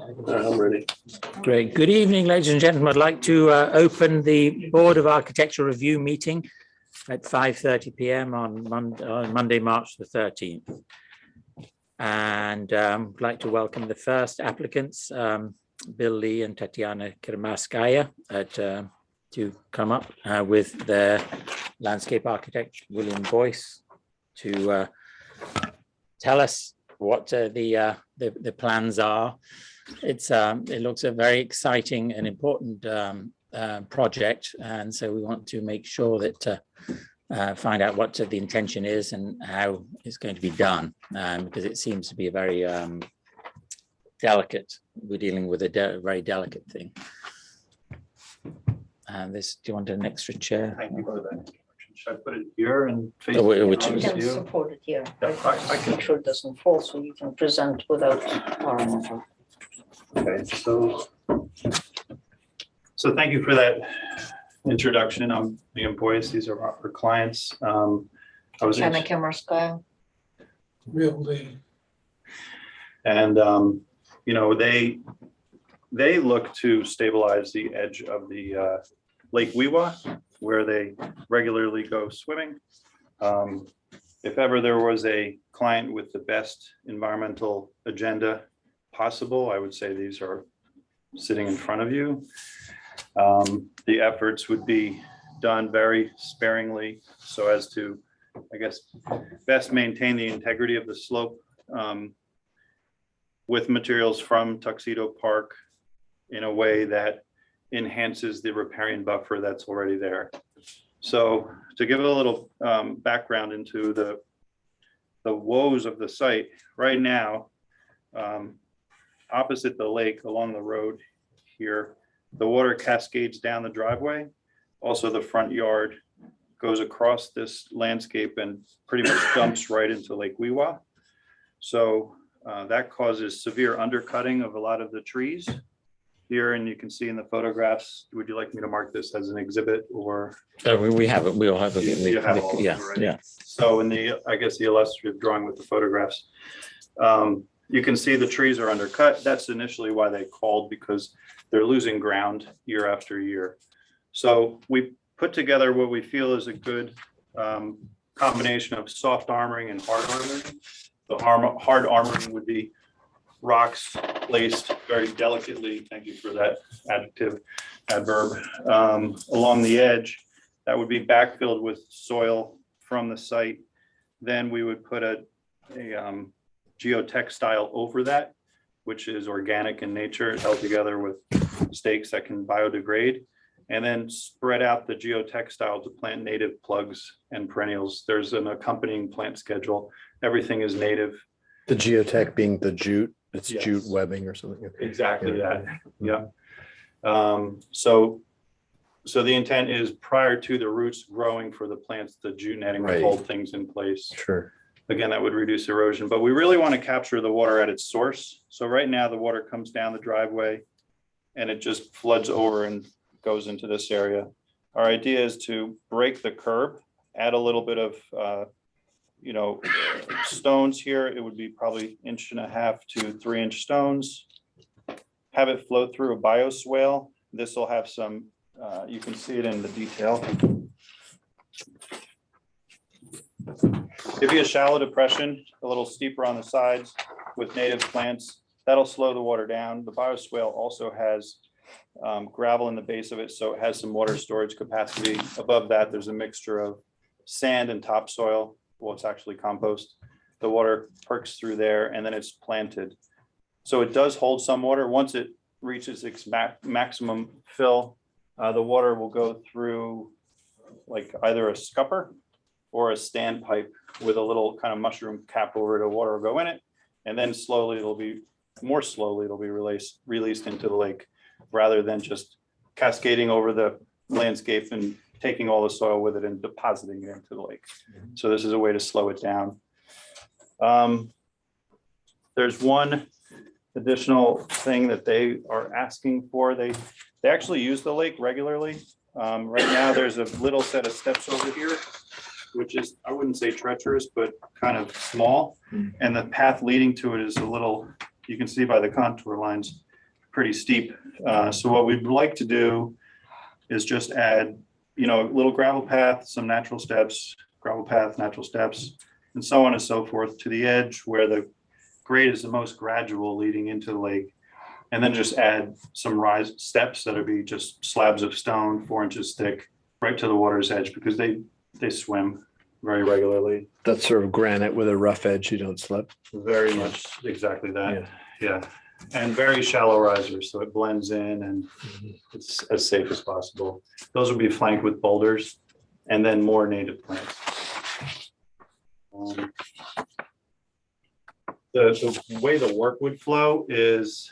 I'm ready. Great. Good evening, ladies and gentlemen. I'd like to open the Board of Architecture Review meeting at 5:30 p.m. on Monday, March the 13th. And I'd like to welcome the first applicants, Bill Lee and Tatiana Kirmaskaya, to come up with their landscape architect, William Boyce, to tell us what the plans are. It looks a very exciting and important project, and so we want to make sure that find out what the intention is and how it's going to be done, because it seems to be a very delicate. We're dealing with a very delicate thing. And this, do you want an extra chair? Thank you for that. Should I put it here and face which You is can you? support it here. Yeah, I can. Make sure it doesn't fall, so you can present without parameter. Okay, so thank you for that introduction. I'm Liam Boyce. These are our clients. I was Tatiana Kirmaskaya. Really? and you know, they look to stabilize the edge of the Lake Weewa, where they regularly go swimming. If ever there was a client with the best environmental agenda possible, I would say these are sitting in front of you. The efforts would be done very sparingly so as to, I guess, best maintain the integrity of the slope with materials from Tuxedo Park in a way that enhances the riparian buffer that's already there. So to give a little background into the woes of the site, right now, opposite the lake along the road here, the water cascades down the driveway. Also, the front yard goes across this landscape and pretty much dumps right into Lake Weewa. So that causes severe undercutting of a lot of the trees here, and you can see in the photographs. Would you like me to mark this as an exhibit, or? we have it. We all have it. You have all of them Yeah, already. yeah. So in the, I guess, the illustrative drawing with the photographs, you can see the trees are undercut. That's initially why they called, because they're losing ground year after year. So we put together what we feel is a good combination of soft armoring and hard armoring. The hard armoring would be rocks placed very delicately, thank you for that adverb, along the edge. That would be backfilled with soil from the site. Then we would put a geotextile over that, which is organic in nature, held together with stakes that can biodegrade, and then spread out the geotextile to plant native plugs and perennials. There's an accompanying plant schedule. Everything is native. The geotech being the jute, it's Yes. jute webbing or something. Okay. Exactly Yeah. that, yeah. So the intent is, prior to the roots growing for the plants, the jute netting would Right. hold things in place. Sure. Again, that would reduce erosion, but we really want to capture the water at its source. So right now the water comes down the driveway and it just floods over and goes into this area. Our idea is to break the curb, add a little bit of, stones here. It would be probably 1.5 to 3 inch stones. Have it flow through a bioswale. This will have some, you can see it in the detail. Give you a shallow depression, a little steeper on the sides with native plants. That'll slow the water down. The bioswale also has gravel in the base of it, so it has some water storage capacity. Above that, there's a mixture of sand and topsoil. Well, it's actually compost. The water perks through there and then it's planted. So it does hold some water. Once it reaches its maximum fill, the water will go through like either a scupper or a standpipe with a little kind of mushroom cap over it. The water will go in it, and then slowly it'll be released into the lake, rather than just cascading over the landscape and taking all the soil with it and depositing it into the lake. So this is a way to slow it down. There's one additional thing that they are asking for. They actually use the lake regularly. Right now, there's a little set of steps over here, which is, I wouldn't say treacherous, but kind of small. And the path leading to it is a little, you can see by the contour lines, pretty steep. So what we'd like to do is just add, a little gravel path, some natural steps, gravel path, natural steps, and so on and so forth to the edge where the grade is the most gradual leading into the lake. And then just add some rise steps that'll be just slabs of stone, 4 inches thick, right to the water's edge, because they swim very regularly. That's sort of granite with a rough edge, you don't slip. Very much exactly that. Yeah. Yeah. And very shallow risers, so it blends in and it's as safe as possible. Those will be flanked with boulders and then more native plants. The way the work would flow is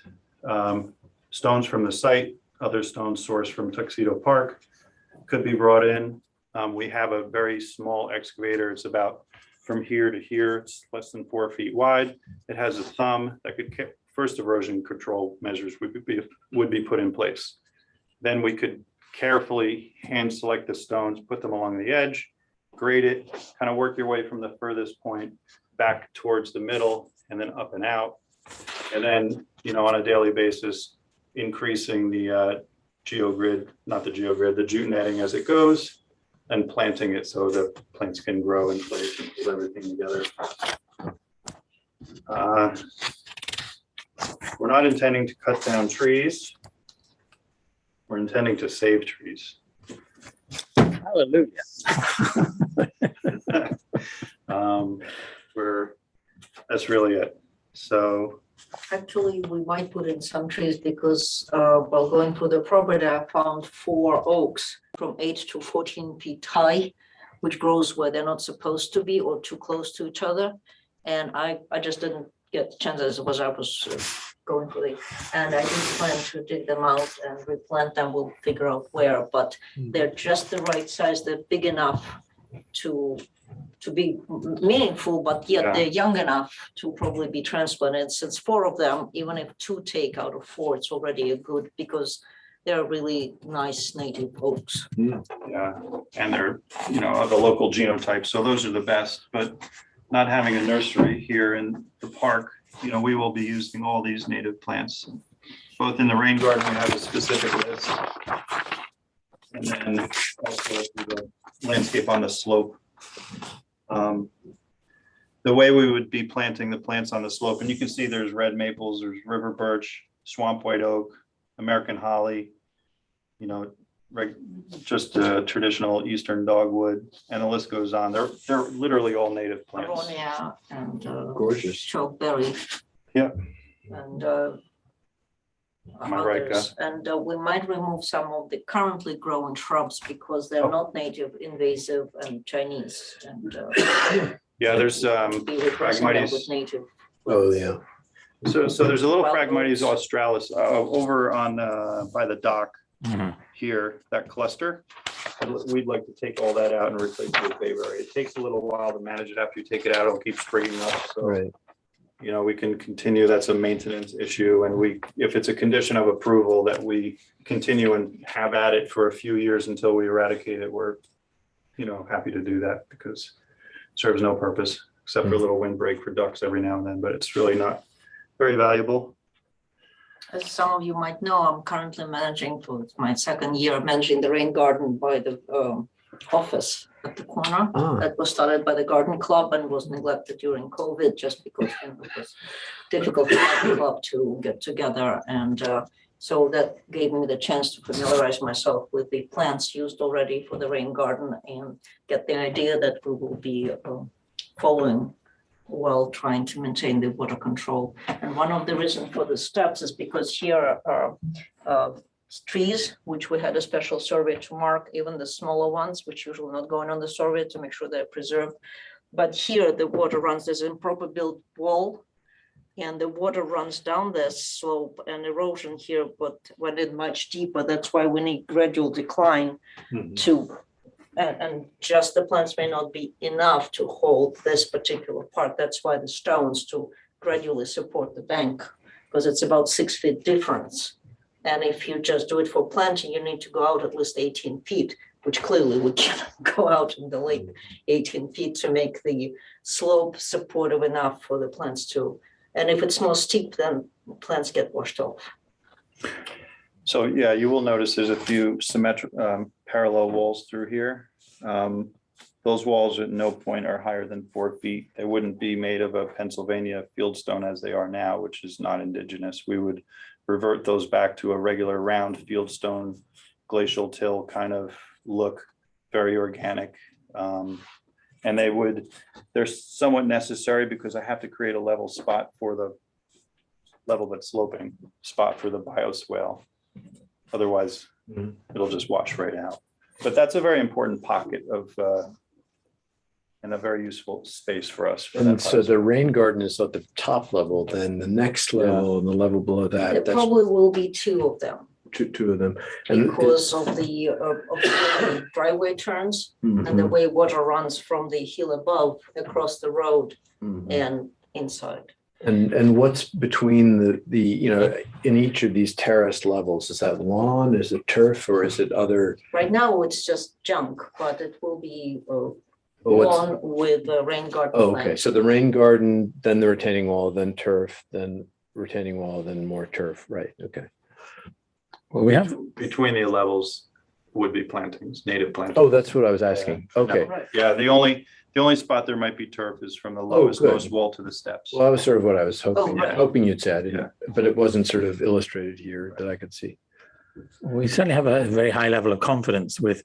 stones from the site, other stones sourced from Tuxedo Park could be brought in. We have a very small excavator. It's about from here to here. It's less than 4 feet wide. It has a thumb that could first erosion control measures would be put in place. Then we could carefully hand select the stones, put them along the edge, grade it, kind of work your way from the furthest point back towards the middle and then up and out. And then, on a daily basis, increasing the the jute netting as it goes and planting it so the plants can grow in place and hold everything together. We're not intending to cut down trees. We're intending to save trees. Hallelujah. That's really it. So Actually, we might put in some trees because while going through the property, I found 4 oaks from 8 to 14 feet high, which grows where they're not supposed to be or too close to each other. And I just didn't get the chance as I was going through it. And I did plan to dig them out and replant them. We'll figure out where, but they're just the right size. They're big enough to be meaningful, but yet they're young enough to probably be transplanted. Since 4 of them, even if 2 take out of 4, it's already a good, because they're really nice native oaks. yeah, and they're, of the local genotype. So those are the best, but not having a nursery here in the park, we will be using all these native plants. Both in the rain garden, we have a specific list. And then also the landscape on the slope. The way we would be planting the plants on the slope, and you can see there's red maples, there's river birch, swamp white oak, American holly, just traditional eastern dogwood, and the list goes on. They're literally all native plants. Aronia and Gorgeous. chokeberry. Yeah. And Am I right, others. And we might remove some of the currently growing shrubs because they're not native, invasive, and Chinese. And Yeah, there's be replacing them Phragmites. with native. Oh, yeah. So there's a little Wild Phragmites oats. australis over on by the dock Mhm. here, that cluster. We'd like to take all that out and replace it with bayberry. It takes a little while to manage it. After you take it out, it'll keep springing up. So, Right. we can continue. That's a maintenance issue. And if it's a condition of approval that we continue and have at it for a few years until we eradicate it, we're, happy to do that because it serves no purpose except for a little windbreak for ducks every now and then, but it's really not very valuable. As some of you might know, I'm currently managing, for my 2nd year, managing the rain garden by the office at the corner. Ah, That was started by the garden club and was neglected during COVID just because it was difficult for the club to get together. And so that gave me the chance to familiarize myself with the plants used already for the rain garden and get the idea that we will be following while trying to maintain the water control. And one of the reasons for the steps is because here are trees, which we had a special survey to mark, even the smaller ones, which usually not going on the survey, to make sure they're preserved. But here the water runs, there's an improper built wall, and the water runs down this slope and erosion here, but when it's much deeper, that's why we need gradual decline to, and just the plants may not be enough to hold this particular part. That's why the stones to gradually support the bank, because it's about 6 feet difference. And if you just do it for planting, you need to go out at least 18 feet, which clearly we cannot go out in the lake 18 feet to make the slope supportive enough for the plants to. And if it's more steep, then plants get washed off. So yeah, you will notice there's a few symmetric, parallel walls through here. Those walls at no point are higher than 4 feet. They wouldn't be made of a Pennsylvania fieldstone as they are now, which is not indigenous. We would revert those back to a regular round fieldstone glacial till kind of look, very organic. And they're somewhat necessary because I have to create a level spot for the level but sloping spot for the bioswale. Otherwise, it'll just wash right out. But that's a very important pocket of, and a very useful space for us. For And that so bioswale. the rain garden is at the top level, then the next level and the level below There that, that's probably will be 2 of them two of them. And because of the way the driveway turns and the Mhm, way water runs from the hill above across the road mhm. and inside. And what's between the, you know, in each of these terraced levels? Is that lawn, is it turf, or is it other? Right now, it's just junk, but it will be what's- lawn with a rain garden. Oh, okay, plant. so the rain garden, then the retaining wall, then turf, then retaining wall, then more turf, right, okay. Well, we have, Between the levels would be plantings, native plantings. Oh, that's what I was asking, okay. Right. Yeah, the only spot there might be turf is from the lowest good. most wall to the steps. Well, that was sort of what I was hoping, right. hoping you'd say, I didn't- Yeah. but it wasn't sort of illustrated here that I could see. we certainly have a very high level of confidence with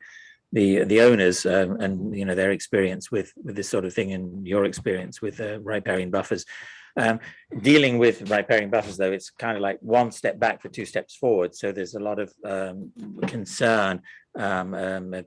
the owners and you know their experience with this sort of thing and your experience with riparian buffers. Dealing with riparian buffers, though, it's kind of like 1 step back for 2 steps forward. So there's a lot of concern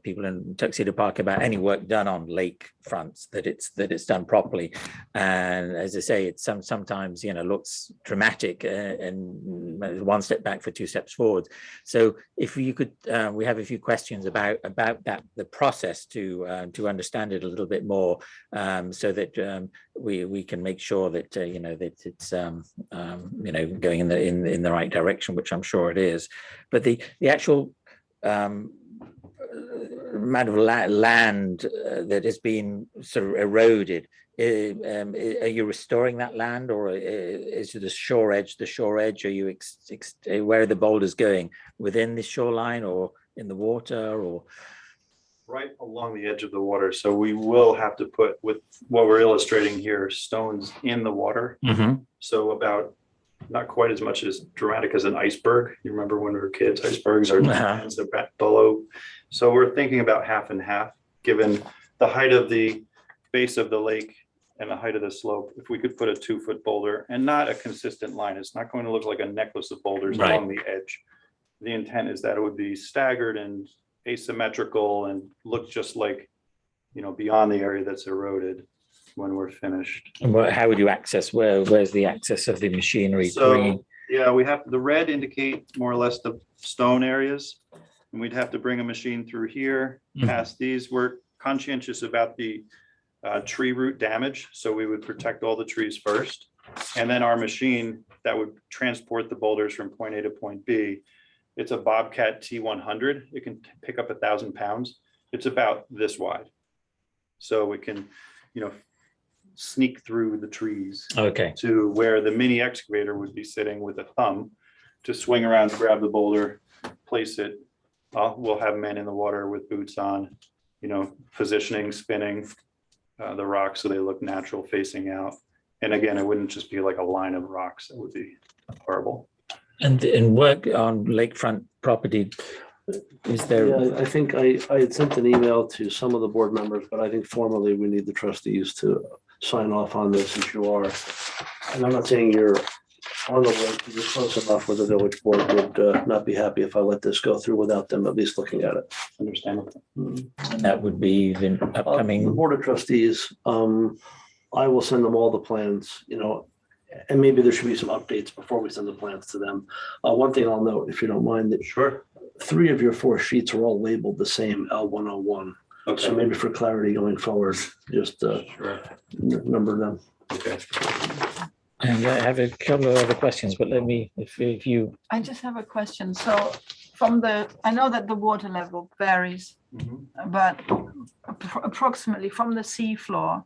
people in Tuxedo Park about any work done on lake fronts, that it's done properly. And as I say, it's sometimes, you know, looks dramatic and 1 step back for 2 steps forward. So if you could, we have a few questions about that, the process to understand it a little bit more, so that we can make sure that you know that it's you know going in the right direction, which I'm sure it is. But the actual amount of land that has been sort of eroded, are you restoring that land, or is it the shore edge? Are you where are the boulders going, within the shoreline or in the water, or? Right along the edge of the water. So we will have to put, with what we're illustrating here, stones in the water. So about, not quite as much as dramatic as an iceberg. You remember when we were kids, icebergs are below. So we're thinking about half and half, given the height of the base of the lake and the height of the slope. If we could put a 2-foot boulder and not a consistent line, it's not going to look like a necklace of boulders Right. along the edge. The intent is that it would be staggered and asymmetrical and look just like, you know, beyond the area that's eroded when we're finished. And how would you access, where's the access of the machinery? So, yeah, we have, the red indicate more or less the stone areas. And we'd have to bring a machine through here, Mhm. past these. We're conscientious about the tree root damage. So we would protect all the trees first. And then our machine that would transport the boulders from point A to point B, it's a Bobcat T100. It can pick up 1,000 pounds. It's about this wide. So it can, you know, sneak through the trees Okay. to where the mini excavator would be sitting with a thumb to swing around, grab the boulder, place it. We'll have men in the water with boots on, you know, positioning, spinning the rocks so they look natural facing out. And again, it wouldn't just be like a line of rocks. That would be horrible. And in work on lakefront property, is there? Yeah, I think I had sent an email to some of the board members, but I think formally we need the trustees to sign off on this as you are. And I'm not saying you're on the list, you're close enough where the village board would not be happy if I let this go through without them at least looking at it. Understandable. That would be the The upcoming. Board of Trustees, I will send them all the plans, you know, and maybe there should be some updates before we send the plans to them. One thing I'll note, if you don't mind, that Sure. 3 of your 4 sheets are all labeled the same L101. So Okay. maybe for clarity going forward, just Sure. number them. Okay. And I have a couple of other questions, but let me, if you, I just have a question. So I know that the water level varies, but approximately from the seafloor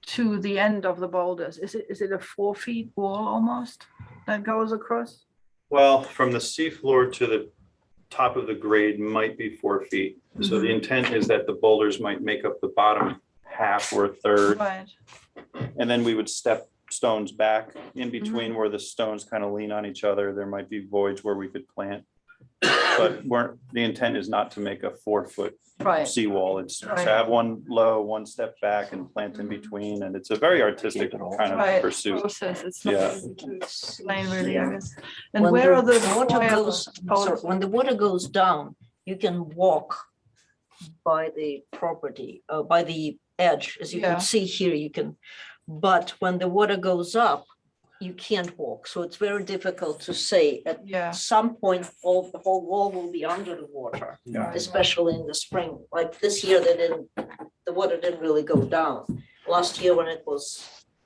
to the end of the boulders, is it a 4 feet wall almost that goes across? Well, from the seafloor to the top of the grade might be 4 feet. So the intent is that the boulders might make up the bottom half or a third. Right, And then we would step stones back in between where the stones kind of lean on each other. There might be voids where we could plant. But the intent is not to make a 4-foot right. seawall. It's to Right. have one low, one step back and plant in between. And it's a very artistic kind of Right. pursuit. Process, it's not Yeah. easy to explain really, I guess. And When where are the water fire- goes, oh, sorry, when the water goes down, you can walk by the property, by the edge, as you Yeah. can see here, you can. But when the water goes up, you can't walk. So it's very difficult to say at Yeah, some point, the whole wall will be under the water, Yeah. especially in the spring. Like this year, the water didn't really go down. Last year when it was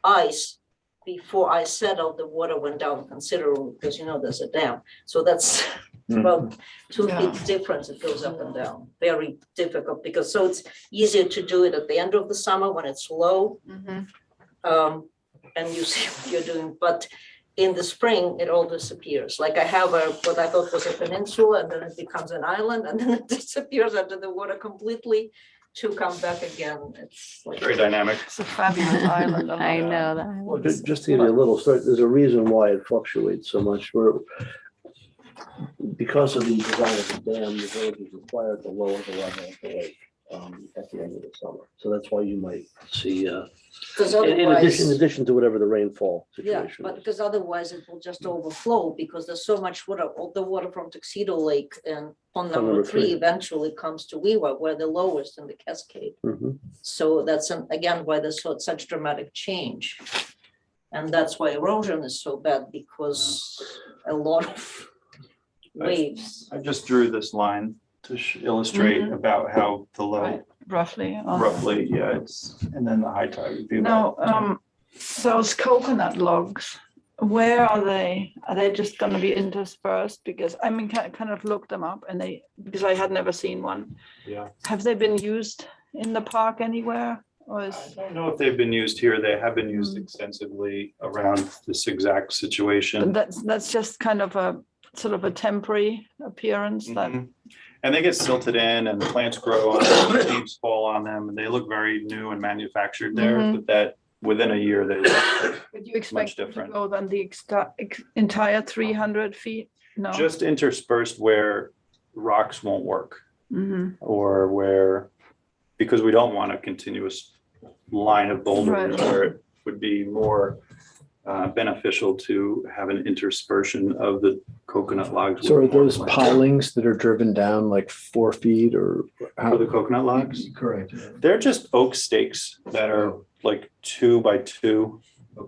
ice, before ice settled, the water went down considerably because there's a dam. So that's about 2 Yeah. feet difference. It goes up and down. Very difficult because so it's easier to do it at the end of the summer when it's low. mhm, And you see what you're doing, but in the spring, it all disappears. Like I have what I thought was a peninsula, and then it becomes an island, and then it disappears under the water completely to come back again. It's like. Very dynamic. it's a fabulous island. love I it. know that. Well, just to give you a little start, there's a reason why it fluctuates so much. Because of the design of the dam, the village is required to lower the level of the lake at the end of the summer. So that's why you might see, Because in otherwise, addition to whatever the rainfall yeah, situation but is. because otherwise it will just overflow because there's so much water, all the water from Tuxedo Lake and pond Pond number number 3 three. eventually comes to Weaver, where the lowest in the Cascade. Mhm. So that's again why there's such dramatic change. And that's why erosion is so bad because a lot of waves. I just drew this line to illustrate about how the low, Right. Roughly. roughly, yeah, and then the high tide would be. Now, about- those coconut logs, where are they? Are they just gonna be interspersed? Because I mean, kind of looked them up and because I had never seen one. Yeah. Have they been used in the park anywhere? Or I is, don't know if they've been used here. They have been used Mm. extensively around this exact situation. that's just kind of a sort of a temporary appearance that, Mhm. And they get silted in and the plants grow on them, leaves fall on them, and they look very new and manufactured there, Mhm. but that within a year, they would you expect them to different. go than the entire 300 feet? No. just interspersed where rocks won't work Mhm. or where, because we don't want a continuous line of boulders Right. where it would be more beneficial to have an interspersion of the coconut logs. So are with more those plants. pilings that are driven down like 4 feet or For how? the coconut logs? Correct. They're just oak stakes that are like 2 by 2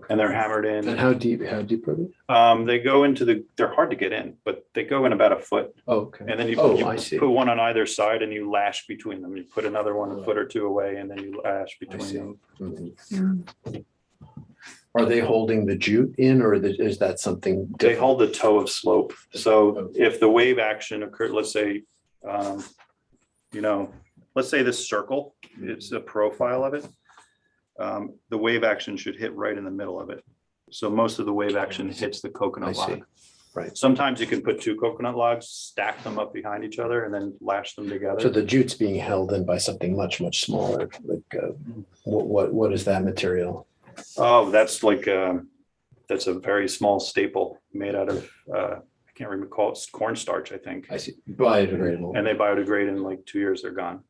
and they're hammered And in. how deep are they? They go into they're hard to get in, but they go in about a foot. Oh, okay. And then Oh, you I see. put one on either side and you lash between them. You put another one a foot or 2 away and then you lash I between see. them. Mhm. Are they holding the jute in or is that something? They different? hold the toe of slope. So if the wave action occurred, let's say, let's say this circle, it's a profile of it. The wave action should hit right in the middle of it. So most of the wave action hits the I coconut see. log. Right. Sometimes you can put 2 coconut logs, stack them up behind each other and then lash them So together. the jute's being held in by something much, much smaller. Like what is that material? Oh, that's that's a very small staple made out of, I can't remember, call it cornstarch, I think. I see. Biodegradable. And they biodegrade in like 2 years, they're gone.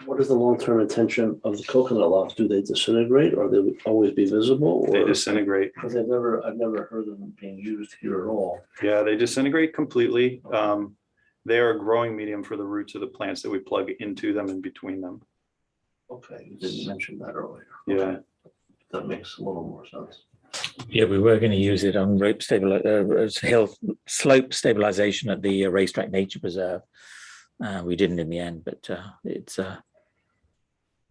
What is the long-term intention of the coconut logs? Do they disintegrate or they would always be visible? They Or disintegrate. because I've never heard of them being used here at all. Yeah, they disintegrate completely. They are a growing medium for the roots of the plants that we plug into them and between them. Okay, you didn't mention that earlier. Yeah. That makes a little more sense. Yeah, we were going to use it on hill slope stabilization at the Racetrack Nature Preserve. We didn't in the end, but it's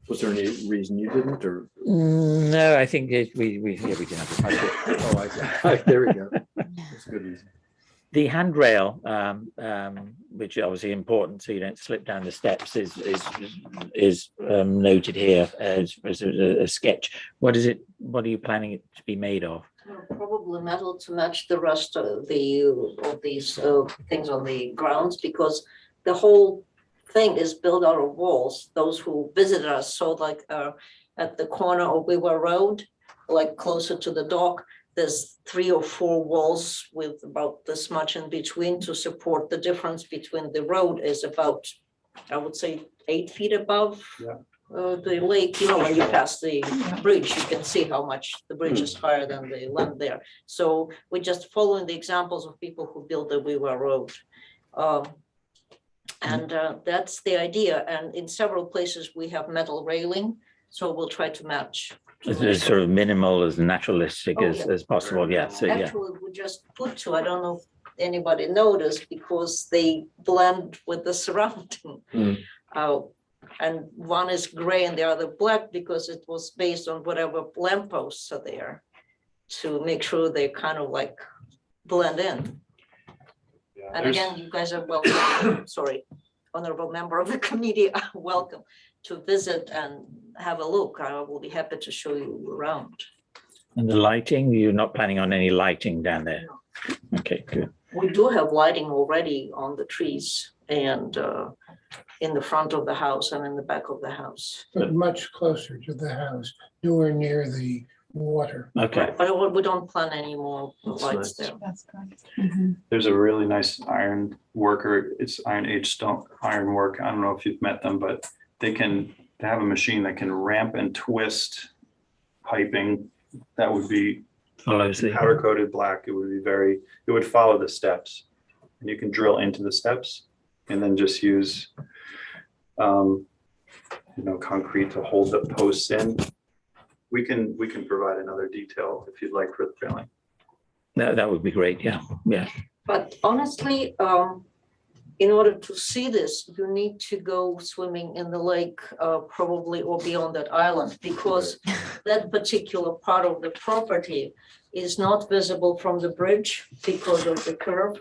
Was there any reason you didn't or? no, I think we didn't have the budget. Oh, I see. There we go. That's a good reason. The handrail, which is obviously important so you don't slip down the steps, is noted here as a sketch. What are you planning it to be made of? Probably metal to match the rest of these things on the grounds, because the whole thing is built out of walls. Those who visit us, so like at the corner of Weaver Road, like closer to the dock, there's 3 or 4 walls with about this much in between to support. The difference between the road is about, I would say, 8 feet above Yeah. the lake. You know, when you pass the bridge, you can see how much the bridge is higher than the land there. So we're just following the examples of people who built the Weaver Road. And that's the idea. And in several places, we have metal railing, so we'll try to match. As sort of minimal, as naturalistic Oh, as, yeah. as possible, yeah, so, yeah. Actually, we just put 2, I don't know if anybody noticed, because they blend with the surrounding. Mm. And one is gray and the other black, because it was based on whatever lampposts are there, to make sure they kind of like blend in. Yeah, And there's- again, you guys are welcome, sorry, honorable member of the committee, welcome to visit and have a look. I will be happy to show you around. And the lighting, you're not planning on any lighting down there? Okay, good. We do have lighting already on the trees and in the front of the house and in the back of the house. But much closer to the house, nowhere near the water. Okay, But we don't plan any more That's lights nice. there. That's good. There's a really nice iron worker. It's Iron Age stone iron work. I don't know if you've met them, but they have a machine that can ramp and twist piping. That would be follows the, powder coated black. It would follow the steps. And you can drill into the steps and then just use concrete to hold the posts in. We can provide another detail if you'd like for the railing. that would be great, yeah, yeah. But honestly, in order to see this, you need to go swimming in the lake, probably, or beyond that island, because that particular part of the property is not visible from the bridge because of the curve,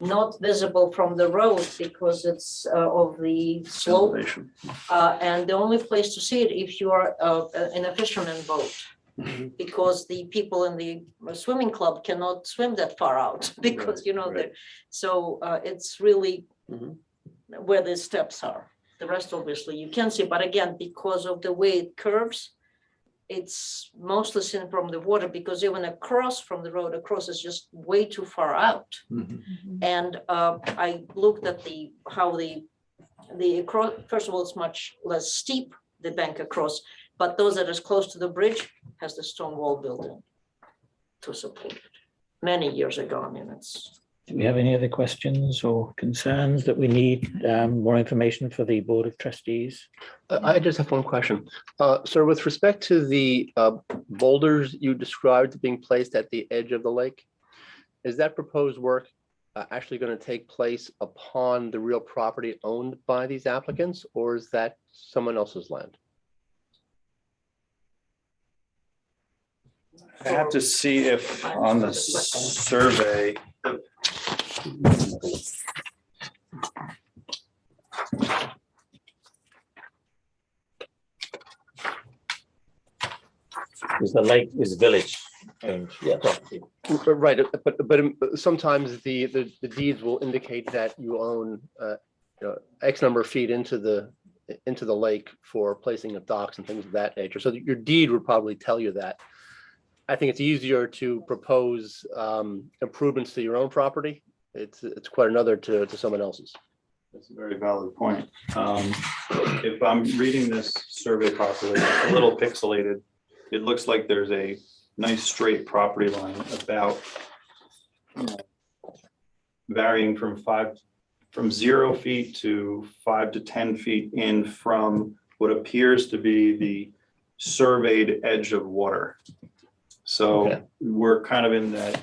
not visible from the road because it's of the slope. Elevation. And the only place to see it if you are in a fisherman boat, because the people in the swimming club cannot swim that far out because, right. so it's really Mhm. where the steps are. The rest, obviously, you can see, but again, because of the way it curves, it's mostly seen from the water, because even across from the road, across is just way too far out. Mhm. And I looked at how the across, first of all, it's much less steep, the bank across, but those that is close to the bridge has the stone wall built in to support it. Many years ago, I mean, it's. Do we have any other questions or concerns that we need more information for the Board of Trustees? I just have one question. Sir, with respect to the boulders you described being placed at the edge of the lake, is that proposed work actually going to take place upon the real property owned by these applicants, or is that someone else's land? I have to see if on the survey. Is the lake is village owned property? Right, but sometimes the deeds will indicate that you own X number of feet into the lake for placing of docks and things of that nature. So your deed would probably tell you that. I think it's easier to propose improvements to your own property. It's quite another to someone else's. That's a very valid point. If I'm reading this survey properly, it's a little pixelated. It looks like there's a nice straight property line about varying from 0 feet to 5 to 10 feet in from what appears to be the surveyed edge of water. So Okay. we're kind of in that,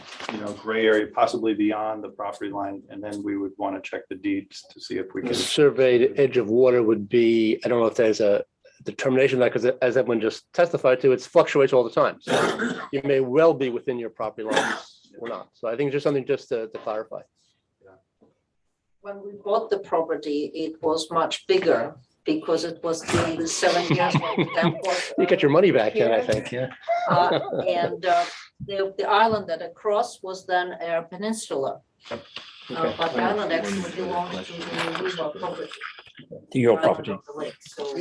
gray area, possibly beyond the property line. And then we would want to check the deeds to see if we The can. surveyed edge of water would be, I don't know if there's a determination of that, because as everyone just testified to, it fluctuates all the time. So you may well be within your property lines or not. So I think it's just something just to clarify. When we bought the property, it was much bigger because it was during the 7 years when the dam was. You get your money back then, I think, yeah. And the island that across was then a peninsula. But the island actually belongs to the Weaver property. To your right property. on the lake. So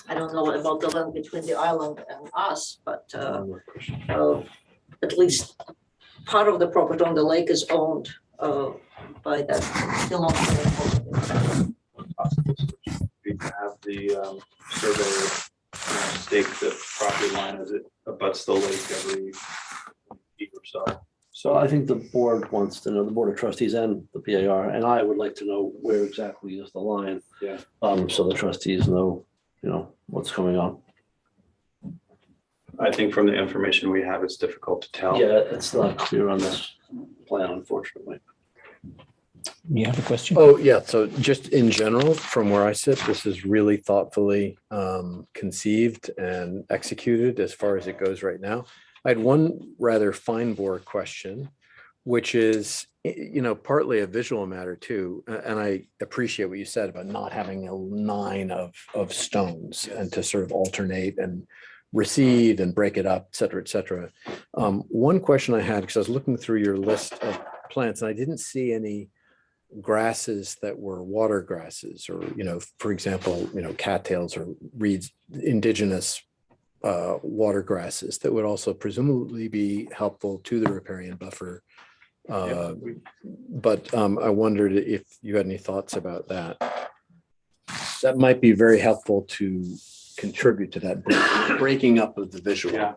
I don't know about the land between the island and us, but at least part of the property on the lake is owned by that. belongs to the property. We have the surveyor stake the property line as it abuts the lake every feet or so. So I think the board wants to know, the Board of Trustees and the PAR, and I would like to know where exactly is the line. Yeah. So the trustees know, what's going on. I think from the information we have, it's difficult to tell. Yeah, it's not clear on this plan, unfortunately. You have a question? Oh, yeah. So just in general, from where I sit, this is really thoughtfully conceived and executed as far as it goes right now. I had one rather fine bore question, which is, partly a visual matter too. And I appreciate what you said about not having a line of stones and to sort of alternate and recede and break it up, et cetera, et cetera. One question I had, because I was looking through your list of plants and I didn't see any grasses that were water grasses or, for example, cattails or reeds, indigenous water grasses that would also presumably be helpful to the riparian buffer. But I wondered if you had any thoughts about that. That might be very helpful to contribute to that breaking up of the visual. Yeah.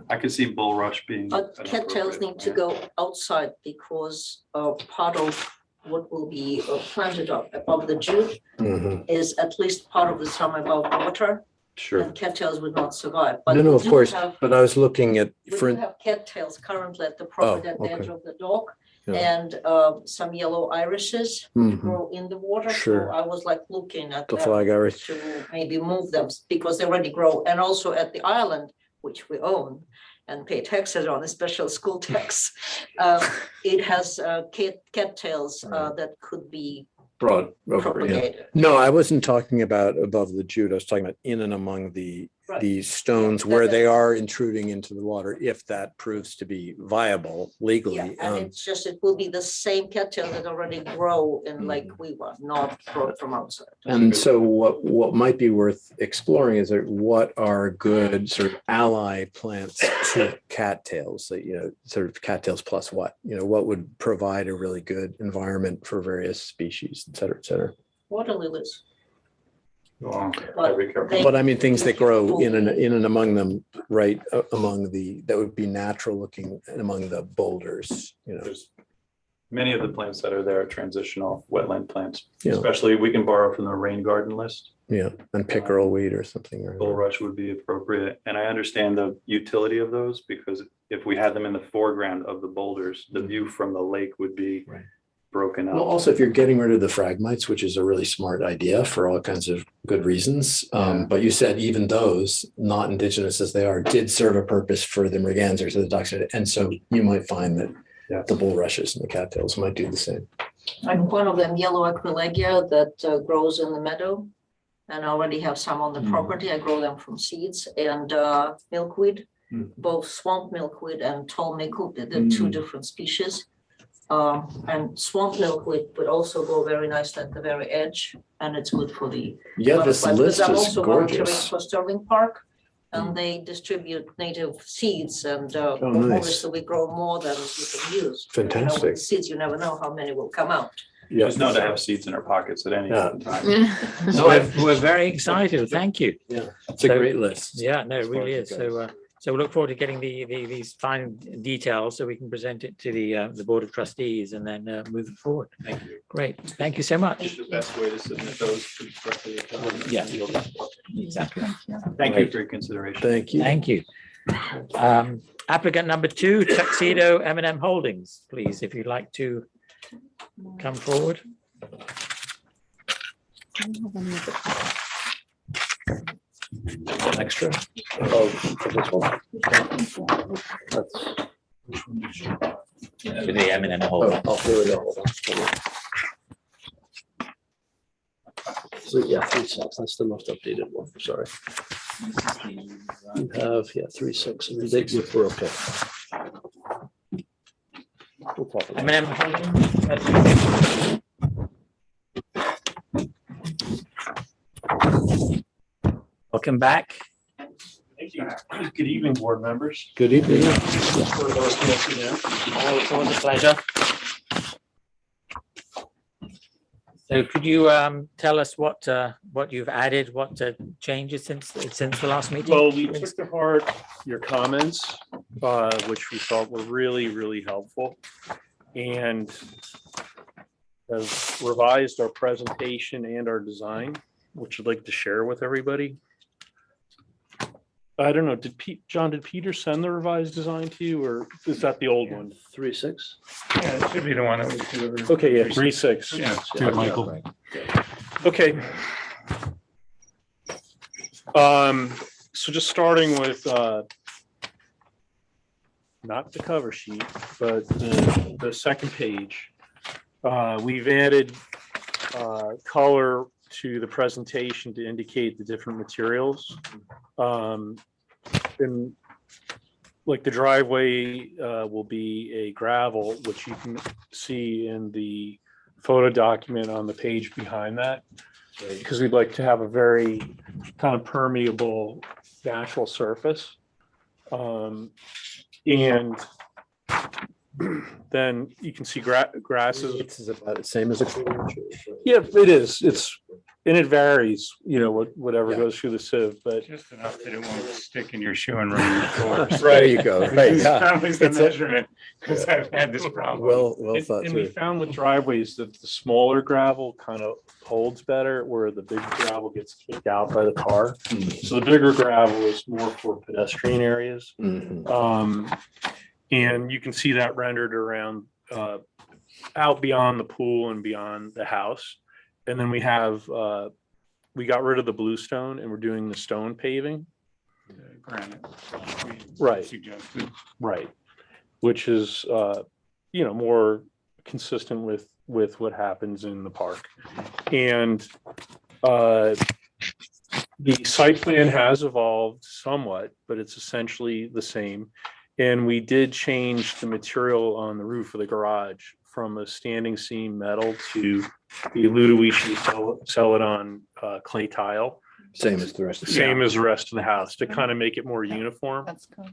I could see bulrush being. But an cattails appropriate need to go outside because part of what will be planted up above the jute Mhm. is at least part of the summer above water, Sure. and cattails would not survive. But No, no, we of do course, have- but I was looking at, We do for, have cattails currently at the property at the edge okay. of the dock Yeah. and some yellow irises Mhm. grow in the water. Sure. So I was like looking at the them flag iris. to maybe move them because they already grow. And also at the island, which we own and pay taxes on, a special school tax, it has cattails that could be Broad over, yeah. propagated. No, I wasn't talking about above the jute. I was talking about in and among the Right. stones Yeah, where that- they are intruding into the water, if that proves to be viable Yeah, legally. and it's just, it will be the same cattail that already grow in Lake Mm. Weaver, not brought from outside. And so what might be worth exploring is that what are good sort of ally plants to cattails, that, sort of cattails plus what would provide a really good environment for various species, et cetera, et cetera. Water lilies. Well, But gotta be careful. they- But I mean, things that grow in and among them, right, among that would be natural looking and among the boulders, There's many of the plants that are there are transitional wetland plants, Yeah. especially we can borrow from the rain garden list. Yeah, and pickerel weed or something. Or Bulrush would be appropriate. And I understand the utility of those because if we had them in the foreground of the boulders, the view from the lake would be Right. broken Well, up. also, if you're getting rid of the phragmites, which is a really smart idea for all kinds of good reasons. Yeah. But you said even those, not indigenous as they are, did serve a purpose for the mergansers or the ducks. And so you might find that Yeah. the bulrushes and the cattails might do the same. And one of them, yellow aquilegia, that grows in the meadow. And I already have some on the property. I grow them from seeds and milkweed, both swamp milkweed and tall milkweed. They're two different species. And swamp milkweed would also go very nice at the very edge, and it's good for the Yeah, this butterflies. list Because I'm is also volunteering gorgeous. for Sterling Park, and they distribute native seeds and Oh, nice. obviously we grow more than we can use. You know, with Fantastic. Seeds, you never know how many will come out. Yeah. Just not to have seeds in our pockets at any Yeah. given time. No, we're very excited. Thank you. It's a So- great list. Yeah, no, it as far really as is. it So, so we look forward to getting these fine details so we can present it to the Board of Trustees and then move it forward. Thank you. Great. Thank you so much. The best way to submit those correctly. Yeah. Exactly. Thank you for your consideration. Thank you. Thank you. Applicant number 2, Tuxedo M&M Holdings, please, if you'd like to come forward. Extra. Oh, for this one? That's- For the M&M Oh, Holdings. here we go. Hold on. So, yeah, 3 cents. That's the most updated one. Sorry. You have, yeah, 3/6, and we're okay. We'll talk about it. Welcome back. Thank you. Good evening, board members. Good evening. For those who don't see them. It's always a pleasure. So could you tell us what you've added, what changes since the last meeting? Well, we took to heart your comments, which we thought were really, really helpful. And have revised our presentation and our design, which I'd like to share with everybody. I don't know, John, did Peter send the revised design to you, or is that the old one? 3/6. Yeah, it should be the one that was delivered. Okay, yeah, 3/6. Yeah, to Michael. Okay. So just starting with, not the cover sheet, but the second page. We've added, color to the presentation to indicate the different materials. And like the driveway, will be a gravel, which you can see in the photo document on the page behind that. Because we'd like to have a very kind of permeable natural surface. And then you can see grasses. It's about the same as a. Yeah, it is. And it varies, whatever Yeah. goes through the sieve, but Just enough that it won't stick in your shoe and ruin your floors. There you go. Right, yeah. That was the It's a- measurement, because I've had this problem. Well And thought and we through. found with driveways that the smaller gravel kind of holds better, where the big gravel gets kicked out by the car. So the bigger gravel is more for pedestrian areas. Mhm. And you can see that rendered around, out beyond the pool and beyond the house. And then we have, we got rid of the bluestone and we're doing the stone paving. Granted. Right. Suggested. Right. Which is, more consistent with what happens in the park. And the site plan has evolved somewhat, but it's essentially the same. And we did change the material on the roof of the garage from a standing seam metal to the Ludowici Celadon clay tile, Same as the rest of the. same as the rest of the house, to kind of make it more uniform. That's cool.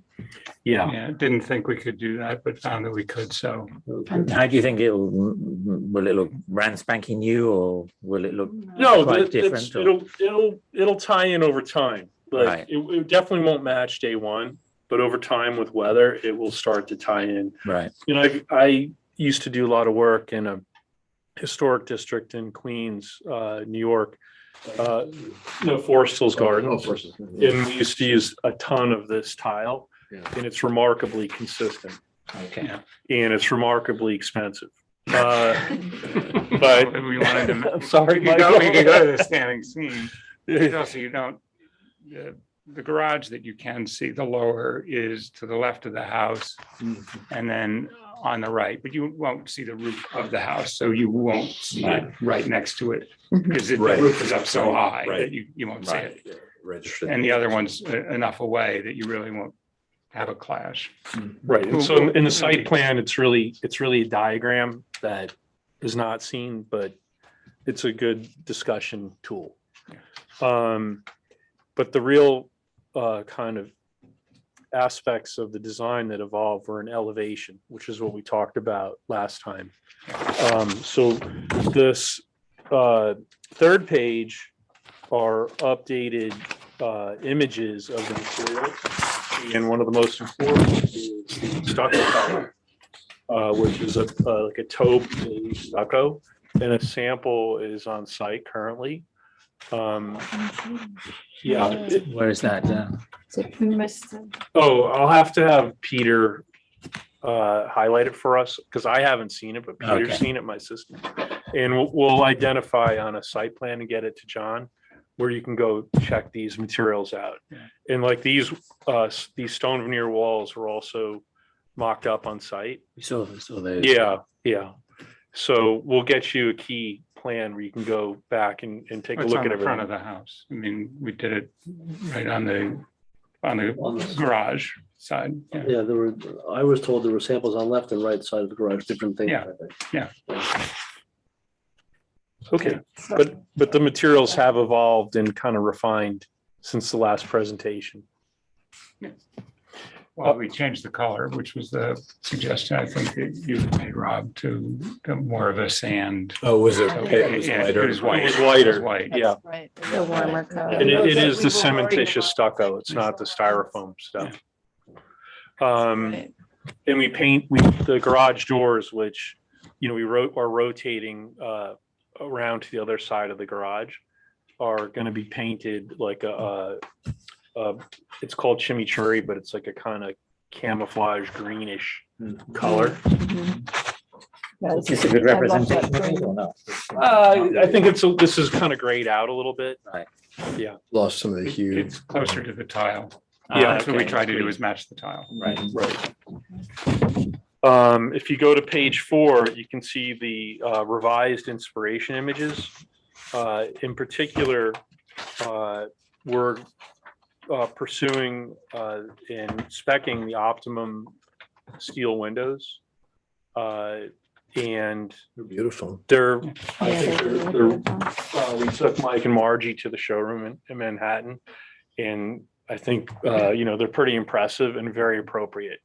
Yeah. Yeah, didn't think we could do that, but found that we could, so. How do you think will it look brand spanking new, or will it look? No, quite different, it'll tie in over time. Like Right. it definitely won't match day one, but over time with weather, it will start to tie in. Right. I used to do a lot of work in a historic district in Queens, New York, Forest Hills Gardens. And we used to use a ton of this tile, Yeah. and it's remarkably consistent, Okay. and it's remarkably expensive. But we wanted to. I'm sorry, We could go Michael. to the standing seam. Also, you don't, the garage that you can see, the lower is to the left of the house and then on the right, but you won't see the roof of the house, so you won't see it right next to it. Because the Right. roof is up so high Right. that you won't see it. Registered. And the other one's enough away that you really won't have a clash. Right, and so in the site plan, it's really a diagram that is not seen, but it's a good discussion tool. But the real kind of aspects of the design that evolved were in elevation, which is what we talked about last time. So this third page are updated images of the material. And one of the most important is stucco color, which is like a taupe beige stucco, and a sample is on site currently. Yeah. Where is that? Oh, I'll have to have Peter highlight it for us, because I haven't seen it, but Peter's Okay. seen it, my assistant. And we'll identify on a site plan and get it to John, where you can go check these materials out. And like these stone veneer walls were also mocked up on site. We saw those. Yeah. So we'll get you a key plan where you can go back and take a It's look on at the front everything. of the house. I mean, we did it right on the On the- garage side. Yeah. Yeah, I was told there were samples on left and right side of the garage, different things. Yeah. I think. Okay, but the materials have evolved and kind of refined since the last presentation. Well, we changed the color, which was the suggestion, I think, that you made, Rob, to more of a sand. Oh, was it? Okay, It was Yeah, lighter. It was white. It was lighter. It was white. Yeah. Right. The warmer color. And it is the We've already- cementitious stucco. It's not the styrofoam stuff. Right. And we paint, the garage doors, which, are rotating around to the other side of the garage, are going to be painted like it's called chimichurri, but it's like a kind of camouflage greenish color. Is this a good I love that representation of it green. or not? I think this is kind of grayed out a little bit. Right. Lost some of the hue. It's closer to the tile. Yeah, That's what we okay, try to that's do is match the tile. Right. Right. If you go to page 4, you can see the revised inspiration images. In particular, we're pursuing and specking the optimum steel windows. And They're beautiful. they're, I Yeah, think they're they're, beautiful. we took Mike and Margie to the showroom in Manhattan. And I think, they're pretty impressive and very appropriate.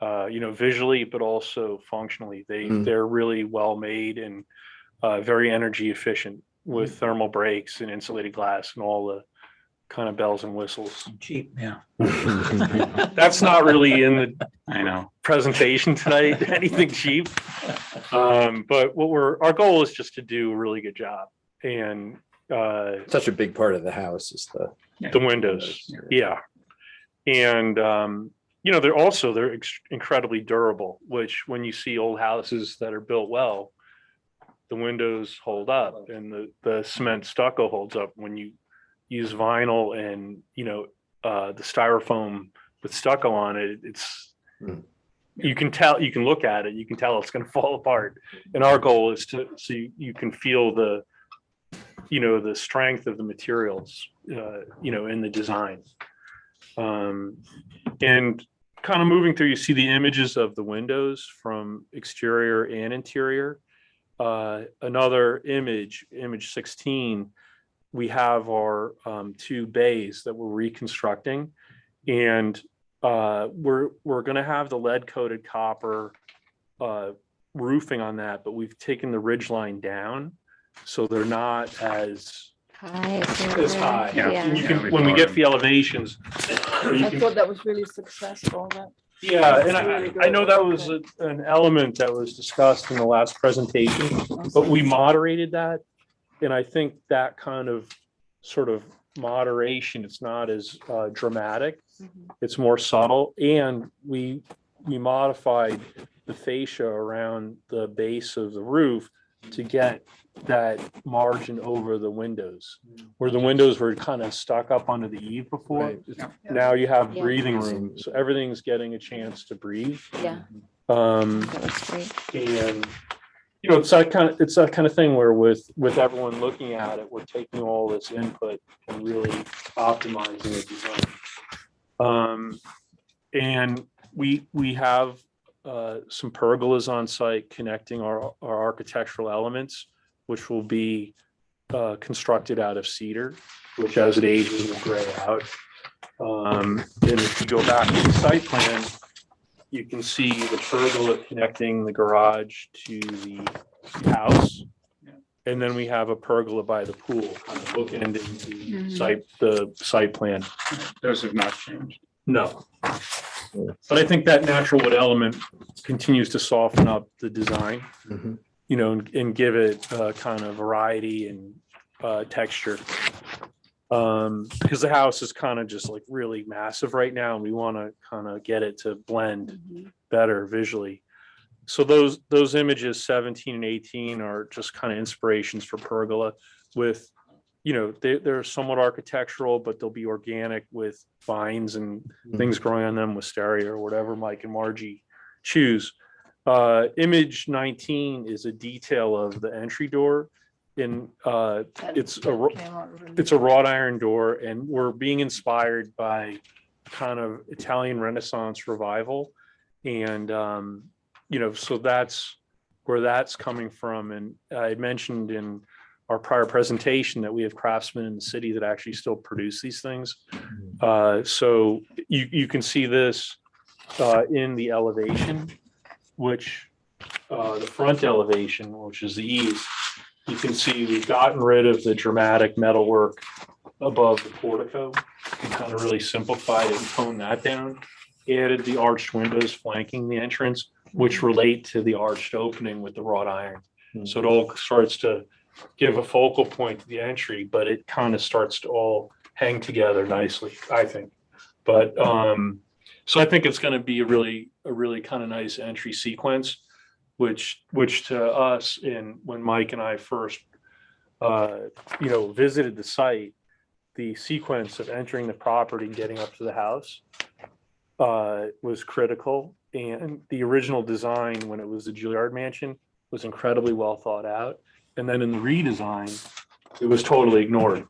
Visually, but also functionally. They're really well made and very energy efficient with thermal brakes and insulated glass and all the kind of bells and whistles. Cheap, yeah. That's not really in the I know. presentation tonight, anything cheap. But our goal is just to do a really good job. And Such a big part of the house is the windows, yeah. And they're incredibly durable, which when you see old houses that are built well, the windows hold up and the cement stucco holds up. When you use vinyl and the styrofoam with stucco on it, you can look at it, you can tell it's going to fall apart. And our goal is so you can feel the strength of the materials in the design. And kind of moving through, you see the images of the windows from exterior and interior. Another image 16, we have our 2 bays that we're reconstructing, and we're going to have the lead coated copper roofing on that, but we've taken the ridge line down, so they're not as High. high. Yeah. And you Yeah, can, we when we brought get them. the elevations, you I can- thought that was really successful. yeah, and Really I know good. that was an element that was discussed in the last presentation, but we moderated that. And I think that kind of sort of moderation, it's not as dramatic. It's more subtle. And we modified the fascia around the base of the roof to get that margin over the windows, where the windows were kind of stuck up onto the eave before. Right. Now you have Yeah. breathing room, so everything's getting a chance to breathe. Yeah, Um, that was great. and it's that kind of thing where with everyone looking at it, we're taking all this input and really optimizing the design. And we have some pergolas on site connecting our architectural elements, which will be constructed out of cedar, which as it ages will gray out. And if you go back to the site plan, you can see the pergola connecting the garage to the house. And then we have a pergola by the pool, kind of bookending the site plan. Those have not changed. No. But I think that natural wood element continues to soften up the design, Mhm. and give it kind of variety and texture. Because the house is kind of just like really massive right now, and we want to kind of get it to blend better visually. So those images 17 and 18 are just kind of inspirations for pergola with, they're somewhat architectural, but they'll be organic with vines and things growing on them, wisteria or whatever Mike and Margie choose. Image 19 is a detail of the entry door, it's a, Came out really- it's a wrought iron door, and we're being inspired by kind of Italian Renaissance revival. And, so that's where that's coming from. And I mentioned in our prior presentation that we have craftsmen in the city that actually still produce these things. So you can see this in the elevation, which the front elevation, which is the east, you can see we've gotten rid of the dramatic metalwork above the portico and kind of really simplified it and toned that down. Added the arched windows flanking the entrance, which relate to the arched opening with the wrought iron. So it all starts to give a focal point to the entry, but it kind of starts to all hang together nicely, I think. But so I think it's going to be a really kind of nice entry sequence, which to us, and when Mike and I first visited the site, the sequence of entering the property and getting up to the house was critical. And the original design, when it was the Juilliard Mansion, was incredibly well thought out. And then in the redesign, it was totally ignored.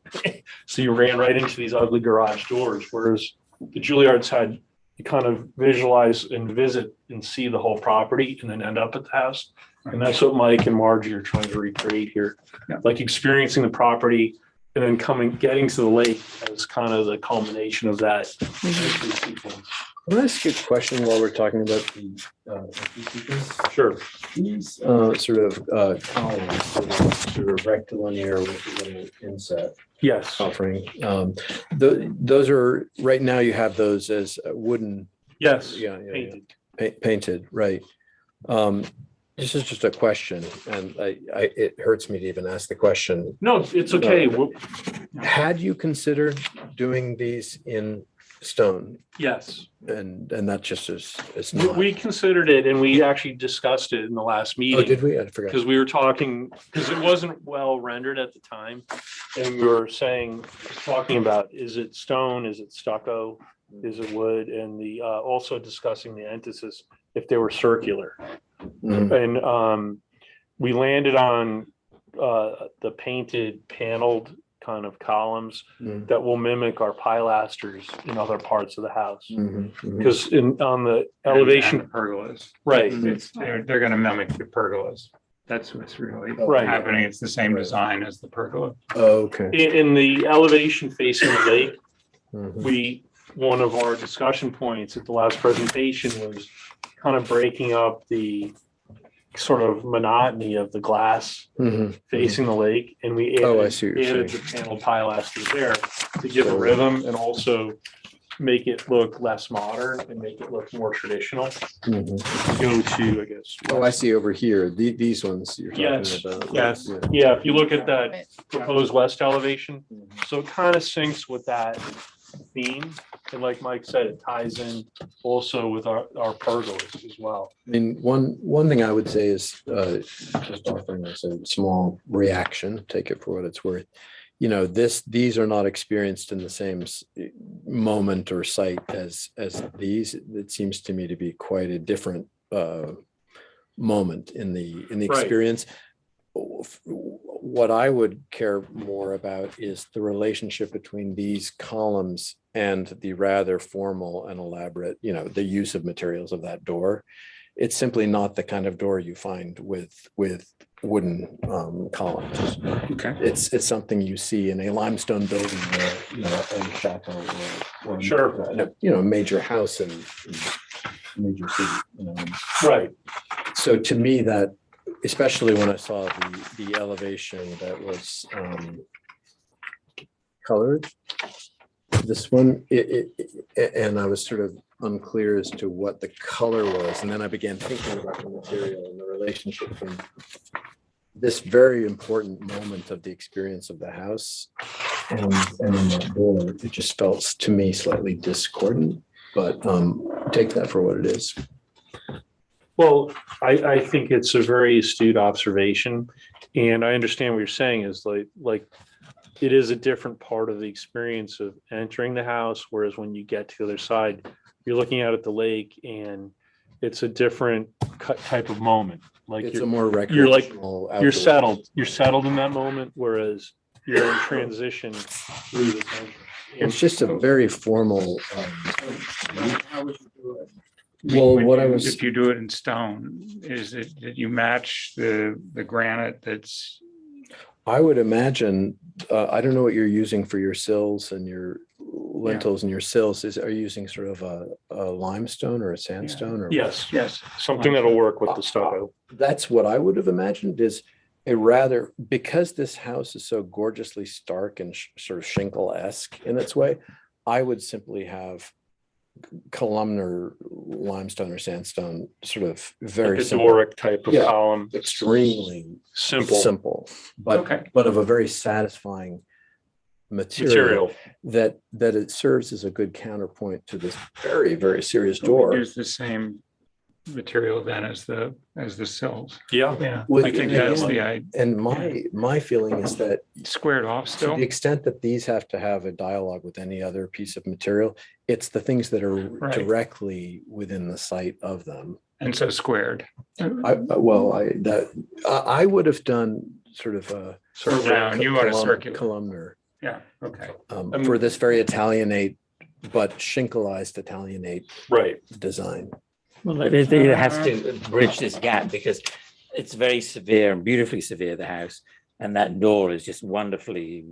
So you ran right into these ugly garage doors, whereas the Juilliards had you kind of visualize and visit and see the whole property and then end up at the house. And that's what Mike and Margie are trying to recreate here, like experiencing the property and then getting to the lake as kind of the culmination of that sequence. Can I ask you a question while we're talking about the sequence? Sure. These sort of columns, sort of rectilinear with a little inset Yes. offering. Those are, right now you have those as wooden. Yes. Yeah. Painted. Painted, right. This is just a question, and it hurts me to even ask the question. No, it's okay. Had you considered doing these in stone? Yes. And that just is not. We considered it, and we actually discussed it in the last Oh, meeting. did we? I forgot. Because we were talking, because it wasn't well rendered at the time. And we were talking about, is it stone? Is it stucco? Is it wood? And also discussing the antithesis, if they were circular. Mhm. And we landed on the painted paneled kind of columns Mhm. that will mimic our pilasters in other parts of the house. Mhm, mhm. Because on the And elevation, pergolas. right, They're gonna mimic the pergolas. That's what's really Right. happening. It's the same Right. design as the pergola. Oh, okay. in the elevation facing the lake, Mhm. one of our discussion points at the last presentation was kind of breaking up the sort of monotony of the glass Mhm. facing the lake. And we added, Oh, I see what you're added the saying. panel pilasters there to give a rhythm and also make it look less modern and make it look more traditional. Mhm. Go to, I guess. Oh, I see over here, these ones you're Yes, talking about. yes. Yeah. Yeah, if you look at that Wait. proposed west elevation, so it kind of syncs with that theme. And like Mike said, it ties in also with our pergolas as well. I mean, one thing I would say is just offering us a small reaction, take it for what it's worth. You know, these are not experienced in the same moment or site as these. It seems to me to be quite a different moment in the Right. experience. What I would care more about is the relationship between these columns and the rather formal and elaborate, the use of materials of that door. It's simply not the kind of door you find with wooden columns. Okay. It's something you see in a limestone building or a chateau or Sure. a major house in a major city. Right. So to me, that, especially when I saw the elevation that was colored, this one, and I was sort of unclear as to what the color was. And then I began thinking about the material and the relationship from this very important moment of the experience of the house and in that door. It just felt to me slightly discordant, but take that for what it is. Well, I think it's a very astute observation, and I understand what you're saying is like it is a different part of the experience of entering the house, whereas when you get to the other side, you're looking out at the lake and it's a different type of moment. Like It's a you're, more you're like- recreational. you're outdoor- settled in that moment, whereas you're in transition through the center. It's just a very formal. Well, what I was, If you do it in stone, is it that you match the granite that's, I would imagine, I don't know what you're using for your sills and your lintels and your sills. Are you using sort of a limestone or a sandstone or? Yes, yes, something that'll work with the stucco. That's what I would have imagined is a rather, because this house is so gorgeously stark and sort of Schinkel-esque in its way, I would simply have columnar limestone or sandstone, sort of very Like a simple, Doric type of Yeah. column. extremely Simple Okay. but of a very satisfying material material. that it serves as a good counterpoint to this very, very serious we door. use the same material then as the sills. Yeah. Yeah, Well, I think and that's again, the idea. And my feeling is that Squared off to still. the extent that these have to have a dialogue with any other piece of material, it's the things that are Right. directly within the sight of them. And so squared. I would have done sort of a Round, you want a circular. columnar Yeah, okay. for this very Italianate, but Schinkelized Italianate Right. design. Well, it has to bridge this gap because it's very severe and beautifully severe, the house. And that door is just wonderfully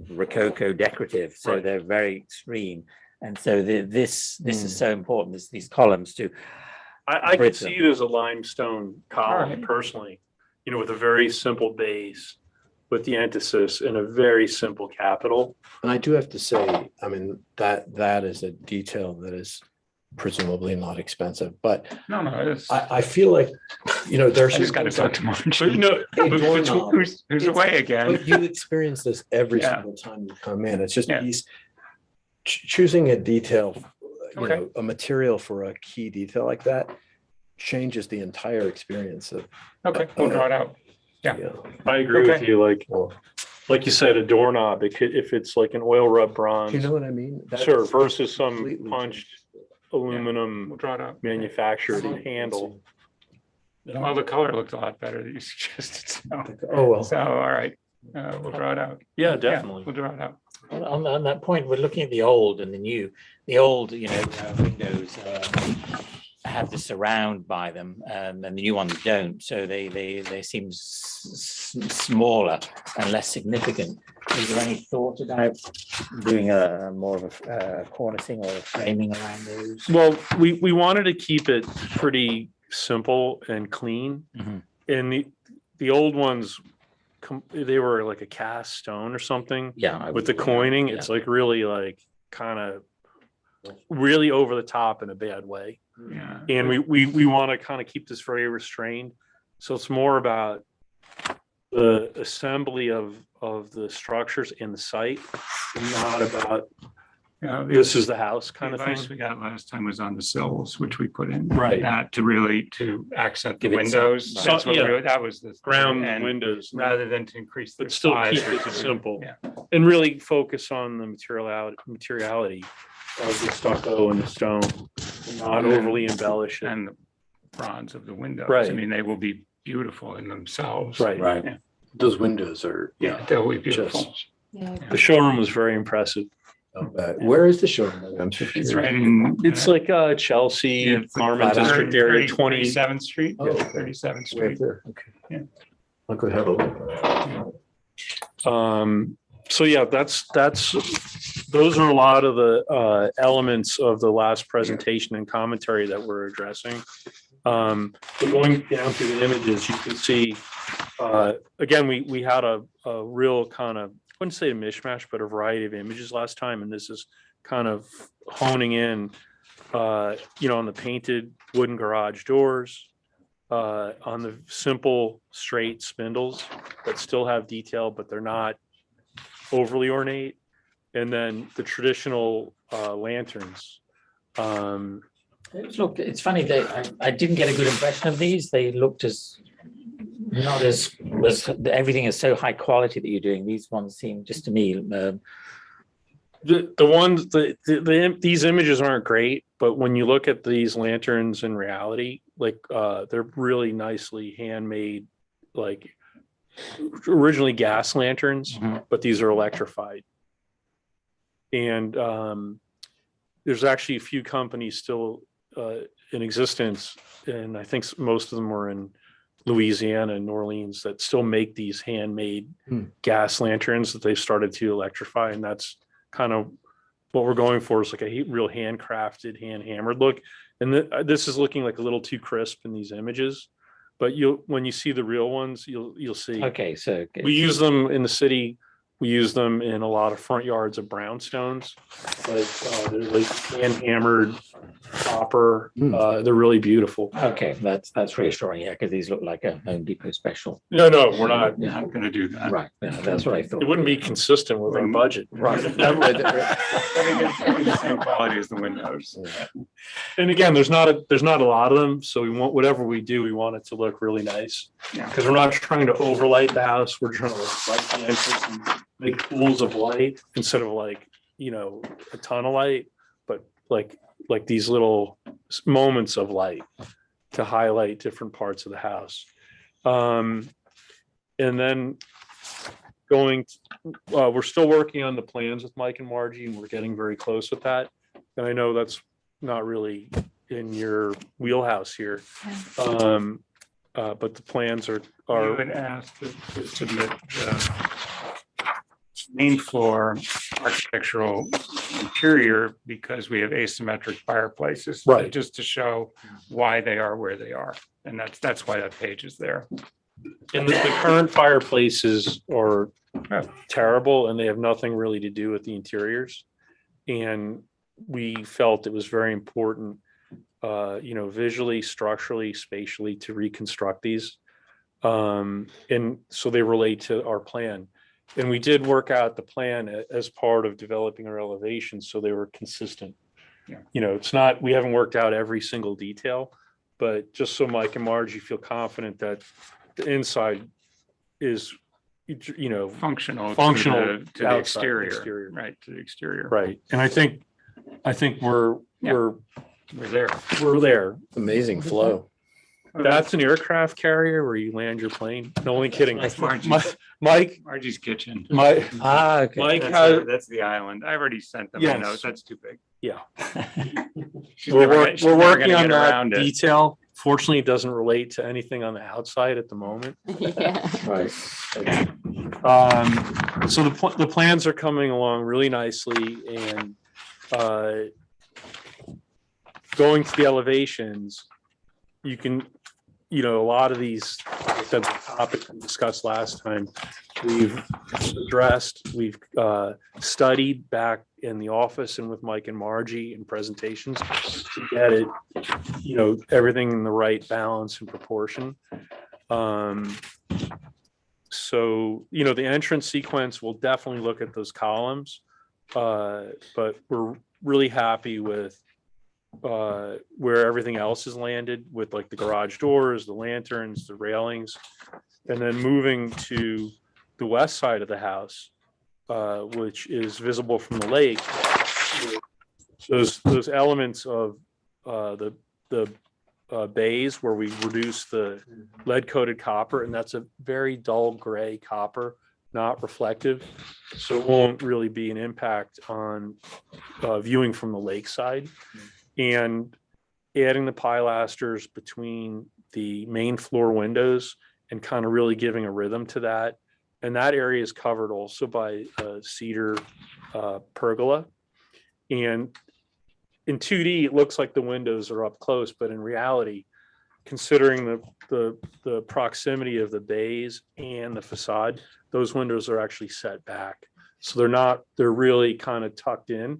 rococo decorative. So Right. they're very extreme. And so this is so important, these columns to, I could Bridge see them. it as a limestone column Alright. personally, with a very simple base, with the emphasis in a very simple capital. And I do have to say, I mean, that is a detail that is presumably not expensive, but No, it's, I feel like, I there's. just gotta talk to Marge. So, no, doorknob. Who's away again? But you experience this every Yeah. single time you come in. It's just Yeah. these choosing a detail, Okay. a material for a key detail like that changes the entire experience of, Okay, we'll draw it out. Yeah. I agree with Okay. you. Well, Like you said, a doorknob, it could, if it's like an oil rub bronze, you know what I mean? That sure, is versus some completely punched changed. aluminum We'll draw it out. manufactured handle. Well, the color looked a lot better that you suggested. So, Oh, well. so all right, we'll draw it out. Yeah, Yeah, definitely. We'll draw it out. on that point, we're looking at the old and the new. The old, windows have the surround by them, and the new ones don't. So they seem smaller and less significant. Is there any thought about doing a more of a cornicing or a framing around those? Well, we wanted to keep it pretty simple and clean. Mhm. And the old ones, they were like a cast stone or something. Yeah. With the coining, it's like really like kind of really over the top in a bad way. Yeah. And we want to kind of keep this very restrained. So it's more about the assembly of the structures in the site, and not about this is the house kind of advice thing. we got last time was on the sills, which we put in. Right. That to accent the Give it some- windows. right. That's what Yeah. that was the Ground and windows, rather than to increase the but still size. keep it simple. Yeah. And really focus on the materiality of the stucco and the stone, and not overly embellish it. And the bronze of the windows. I Right. mean, they will be beautiful in themselves. Right. Right. Those windows are, Yeah, they'll be beautiful. The showroom was very impressive. where is the showroom? I'm just It's curious. right in. It's like Chelsea, Yeah, it's like Carmen District area, 20. 37th Street. Oh, okay. 37th Way up Street. there, okay. Yeah. I'll go have a look. So yeah, those are a lot of the elements of the last presentation and commentary that we're addressing. But going down through the images, you can see, again, we had a real kind of, I wouldn't say a mishmash, but a variety of images last time, and this is kind of honing in, on the painted wooden garage doors, on the simple straight spindles that still have detail, but they're not overly ornate. And then the traditional lanterns. Look, it's funny that I didn't get a good impression of these. They looked not as everything is so high quality that you're doing. These ones seem just to me The ones, these images aren't great, but when you look at these lanterns in reality, like, they're really nicely handmade, like originally gas lanterns, Mhm. but these are electrified. And, there's actually a few companies still, in existence, and I think most of them are in Louisiana and New Orleans that still make these handmade Hmm. gas lanterns that they've started to electrify, and that's kind of what we're going for, is like a real handcrafted, hand hammered look. And this is looking like a little too crisp in these images, but when you see the real ones, you'll see. Okay, so. We use them in the city. We use them in a lot of front yards of brownstones, but they're like hand hammered copper. They're really beautiful. Okay, that's reassuring, yeah, because these look like a Home Depot special. No, we're not. You're not gonna do that. Right, yeah, that's what I thought. It wouldn't be consistent with our budget. Right. That'd be the same quality as the windows. And again, there's not a lot of them, so we want, whatever we do, we want it to look really nice. Yeah. Because we're not trying to overlight the house, we're trying to like light the entrance and make pools of light instead of like, a ton of light, but like these little moments of light to highlight different parts of the house. And then we're still working on the plans with Mike and Margie, and we're getting very close with that. And I know that's not really in your wheelhouse here. But the plans You are, would ask to submit the main floor architectural interior because we have asymmetric fireplaces. Right. Just to show why they are where they are. And that's why that page is there. and the current fireplaces are terrible, and they have nothing really to do with the interiors. And we felt it was very important, visually, structurally, spatially, to reconstruct these. And so they relate to our plan. And we did work out the plan as part of developing our elevations, so they were consistent. Yeah. It's not, we haven't worked out every single detail, but just so Mike and Margie feel confident that the inside is, Functional. Functional To the outside, exterior. Right, to the exterior. right. And I think we're We're there. there. Amazing flow. That's an aircraft carrier where you land your plane. No, only kidding. Margie's Margie's kitchen. okay. Okay. That's the island. I already sent them a Yes. note. That's too big. Yeah. She's We're never working gonna on get that around it. detail. Fortunately, it doesn't relate to anything on the outside at the moment. Yeah. Right. So the plans are coming along really nicely, and going to the elevations, you can, a lot of these, the topic we discussed last time, we've addressed, we've studied back in the office and with Mike and Margie in presentations to get it, everything in the right balance and proportion. So, the entrance sequence, we'll definitely look at those columns, but we're really happy with where everything else is landed, with like the garage doors, the lanterns, the railings. And then moving to the west side of the house, which is visible from the lake, those elements of the bays where we reduce the lead coated copper, and that's a very dull gray copper, not reflective, so it won't really be an impact on viewing from the lakeside. And adding the pilasters between the main floor windows and kind of really giving a rhythm to that. And that area is covered also by cedar pergola. And in 2D, it looks like the windows are up close, but in reality, considering the proximity of the bays and the facade, those windows are actually set back. So they're really kind of tucked in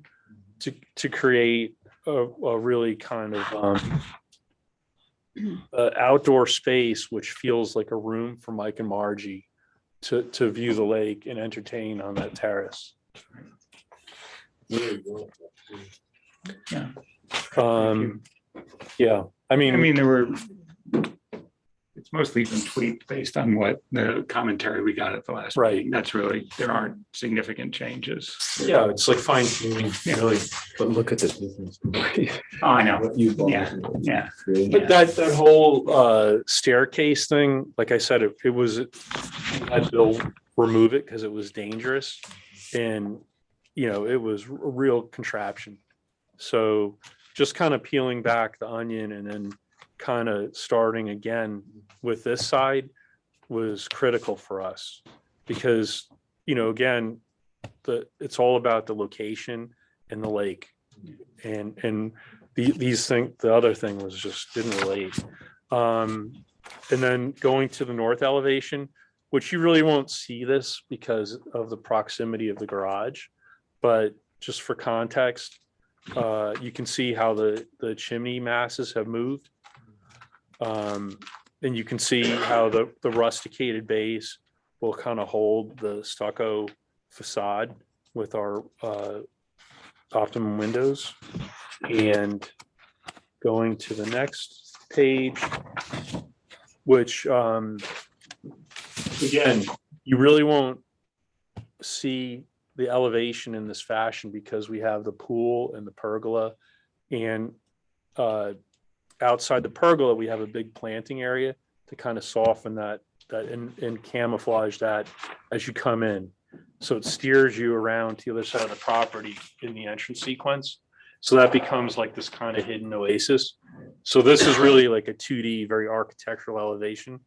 to create a really kind of outdoor space, which feels like a room for Mike and Margie to view the lake and entertain on that terrace. Yeah. Yeah, I mean, there were, It's mostly been tweaked based on what the commentary we got at the last Right. meeting. That's really, there aren't significant changes. Yeah, it's like fine tuning, really. But look at this. Oh, I know. What you bought. Yeah, yeah. But that whole staircase thing, like I said, it was, I had Bill remove it because it was dangerous. And, it was a real contraption. So just kind of peeling back the onion and then kind of starting again with this side was critical for us. Because, again, it's all about the location and the lake. And the other thing was just didn't relate. And then going to the north elevation, which you really won't see this because of the proximity of the garage, but just for context, you can see how the chimney masses have moved. And you can see how the rusticated base will kind of hold the stucco facade with our optimum windows. And going to the next page, which again, you really won't see the elevation in this fashion because we have the pool and the pergola, and outside the pergola we have a big planting area to kind of soften that and camouflage that as you come in. So it steers you around to the other side of the property in the entrance sequence. So that becomes like this kind of hidden oasis. So this is really like a 2D, very architectural elevation,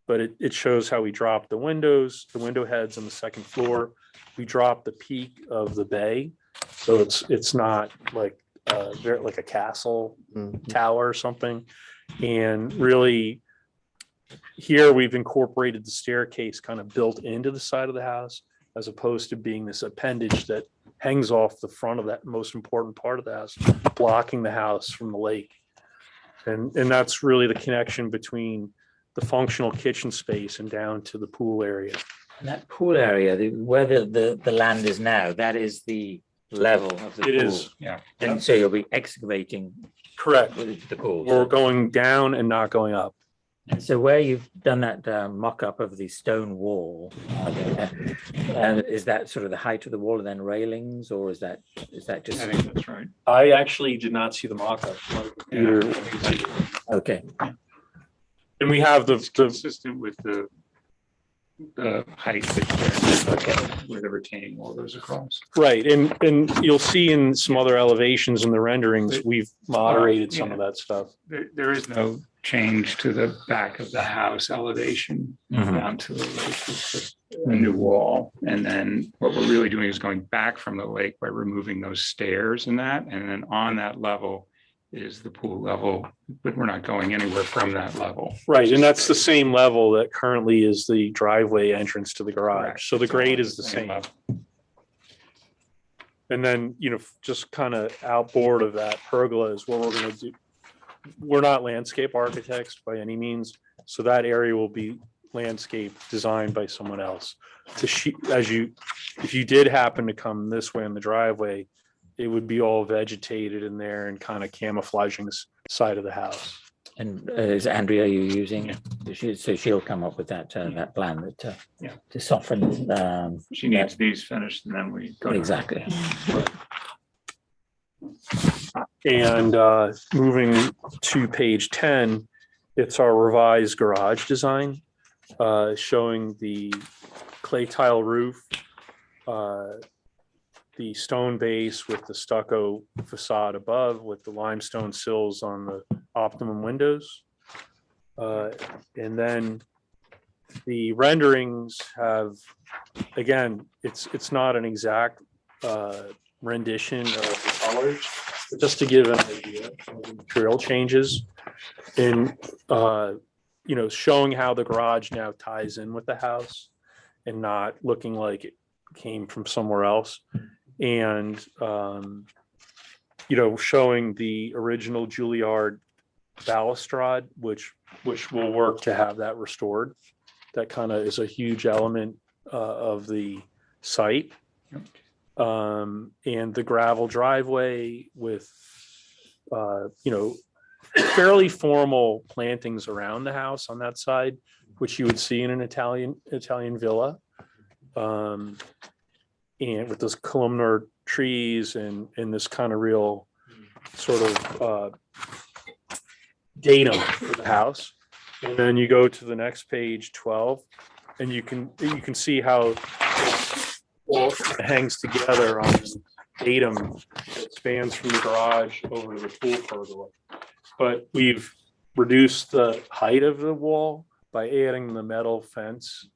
but it shows how we drop the windows, the window heads on the second floor. We drop the peak of the bay. So it's not like very like a castle tower or something. And really here we've incorporated the staircase kind of built into the side of the house, as opposed to being this appendage that hangs off the front of that most important part of the house, blocking the house from the lake. And that's really the connection between the functional kitchen space and down to the pool area. And that pool area, where the land is now, that is the level of the pool. It is. Yeah. And so you'll be excavating Correct. with the pool. We're going down and not going up. And so where you've done that mock-up of the stone wall, is that sort of the height of the wall and then railings, or is that just? I think that's right. I actually did not see the mock-up. Okay. And we have It's consistent with the height that where the retaining wall goes across. right. And you'll see in some other elevations in the renderings, we've moderated some of that stuff. There is no change to the back of the house elevation Mhm. down to the lake. It's just a new wall. And then what we're really doing is going back from the lake by removing those stairs and that. And then on that level is the pool level, but we're not going anywhere from that level. Right. And that's the same level that currently is the driveway entrance to the garage. Correct. So the grade is the Same same. level. And then, just kind of outboard of that pergola is what we're going to do. We're not landscape architects by any means. So that area will be landscape designed by someone else. If you did happen to come this way on the driveway, it would be all vegetated in there and kind of camouflaging this side of the house. And is Andrea you using? Yeah. So she'll come up with that that plan that Yeah. to soften. She needs these finished and then we go. to- Exactly. And moving to page 10, it's our revised garage design, showing the clay tile roof, the stone base with the stucco facade above with the limestone sills on the optimum windows. And then the renderings have, again, it's not an exact rendition of the colors, but just to give an idea of the material changes in, showing how the garage now ties in with the house and not looking like it came from somewhere else. And, showing the original Juilliard balustrade, which will work to have that restored. That kind of is a huge element of the site. And the gravel driveway with, fairly formal plantings around the house on that side, which you would see in an Italian villa. And with those columnar trees and this kind of real sort of datum for the house. And then you go to the next page, 12, and you can see how it all hangs together on datum that spans from the garage over to the pool pergola. But we've reduced the height of the wall by adding the metal fence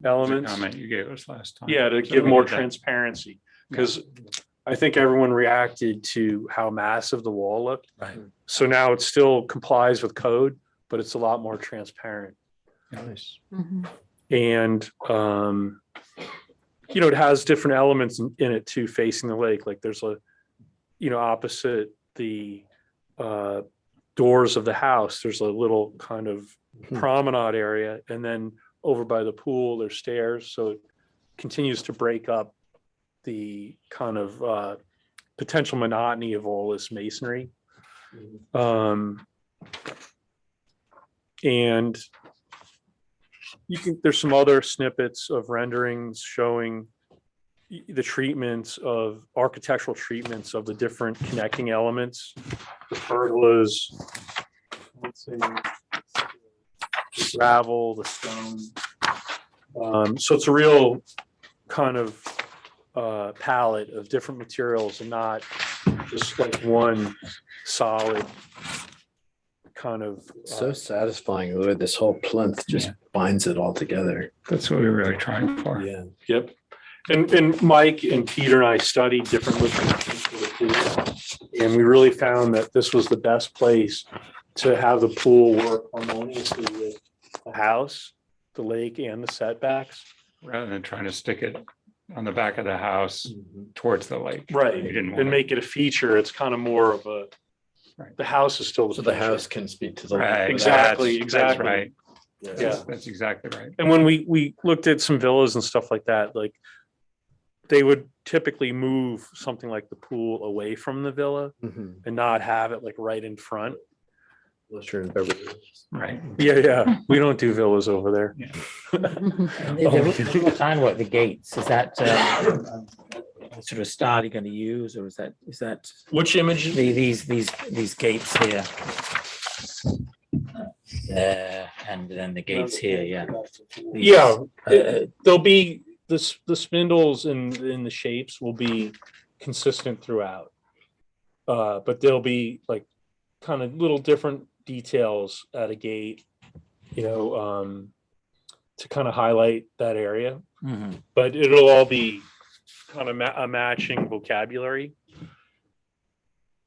elements. Comment you gave us last time. Yeah, to So give we more did that. transparency, because I think everyone reacted to how massive the wall looked. Right. So now it still complies with code, but it's a lot more transparent. Nice. And, it has different elements in it too, facing the lake. Like there's opposite the doors of the house, there's a little kind of promenade area. And then over by the pool, there's stairs. So it continues to break up the kind of potential monotony of all this masonry. And there's some other snippets of renderings showing the architectural treatments of the different connecting elements, the pergolas, let's say, the gravel, the stone. So it's a real kind of palette of different materials and not just like one solid kind of. So satisfying the way this whole plinth just binds it all together. That's what we were really trying for. Yeah. Yep. And Mike and Peter and I studied different locations for the pool. And we really found that this was the best place to have the pool work harmoniously with the house, the lake, and the setbacks. Rather than trying to stick it on the back of the house towards the lake. Right. We didn't want And make it a feature. It's kind of more of a, Right. the house is still the So the feature. house can speak to the. Right, Exactly, that's exactly. right. Yeah. That's exactly right. And when we looked at some villas and stuff like that, like they would typically move something like the pool away from the villa Mhm. and not have it like right in front. Unless you're in Beverly Hills. Right. Yeah. We don't do villas over there. The ironwork, the gates, is that sort of style you're going to use, or is that Which image? these gates here? There, and then the gates here, yeah. These, Yeah, uh, there'll be the spindles and the shapes will be consistent throughout. But there'll be like kind of little different details at a gate, to kind of highlight that area. mhm. But it'll all be kind of a matching vocabulary.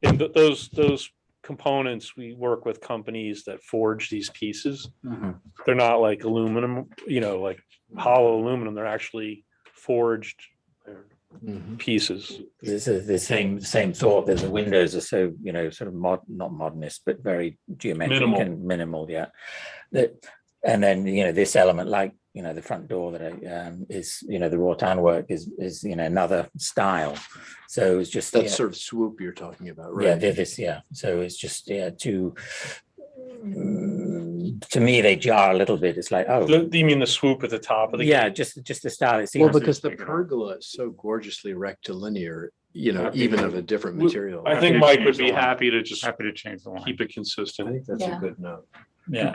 And those components, we work with companies that forge these pieces. Mhm. They're not like aluminum, like hollow aluminum. They're actually forged Mhm. pieces. This is the same thought. There's the windows are so, sort of not modernist, but very geometric Minimal. and minimal. Yeah. And then, this element, like, the front door that is, the wrought ironwork is, another style. So it's just, That sort of swoop you're talking about, right? yeah. So it's just, to me, they jar a little bit. It's like, oh, You mean the swoop at the top of the? yeah, just the style. It seems. Well, because the pergola is so gorgeously rectilinear, even of a different material. I think Mike would be happy to just Happy to change the line. keep it I consistent. think that's a Yeah. good note. Yeah.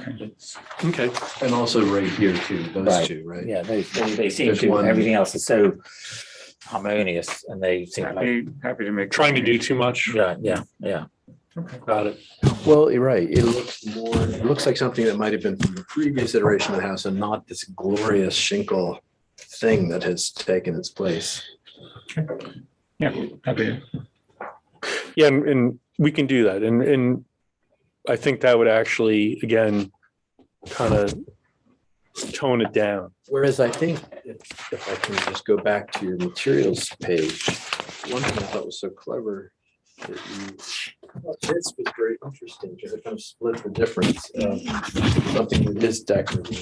Okay. And also right here too, those Right. two, right? Yeah, they seem There's to, one- everything else is so harmonious and they seem like, Happy to make. the Trying to do change. too much. yeah. Got it. Well, you're right. It looks like something that might have been from the previous iteration of the house and not this glorious Schinkel thing that has taken its place. Yeah, happy to. Yeah, and we can do that. And I think that would actually, again, kind of tone it down. Whereas I think if I can just go back to your materials page, one thing I thought was so clever that this was very interesting because it kind of split the difference of something that is decorative.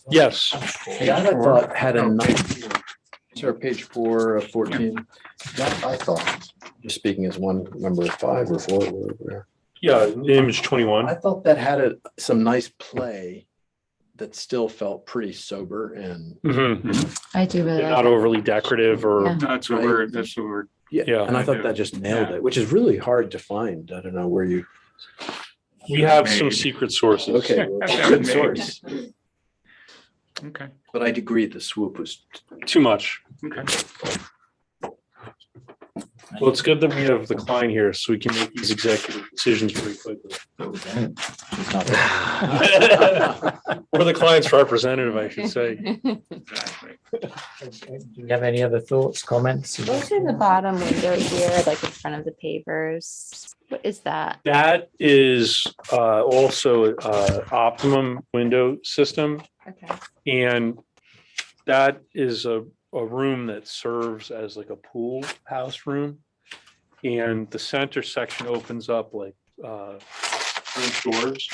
Yes. I thought had a nice, sorry, page 4 of 14. That I thought Just speaking as one member of 5 or 4, whatever. Yeah, image 21. I thought that had some nice play that still felt pretty sober and Mhm. I do really Not like overly decorative or, Yeah. That's what we're, that's what we're, yeah. and I thought that just nailed it, which is really hard to find. I don't know where you. We have some Made. secret sources. Okay, well, Have that good made. source. okay, But I'd agree the swoop was. Too much. okay. Well, it's good that we have the client here so we can make these executive decisions pretty quickly. Or the client's representative, I should say. Exactly. Do you have any other thoughts, comments? What's in the bottom window here, like in front of the pavers? What is that? That is also optimum window system. Okay. And that is a room that serves as like a pool house room. And the center section opens up like French doors.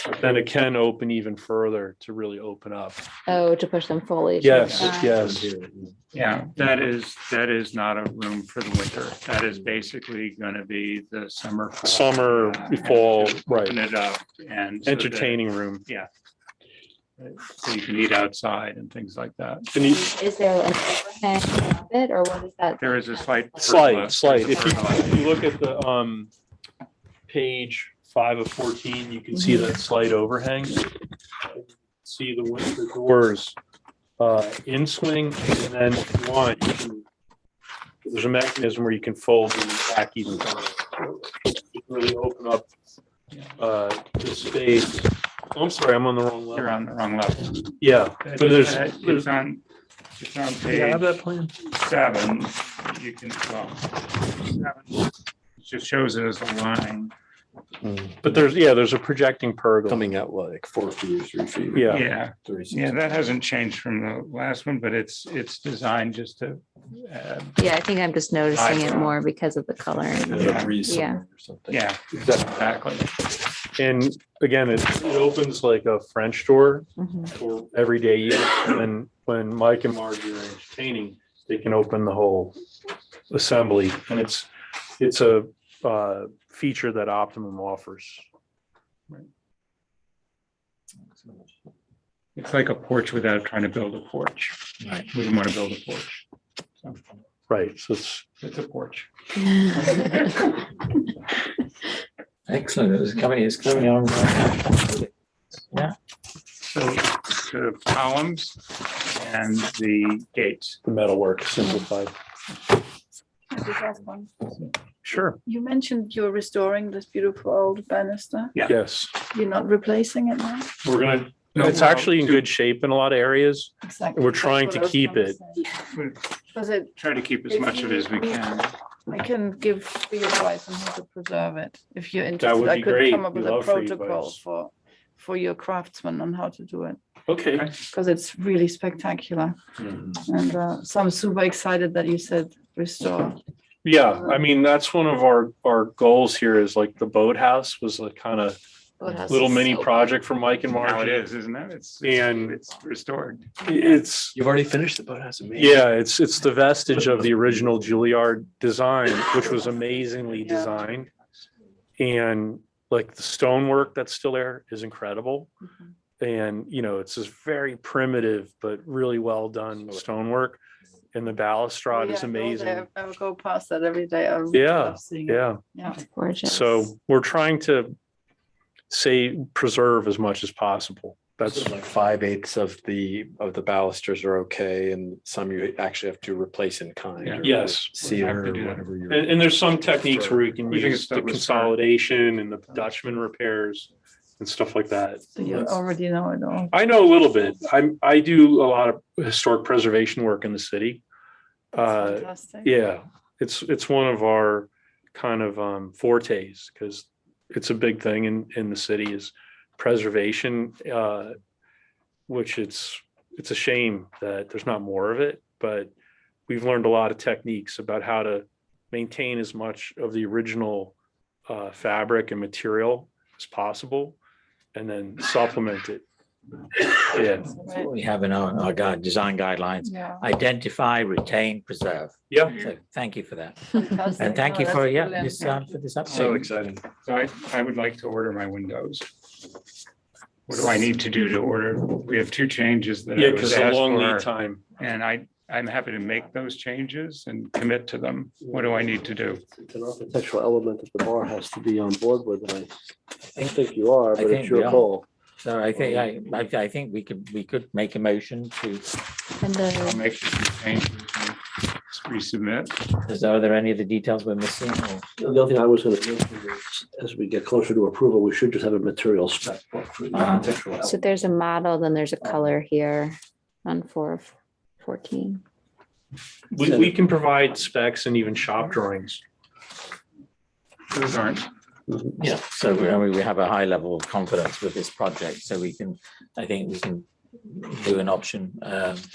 But then it can open even further to really open up. Oh, to push them fully. to the Yes, side. yes. Yeah, that is not a room for the winter. That is basically gonna be the summer. fall. Summer, fall, Open right. it up and. so that- Entertaining room. Yeah. So you can eat outside and things like that. And you- Is there an overhang of it, or what is that? There is a slight. Slight. There's a If pergola. you look at the page 5 of 14, you can see that slight overhang. See the doors in swing, and then if you want, you can, there's a mechanism where you can fold them back even further. You can really open up the space. Oh, I'm sorry, I'm on the wrong You're level. on the wrong level. Yeah, but there's It's on do you have page that plan? 7. You can, well, 7 just shows it as a line. But there's a projecting pergola. Coming out like 4 feet or 3 feet. Yeah. Yeah, 36. yeah, that hasn't changed from the last one, but it's designed just to, Yeah, I think I'm just noticing it more because of the coloring. Yeah, breeze Yeah. somewhere or something. yeah, exactly. And again, it opens like a French door Mhm. for everyday use. And then when Mike and Margie are entertaining, they can open the whole assembly. And it's a feature that Optimum offers. It's like a porch without trying to build a porch. Right. We didn't want to build a porch. So Right. So it's it's a porch. Excellent. It's coming on. Yeah. So the columns and the gates. the metalwork simplified. I just ask one. Sure. You mentioned you're restoring this beautiful old banister. Yeah. Yes. You're not replacing it now? We're gonna, No, it's actually in good shape in a lot of areas. Exactly. We're trying to keep it. Because it, Try to keep as much of it as we can. I can give free advice on how to preserve it. If you're would interested, I be could great. come up We with a love free protocol advice. for your craftsmen on how to do it. Okay. Because it's really spectacular. And so I'm super excited that you said restore. Yeah, I mean, that's one of our goals here is like the boathouse was like kind of little mini project for Mike and Now it Margie. is, isn't it? And- It's restored. It's, You've already finished the boathouse. Amazing. yeah, it's the vestige of the original Juilliard design, which was amazingly designed. And like the stonework that's still there is incredible. And, you know, it's this very primitive, but really well done stonework. And the balustrade is Yeah, I go amazing. there. I would go past that every day. I Yeah, love seeing it. Yeah. Yeah. Gorgeous. So we're trying to preserve as much as possible. That's Like 5/8 of the balusters are okay, and some you actually have to replace in kind. Yeah. or Yes. Cedar Have to or do that. whatever you're. And there's some techniques where you can We think use it's the still restored. consolidation and the Dutchman repairs and stuff like that. So you already know it all. I know a little bit. I do a lot of historic preservation work in the city. Fantastic. Yeah, it's one of our kind of fortes because it's a big thing in the city is preservation, which it's a shame that there's not more of it, but we've learned a lot of techniques about how to maintain as much of the original fabric and material as possible and then supplement it Yeah. That's what we have in our design guidelines. Yeah. Identify, retain, preserve. Yeah. So thank you for that. Fantastic. And thank No, you that's for, brilliant. this So update. exciting. So I would like to order my windows. What do I need to do to order? We have two changes that I Yeah, was because a asked long lead for. time. And I'm happy to make those changes and commit to them. What do I need to do? It's an architectural element that the bar has to be on board with, and I think you are, but think it's we your are. call. So I think, I think we could make a motion to, And I'll the, make some changes and resubmit. are there any of the details we're missing? Or- The other thing I was gonna mention is, as we get closer to approval, we should just have a material spec book for the architectural. so element. there's a model, then there's a color here on 414. We can provide specs and even shop drawings. Those aren't. Yeah, so we have a high level of confidence with this project, so I think we can do an option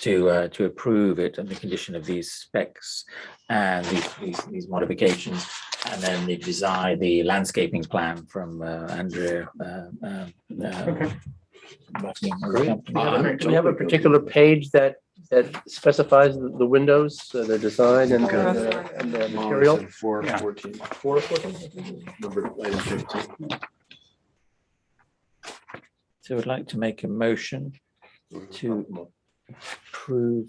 to approve it on the condition of these specs and these modifications, and then the landscaping plan from Andrea. Do we have a particular page that specifies the windows, the design and the material? Yeah. 414. Number item 15. So I'd like to make a motion to approve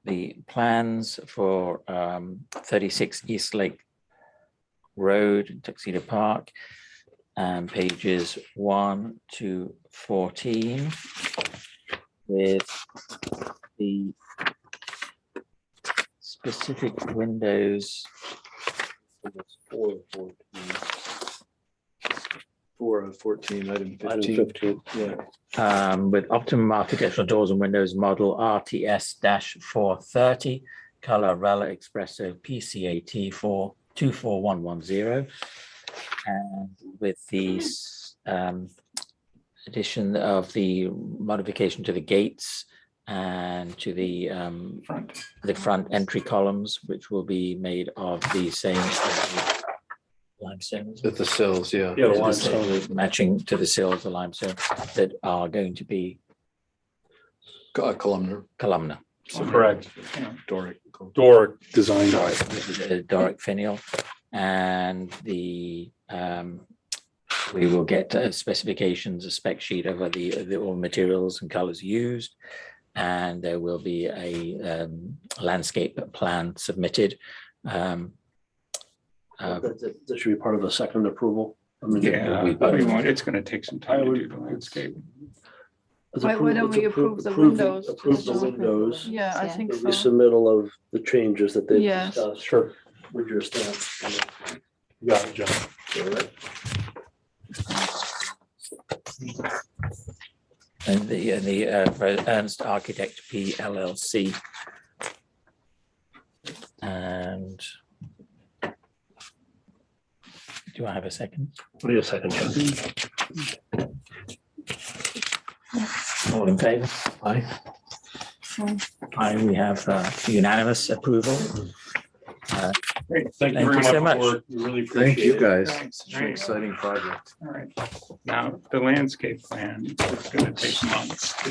the plans for 36 East Lake Road in Tuxedo Park, and pages 1 to 14 with the specific windows. 4 of 14, item Item 15. 15. Yeah. With optimum architectural doors and windows model RTS-430, color Rella Espresso PCAT 24110. And with the addition of the modification to the gates and to the front entry columns, which will be made of the same limestone. At the sills, yeah. Yeah, the Yeah, limestone. matching to the sills, the limestone that are going to be Columnar. columnar. Correct. Doric. Doric design. Doric finial, and we will get specifications, a spec sheet of the all materials and colors used, and there will be a landscape plan submitted. That should be part of the second approval. I mean, Yeah, we want, it's gonna take some time to do the landscape. it's Why approved- don't it's we approved- approve the approved- windows? Approve the windows, Yeah, I Yeah. think the so. resubmittal of the changes that they've Yes. discussed. Sure. With your stamp. Got it, John. And the Ernst Architect P LLC. And do I have a second? Wait a second, John. All in favor? Aye. Aye, we have unanimous approval. Great, Thank Thank you you very so much. much. We really Thank appreciate you, it. guys. Thanks. It's an exciting project. All right. Now, the landscape plan is gonna take months to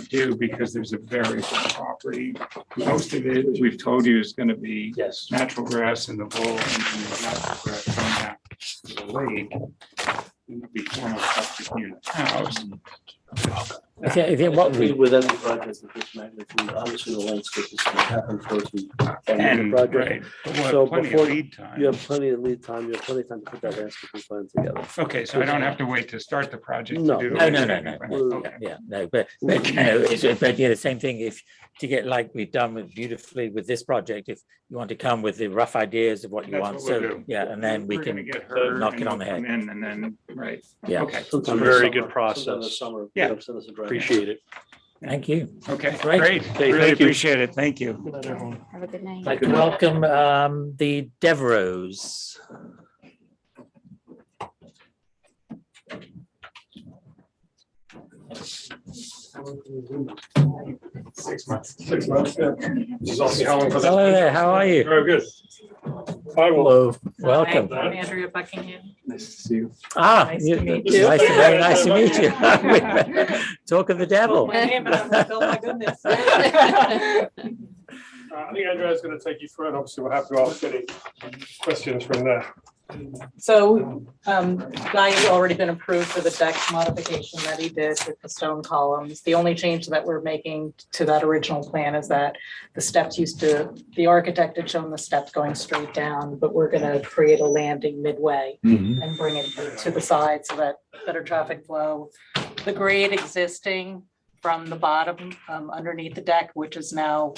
do because there's a very big property. Most of it, we've told you, is gonna be Yes. natural grass in the bowl and then the natural grass coming out to the lake. And there'll be formal stuff near the house. I think what we, With any project of this magnitude, obviously the landscape is going to happen towards the end of the And, project. right, but we'll So have plenty of before- lead time. You have plenty of lead time, you have plenty of time to put that landscaping plan together. Okay, so I don't have to wait to start the project to No. do the No, no, landscaping plan. no. Okay. yeah, no, but you know, but yeah, the same thing, if to get like we've done with beautifully with this project, if you want to come with the rough ideas of what you That's want, what we'll so, do. yeah, and then we We're gonna can get her knock and it on the they'll head. come in and then, right, Yeah, okay, Sometime a this very summer- good process. sometime this summer, Yeah. send us a draft. Appreciate it. thank you. okay, Great. great, Hey, really thank you. appreciate it, thank you. Have a good night. I'd like to welcome the Devereaux. 6 months. 6 months, yeah. This is also Helen for that. Hello there, how are you? Very good. I will. Hello, welcome. I'm Andrea Buckingham. Nice to see you. Ah, Nice to meet you. very nice to meet you. Talk of the devil. I think Andrea's going to take you through, and obviously we'll have to ask any questions from there. So Guy has already been approved for the deck modification that he did with the stone columns. The only change that we're making to that original plan is that the steps the architect had shown the steps going straight down, but we're gonna create a landing midway and bring it to the side so that better traffic flow. The grade existing from the bottom underneath the deck, which is now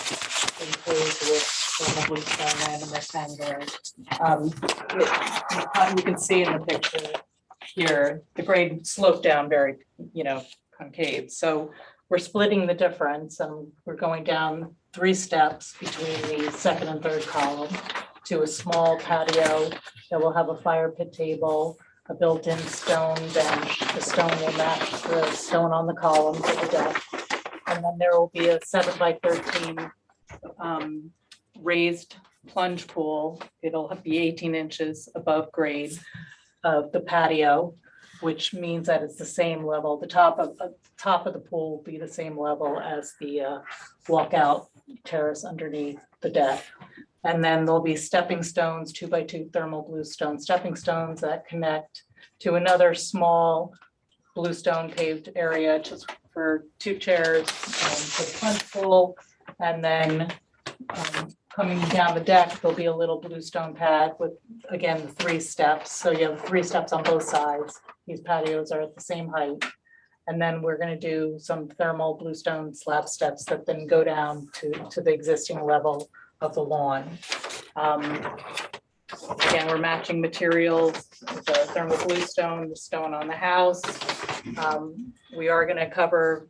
enclosed with probably and rectangular. You can see in the picture here, the grade sloped down very, concave. So we're splitting the difference and we're going down 3 steps between the second and third column to a small patio that will have a fire pit table, a built-in stone bench. The stone will match the stone on the columns of the deck. And then there will be a 7x13 raised plunge pool. It'll be 18 inches above grade of the patio, which means that it's the same level. The top of the pool will be the same level as the walkout terrace underneath the deck. And then there'll be stepping stones, 2x2 thermal bluestone stepping stones that connect to another small bluestone paved area just for 2 chairs for the plunge pool. And then coming down the deck, there'll be a little bluestone pad with, again, 3 steps. So you have 3 steps on both sides. These patios are at the same height. And then we're going to do some thermal bluestone slab steps that then go down to the existing level of the lawn. Again, we're matching materials, the thermal bluestone, the stone on the house. We are going to cover,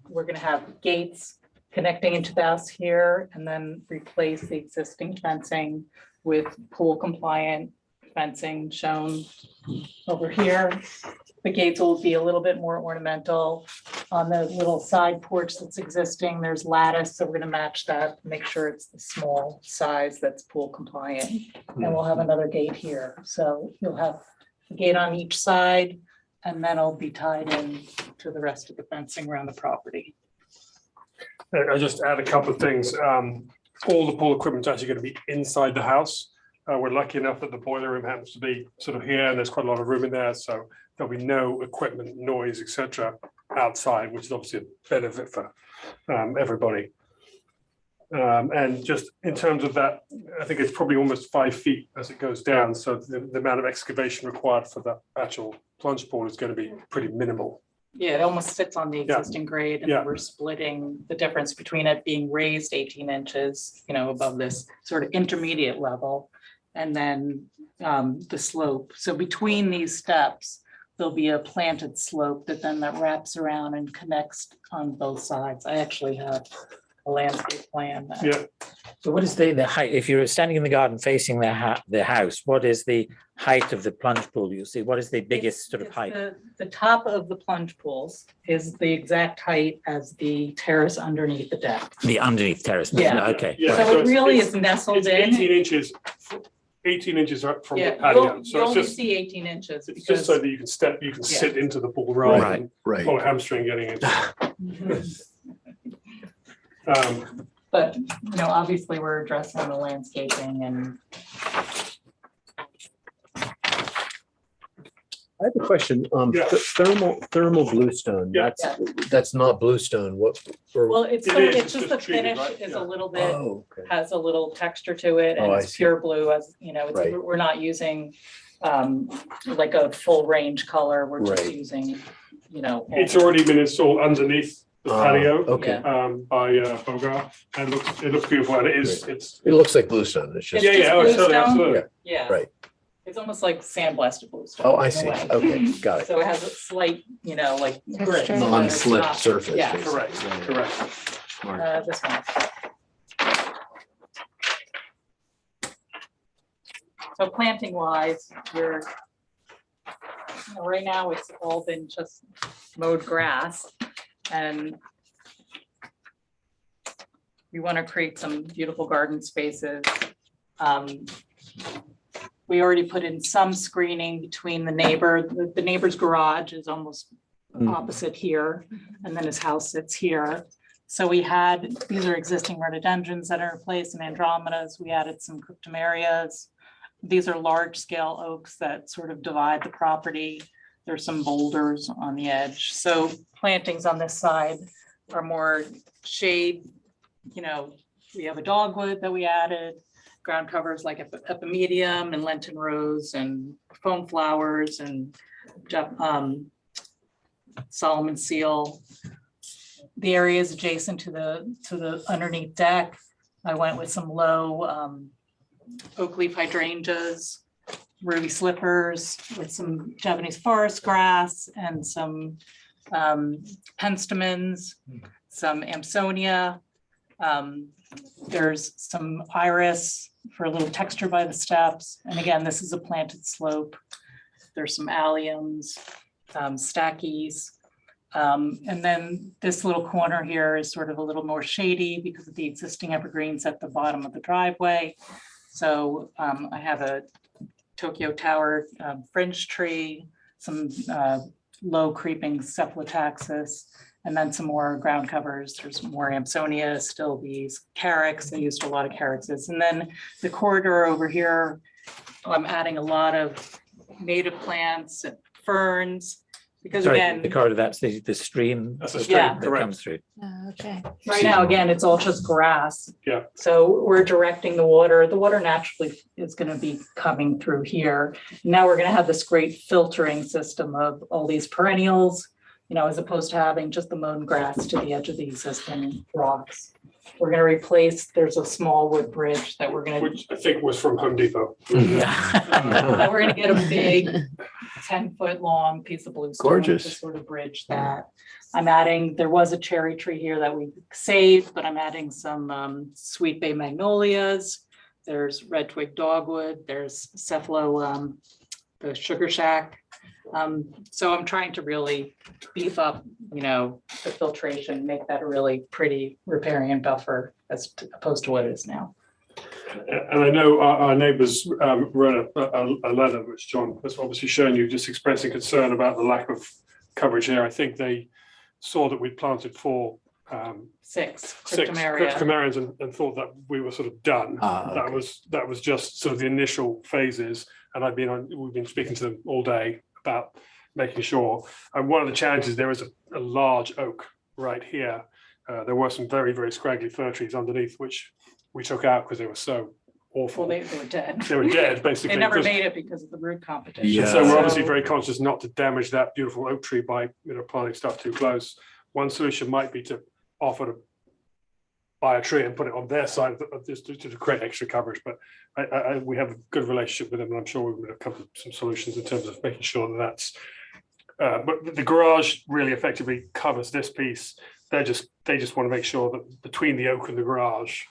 we're going to have gates connecting into the house here and then replace the existing fencing with pool compliant fencing shown over here. The gates will be a little bit more ornamental. On the little side porch that's existing, there's lattice, so we're gonna match that, make sure it's the small size that's pool compliant. And we'll have another gate here. So you'll have a gate on each side and then it'll be tied in to the rest of the fencing around the property. I'll just add a couple of things. All the pool equipment is actually going to be inside the house. We're lucky enough that the boiler room happens to be sort of here, and there's quite a lot of room in there, so there'll be no equipment, noise, etc., outside, which is obviously a benefit for everybody. And just in terms of that, I think it's probably almost 5 feet as it goes down, so the amount of excavation required for the actual plunge pool is going to be pretty minimal. Yeah, it almost sits on the existing grade and Yeah. then we're splitting the difference between it being raised 18 inches, above this sort of intermediate level. And then the slope. So between these steps, there'll be a planted slope that wraps around and connects on both sides. I actually have a landscape plan. Yeah. So what is the height, if you're standing in the garden facing the house, what is the height of the plunge pool you see? What is the biggest sort of It's height? The top of the plunge pools is the exact height as the terrace underneath the deck. The underneath terrace? Yeah. Okay. Yeah, So it it's- really it's- is nestled It's in. 18 inches up from the Yeah, patio, you so it's only just, see 18 inches it's just because. so that you can sit into the pool rather Right. than Right. pull a hamstring getting into. But, obviously we're addressing the landscaping and I have a question. Yeah. Thermal bluestone, Yeah. that's not bluestone. What? or- well, it's It gonna- is, it's it's just just the treated, finish right? is Yeah. a little bit, Oh, okay. has a little texture to it Oh, and I it's see. pure blue as, it's, Right. we're not using like a full range color. We're just Right. using, It's already been installed underneath the patio Okay. by Bogart, and it looks beautiful, and it's. It looks like bluestone. It's just. Yeah, just yeah, oh, totally, bluestone? absolutely. Yeah. Right. It's almost like sandblasted bluestone. Oh, I in a see. way. Okay, got it. So it has a slight, like grit. Texture. but it's Non-slip not- surface. Yeah. basically. Correct, Yeah, yeah. correct. Smart. This one. So planting wise, right now it's all been just mowed grass and we want to create some beautiful garden spaces. We already put in some screening between the neighbor, the neighbor's garage is almost opposite here, and then his house sits here. So we had, these are existing rhododendrons that are in place and andromedas. We added some cryptomerias. These are large scale oaks that sort of divide the property. There's some boulders on the edge. So plantings on this side are more shade. You know, we have a dogwood that we added, ground covers like epimedium and Lenten rose and foam flowers and Solomon seal. The areas adjacent to the underneath deck, I went with some low oak leaf hydrangeas, ruby slippers with some Japanese forest grass and some penstemons, some Amsonia. There's some iris for a little texture by the steps. And again, this is a planted slope. There's some alliums, stackies. And then this little corner here is sort of a little more shady because of the existing evergreens at the bottom of the driveway. So I have a Tokyo Tower fringe tree, some low creeping cephalotaxis, and then some more ground covers. There's more Amsonia, still these carex. I used a lot of carexes. And then the corridor over here, I'm adding a lot of native plants and ferns. Because Sorry, again, the corridor, that's the stream. That's a that stream, Yeah. correct. comes through. Okay. right now, again, it's all just grass. Yeah. So we're directing the water. The water naturally is going to be coming through here. Now we're going to have this great filtering system of all these perennials, you know, as opposed to having just the mown grass to the edge of the existing rocks. We're going to replace, there's a small wood bridge that we're going to, Which I think was from Home Depot. we're going to get a big 10-foot long piece of bluestone to Gorgeous. sort of bridge that. I'm adding, there was a cherry tree here that we saved, but I'm adding some sweet bay magnolias. There's red twig dogwood, there's cephalo, the sugar shack. So I'm trying to really beef up, you know, the filtration, make that a really pretty riparian buffer as opposed to what it is now. And I know our neighbours wrote a letter, which John has obviously shown you, just expressing concern about the lack of coverage here. I think they saw that we'd planted 4 Six cryptomerians cryptomeria. and thought that we were sort of done. Okay. That was just sort of the initial phases, and we've been speaking to them all day about making sure. And one of the challenges, there is a large oak right here. There were some very, very scraggly fir trees underneath, which we took out because they were so awful. Well, they were dead. They were dead, basically. They never 'cause- made it because of the root competition. Yeah. So we're obviously very conscious not to damage that beautiful oak tree by, you know, planting stuff too close. One solution might be to offer to buy a tree and put it on their side of this to create extra coverage. But we have a good relationship with them, and I'm sure we're going to come to some solutions in terms of making sure that that's. But the garage really effectively covers this piece. They just want to make sure that between the oak and the garage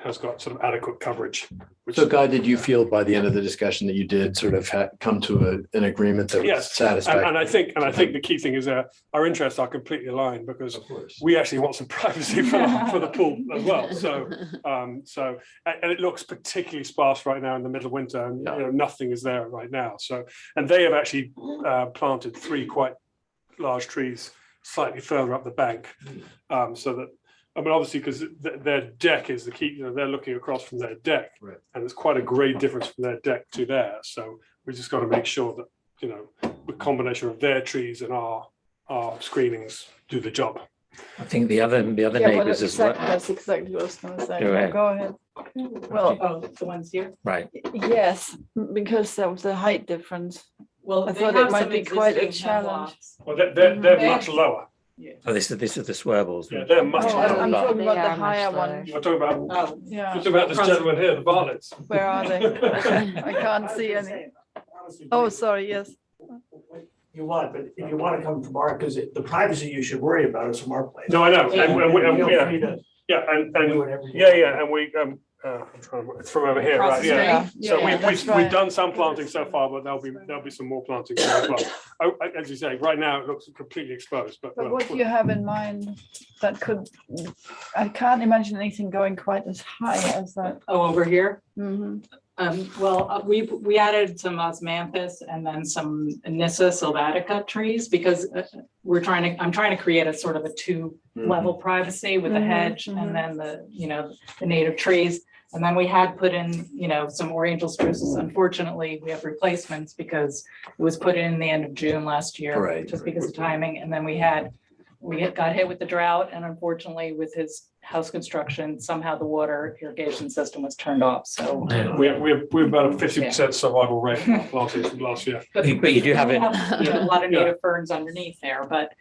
has got sort of adequate coverage. Which, So Guy, did you feel by the end of the discussion that you did sort of come to an agreement that was yes, satisfactory? and I think the key thing is our interests are completely aligned because we actually want some privacy for the pool as well. So and it looks particularly sparse right now in the middle of winter, and you know, nothing is there right now. So, and they have actually planted 3 quite large trees slightly further up the bank, so that. I mean, obviously, because their deck is the key, you know, they're looking across from their deck, Right. and there's quite a grade difference from their deck to there. So we just got to make sure that, you know, the combination of their trees and our screenings do the job. I think the other Yeah, well, neighbours as well. that's exactly what I was gonna say. Go ahead. Go ahead. Well, Oh, the ones here? Right. yes, because of the height difference. Well, I they thought it have might some be quite a existing challenge. hemlocks. Well, they're They- much lower. Oh, this is the swerbles. Yeah, they're much Oh, lower. I'm talking They about the are much higher lower. one. You're talking about, Oh, Yeah, you're talking about this gentleman here, the varlets. where are they? I can't see any. Oh, sorry, yes. You want, but if you want to come from our, because the privacy you should worry about is from our place. No, I know, and Feel yeah, free to yeah, and do whatever you yeah, and we I'm trying to, it's from over here, Across right? the Yeah. street. So Yeah, that's we've right. done some planting so far, but there'll be some more planting as well. Oh, as you say, right now it looks completely exposed, but But what do you have in mind that could, I can't imagine anything going quite as high as that. Oh, over here? Mhm. We added some osmanthus and then some Nyssa sylvatica trees because I'm trying to create a sort of a two-level privacy with a hedge and then the native trees. And then we had put in, some Oriental spruces. Unfortunately, we have replacements because it was put in the end of June last year. Right. Just because of timing. And then we got hit with the drought, and unfortunately with his house construction, somehow the water irrigation system was turned off, so. We're about a 50% survival rate last year. But you do have we it. A lot of native ferns underneath there, but,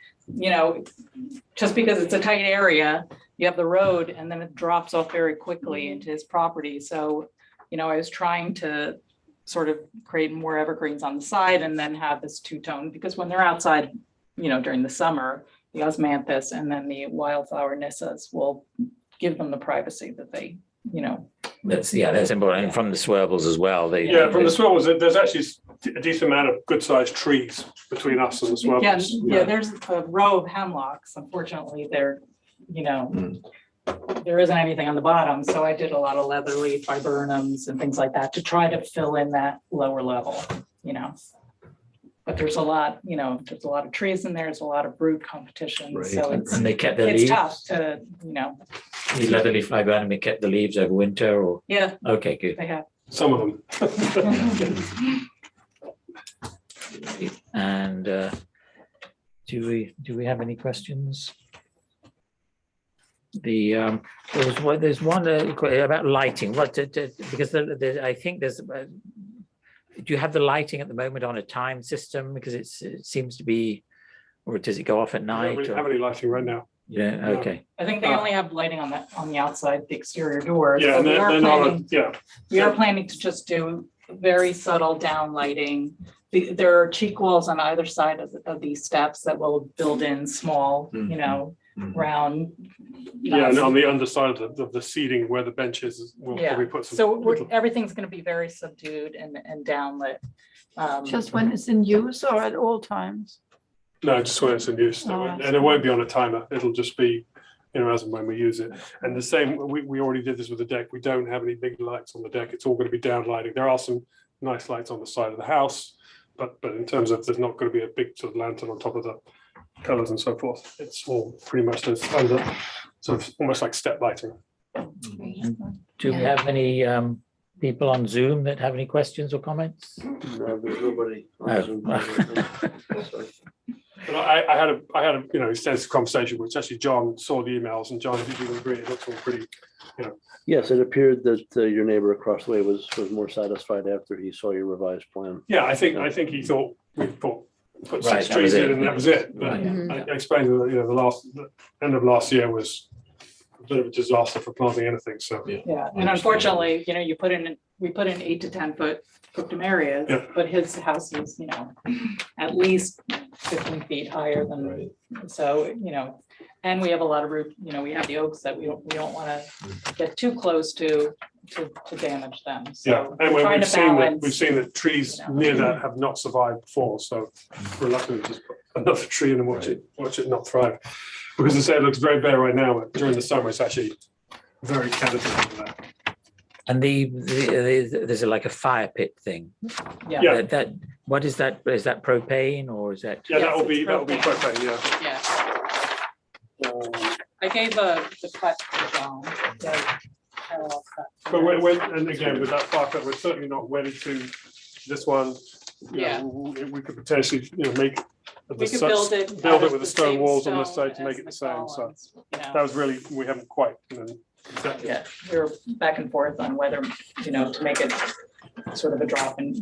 just because it's a tight area, you have the road and then it drops off very quickly into his property, so, I was trying to sort of create more evergreens on the side and then have this two-tone, because when they're outside, during the summer, the osmanthus and then the wildflower nissas will give them the privacy that they, That's important. And from the swerbles as well. From the swirls, there's actually a decent amount of good sized trees between us and the swirls. Yeah, there's a row of hemlocks. Unfortunately, there isn't anything on the bottom. So I did a lot of leatherleaf, viburnums and things like that to try to fill in that lower level, But there's a lot, there's a lot of trees in there, there's a lot of brood competition, Right. so And they kept the it's leaves. tough to, The leatherleaf viburnum, they kept the leaves over winter, or yeah, okay, good. they have. Some of them. And do we have any questions? There's one about lighting. Because I think there's. Do you have the lighting at the moment on a time system? Because it seems to be, or does it go off at We night? don't really have any lighting right now. Yeah. No. Okay. I think they only have lighting on the outside, the exterior doors. Yeah, but and they're not, we are planning to just do very subtle down lighting. There are cheek walls on either side of these steps that will build in small, round. Yeah, and on the underside of the seating where the bench is, we'll Yeah. probably put some. So little- everything's going to be very subdued and downlit. Just when it's in use or at all times? No, just when it's in use, Oh, I and it won't be on a timer. It'll just be, as and when we use it. And the same, we already did this with the deck. We don't have any big lights on the deck. It's all going to be down lighting. There are some nice lights on the side of the house, but in terms of, there's not going to be a big sort of lantern on top of the pillars and so forth. It's all pretty much those under, sort of almost like step lighting. Do we have any people on Zoom that have any questions or comments? No, there's nobody. on Oh. Zoom. But I had a extensive conversation, which actually John saw the emails, and John, if you agree, it looks all pretty. Yes, it appeared that your neighbor across the way was more satisfied after he saw your revised plan. Yeah, I think he thought we put Right, six that trees was it. in and that was it. But Right. I explained that, the end of last year was a bit of a disaster for planting anything, so. Yeah, and unfortunately, we put in 8 to 10 foot cryptomerias, Yeah. but his house is, at least 15 feet higher than, so, and we have a lot of root, we have the oaks that we don't want to get too close to damage them. Yeah, So and we're trying we've to seen balance. that trees you know. near that have not survived before, so we're lucky to just put another tree in and watch it not thrive. Because as I say, it looks very bare right now, but during the summer, it's actually very candid over that. And there's like a fire pit thing. Yeah. That what is that? Is that propane or is that? Yeah, Yes, that'll be it's propane, yeah. Yeah. I gave the cut to John. But and again, with that fire pit, we're certainly not wedded to this one. Yeah. We could potentially, make. We could build it. out Build it of with the the stone same walls on this stone side to make as it the same, so columns, that was really, we haven't quite, exactly. Yeah, we were back and forth on whether, to make it sort of a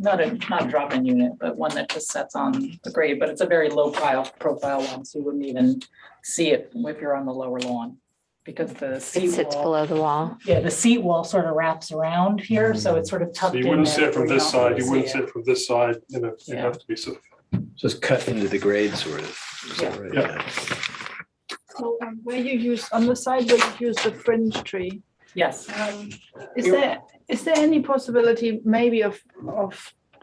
not a drop-in unit, but one that just sets on the grade, but it's a very low profile one, so you wouldn't even see it if you're on the lower lawn. Because the It seat sits wall, below the wall. the seat wall sort of wraps around here, so it's sort of tucked So in. you wouldn't there sit from where this don't side, really you wouldn't see it. sit from this side, you'd Yeah. have to be sort of. Just cut into the grade sort of. Is that Yeah. right? Yeah. So where you use, on the side where you use the fringe tree, Yes, is there any possibility maybe of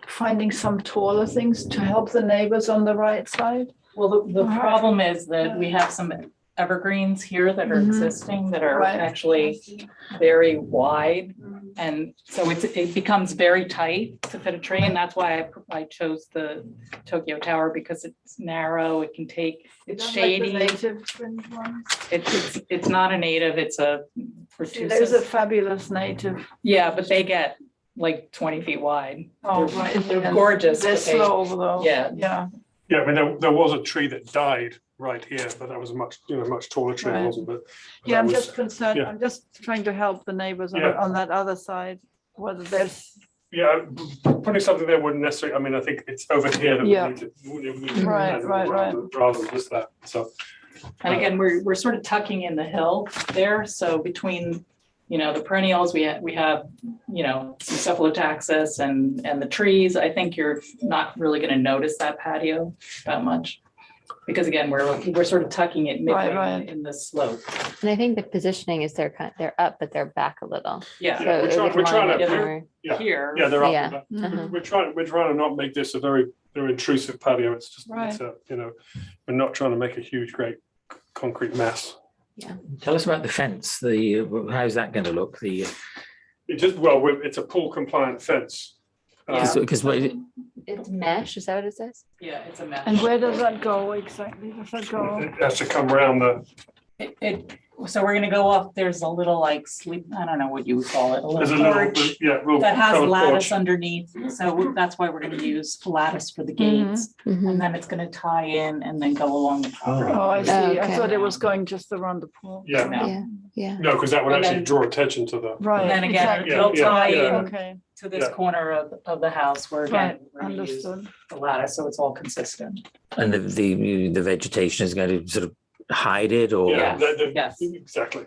finding some taller things to help the neighbors on the right side? well, the Alright. problem is that we have some evergreens here that are Mhm. existing that are Right. actually very wide. And so it becomes very tight to fit a tree, and that's why I chose the Tokyo Tower, because it's narrow, it can take, it's Don't like the shady. native fringe ones. It's not a native, it's a See, There's a pertussis. fabulous native. Yeah, but they get like 20 feet wide. Oh, They're- right. They're And gorgeous. They're but they- slow though. Yeah. Yeah. Yeah, I mean, there was a tree that died right here, but that was a much, much taller tree, Right. wasn't it? Yeah, I'm That was- just concerned, yeah. I'm just trying to help the neighbors Yeah. on that other side, whether there's, Yeah, putting something there wouldn't necessarily, I mean, I think it's over here that we Yeah. need to. we need Right, to plan right, rather than just that, so. And again, we're sort of tucking in the hill there, so between, the perennials, we have, some cephalotaxis and the trees, I think you're not really gonna notice that patio that much. Because again, we're sort of tucking it midway right. in the slope. And I think the positioning is they're up, but they're back a little. Yeah, So Yeah, it would we're trying line to- up more. Yeah. here. Yeah, they're up. Yeah. but Mhm. We're trying to not make this a very intrusive patio. It's just, it's a, we're not trying to make a huge, great concrete mess. Tell us about the fence, how's that going to look? It just, it's a pool compliant fence. Because It's mesh, is that what it says? Yeah, it's a mesh. and where does that go exactly? Does that go? It has to come around So we're gonna go off, there's a little like sleep, I don't know what you would call it, a there's a little little, porch little that has covered lattice porch. underneath, so that's why we're gonna use lattice for the gates. Mhm. And then it's gonna tie in and then go along the property. Oh, I see. I Okay. thought it was going just around the pool. Yeah, No. Yeah, yeah. no, because that would And actually then- draw attention to the. Right. And then again, exactly. it'll tie in Okay, to this Yeah. corner of the house where again, right, we're gonna use understood. the lattice, so it's all consistent. and the vegetation is going to sort of hide it or? Yeah, Yes. exactly.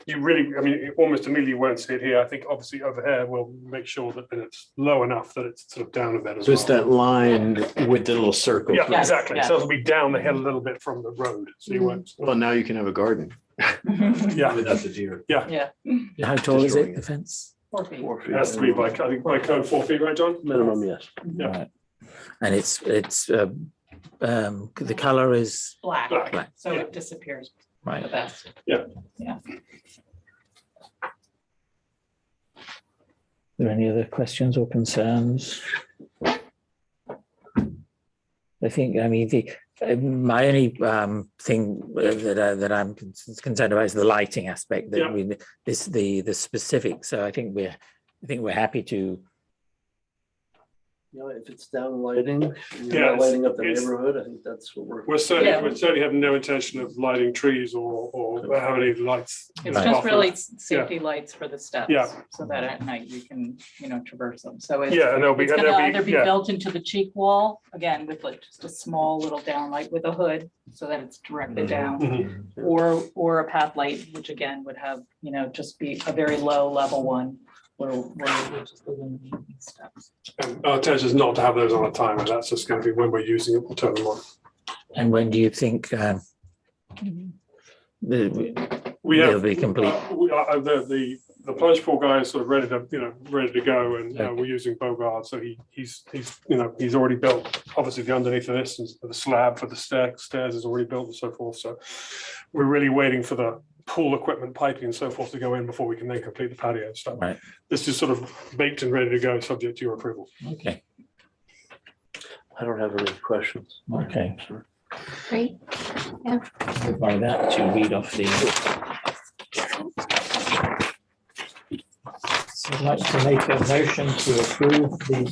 You really, I mean, it almost immediately won't see it here. I think obviously over here, we'll make sure that it's low enough that it's sort of down a bit as So it's well. that line with the little circle. Yeah, Yes, exactly. yeah. So it'll be down the hill a little bit from the road. So you won't. Well, now you can have a garden Yeah, without the deer. Yeah, How tall is Showing it, it. the fence? 4 feet. 4 feet. it has to be by, I think by code 4 feet, right, John? Minimum, yes. Yeah. Right. And the color is, Black, Black. so Yeah. it disappears right. the best. Are there any other questions or concerns? I think, I mean, my only thing that I'm concerned about is the lighting aspect. That Yeah. the specifics. So I think we're happy to. If it's down lighting, and you're Yeah, not lighting up the it's- neighborhood, I think that's what we're. We certainly have no intention of lighting trees or having any lights. It's Right. just really safety lights for the steps. Yeah. So that at night you can, traverse them. So it's. Yeah, and there'll be, It's and gonna there'll either be, be yeah, built into the cheek wall, again, with like just a small little downlight with a hood, so that it's directed down. Mhm. Or a path light, which again would have, just be a very low level one, where we're just illuminating these steps. And our intention is not to have those on a timer. That's just going to be when we're using it, we'll turn them on. And when do you think We have. they'll be complete? The plunge pool guy is sort of ready to go, and Okay. we're using Bogard, so he's already built, obviously the underneath of this, and the slab for the stairs is already built and so forth, so we're really waiting for the pool equipment, piping and so forth to go in before we can then complete the patio and stuff. Right. This is sort of baked and ready to go, subject to your approval. Okay. I don't have any questions. Okay. Great. By that to read off the. So I'd like to make a motion to approve the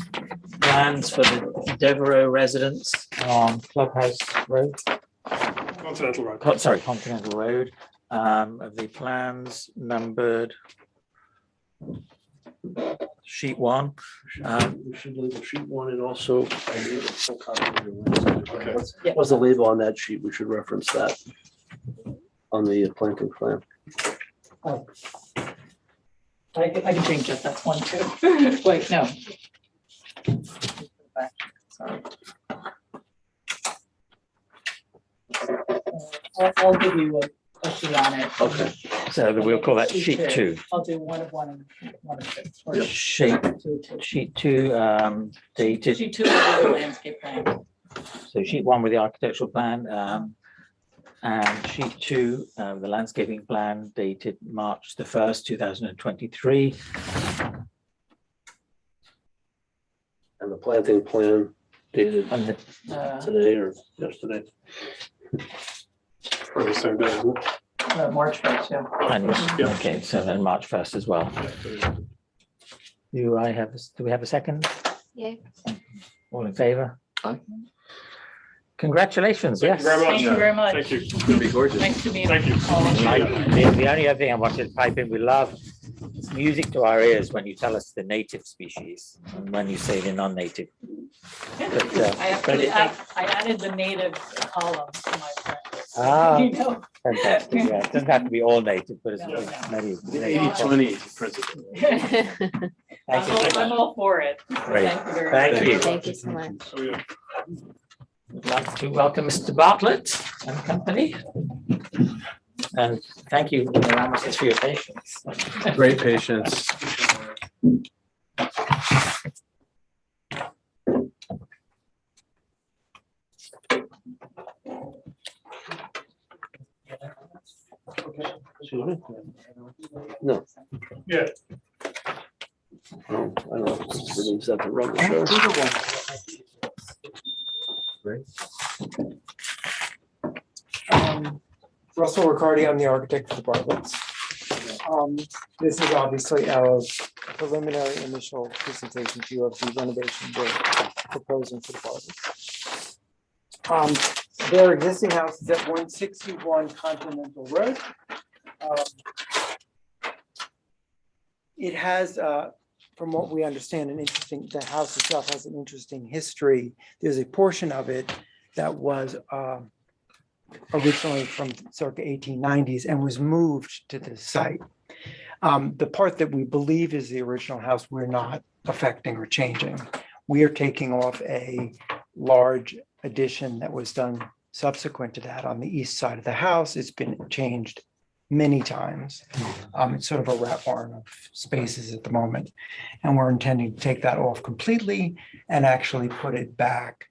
plans for the Devereux residence on Clubhouse Road. Continental Road. Sorry, Continental Road. Of the plans numbered sheet 1. We should label sheet 1 and also. I need a full copy of your list. Okay. What's the label on that sheet? We should reference that on the planting plan. I can change it, that's one too. Wait, no. Sorry. I'll give you a sheet on it. Okay. So we'll call that sheet 2. I'll do one of one and one of two. Or Sheet, two, two. sheet 2, dated. Sheet 2 is the landscape plan. So sheet 1 with the architectural plan, And sheet 2, the landscaping plan dated March the 1st, 2023. And the planting plan dated And the, today or yesterday. Or the same day, isn't it? March 1st, yeah. and, okay, so then March 1st as well. Do we have a second? Yay. All in favor? Aye. Congratulations, Thank yes. you very much. Thank you very much. Thank you. It's gonna be gorgeous. Nice to meet Thank you. all of you. The only other thing I wanted to pipe in, we love, it's music to our ears when you tell us the native species and when you say the non-native. But, I added the native column to my print. Ah, You know? fantastic, yeah, it doesn't have to be all native, but it's maybe. principle. Thank you. I'm all for it. Great. Thank you very much. Thank you. Thank you so much. Oh, yeah. Would like to welcome Mr. Bartlett and company. And thank you, Mr. Ramesses, for your patience. Great patience. No. Yeah. Oh, I don't know. Everything's at the rubber show. Russell Riccardi, I'm the architect of the Bartlett's. This is obviously our preliminary initial presentation to you of the renovation we're proposing for the Bartlett's. Their existing house is at 161 Continental Road. It has, from what we understand, the house itself has an interesting history. There's a portion of it that was originally from circa 1890s and was moved to the site. The part that we believe is the original house, we're not affecting or changing. We are taking off a large addition that was done subsequent to that on the east side of the house. It's been changed many times. It's sort of a rat barn of spaces at the moment. And we're intending to take that off completely and actually put it back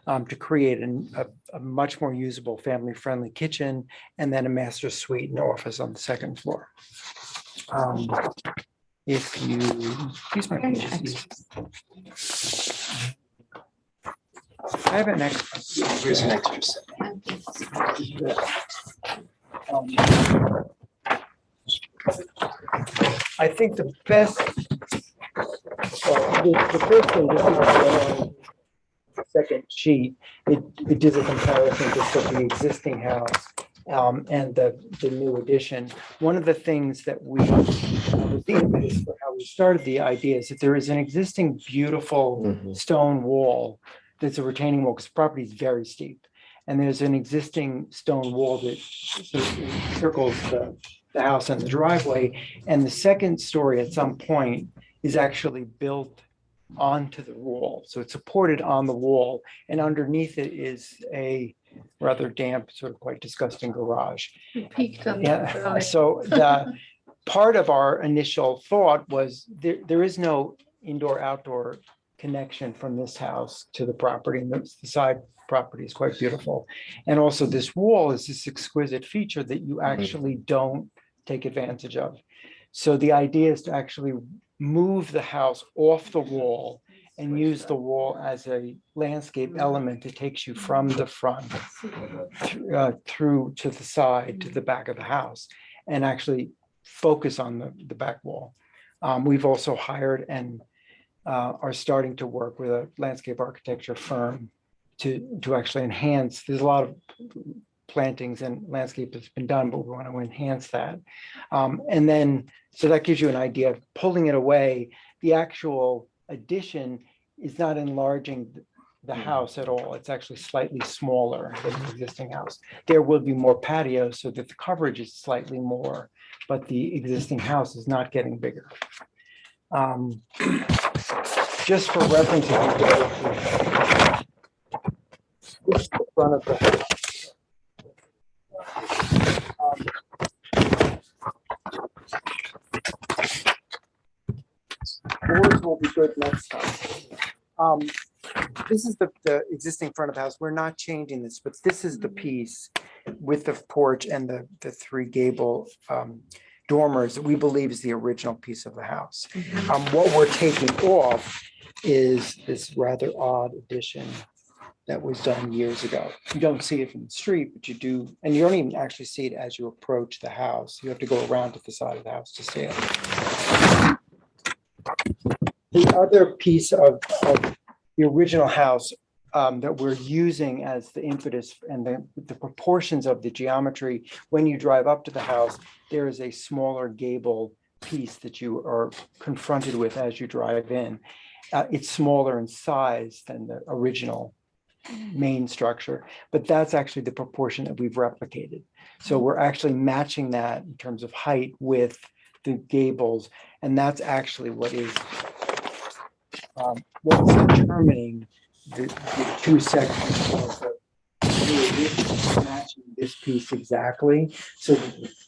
to create a much more usable family-friendly kitchen and then a master suite and office on the second floor. If you, these might be just easy. I have an extra. Here's an extra set. I think the best, the first thing, this is on the second sheet, it did a comparison just of the existing house and the new addition. One of the things that we, the impetus for how we started the idea is that there is an existing beautiful stone wall that's a retaining wall because the property is very steep. And there's an existing stone wall that circles the house and the driveway. And the second story at some point is actually built onto the wall. So it's supported on the wall. And underneath it is a rather damp, sort of quite disgusting garage. Yeah. So the part of our initial thought was there is no indoor-outdoor connection from this house to the property, and the side property is quite beautiful. And also this wall is this exquisite feature that you actually don't take advantage of. So the idea is to actually move the house off the wall and use the wall as a landscape element that takes you from the front through to the side, to the back of the house, and actually focus on the back wall. We've also hired and are starting to work with a landscape architecture firm to actually enhance. There's a lot of plantings and landscape that's been done, but we want to enhance that. And then, so that gives you an idea of pulling it away. The actual addition is not enlarging the house at all. It's actually slightly smaller than the existing house. There will be more patio so that the coverage is slightly more, but the existing house is not getting bigger. Just for reference, if you go to this is the front of the house. Boards will be good next time. This is the existing front of the house. We're not changing this, but this is the piece with the porch and the three gable dormers, we believe is the original piece of the house. What we're taking off is this rather odd addition that was done years ago. You don't see it from the street, but you do, and you don't even actually see it as you approach the house. You have to go around to the side of the house to see it. The other piece of the original house that we're using as the impetus and the proportions of the geometry, when you drive up to the house, there is a smaller gable piece that you are confronted with as you drive in. It's smaller in size than the original main structure, but that's actually the proportion that we've replicated. So we're actually matching that in terms of height with the gables, and that's actually what is what's determining the two sections of the matching this piece exactly. So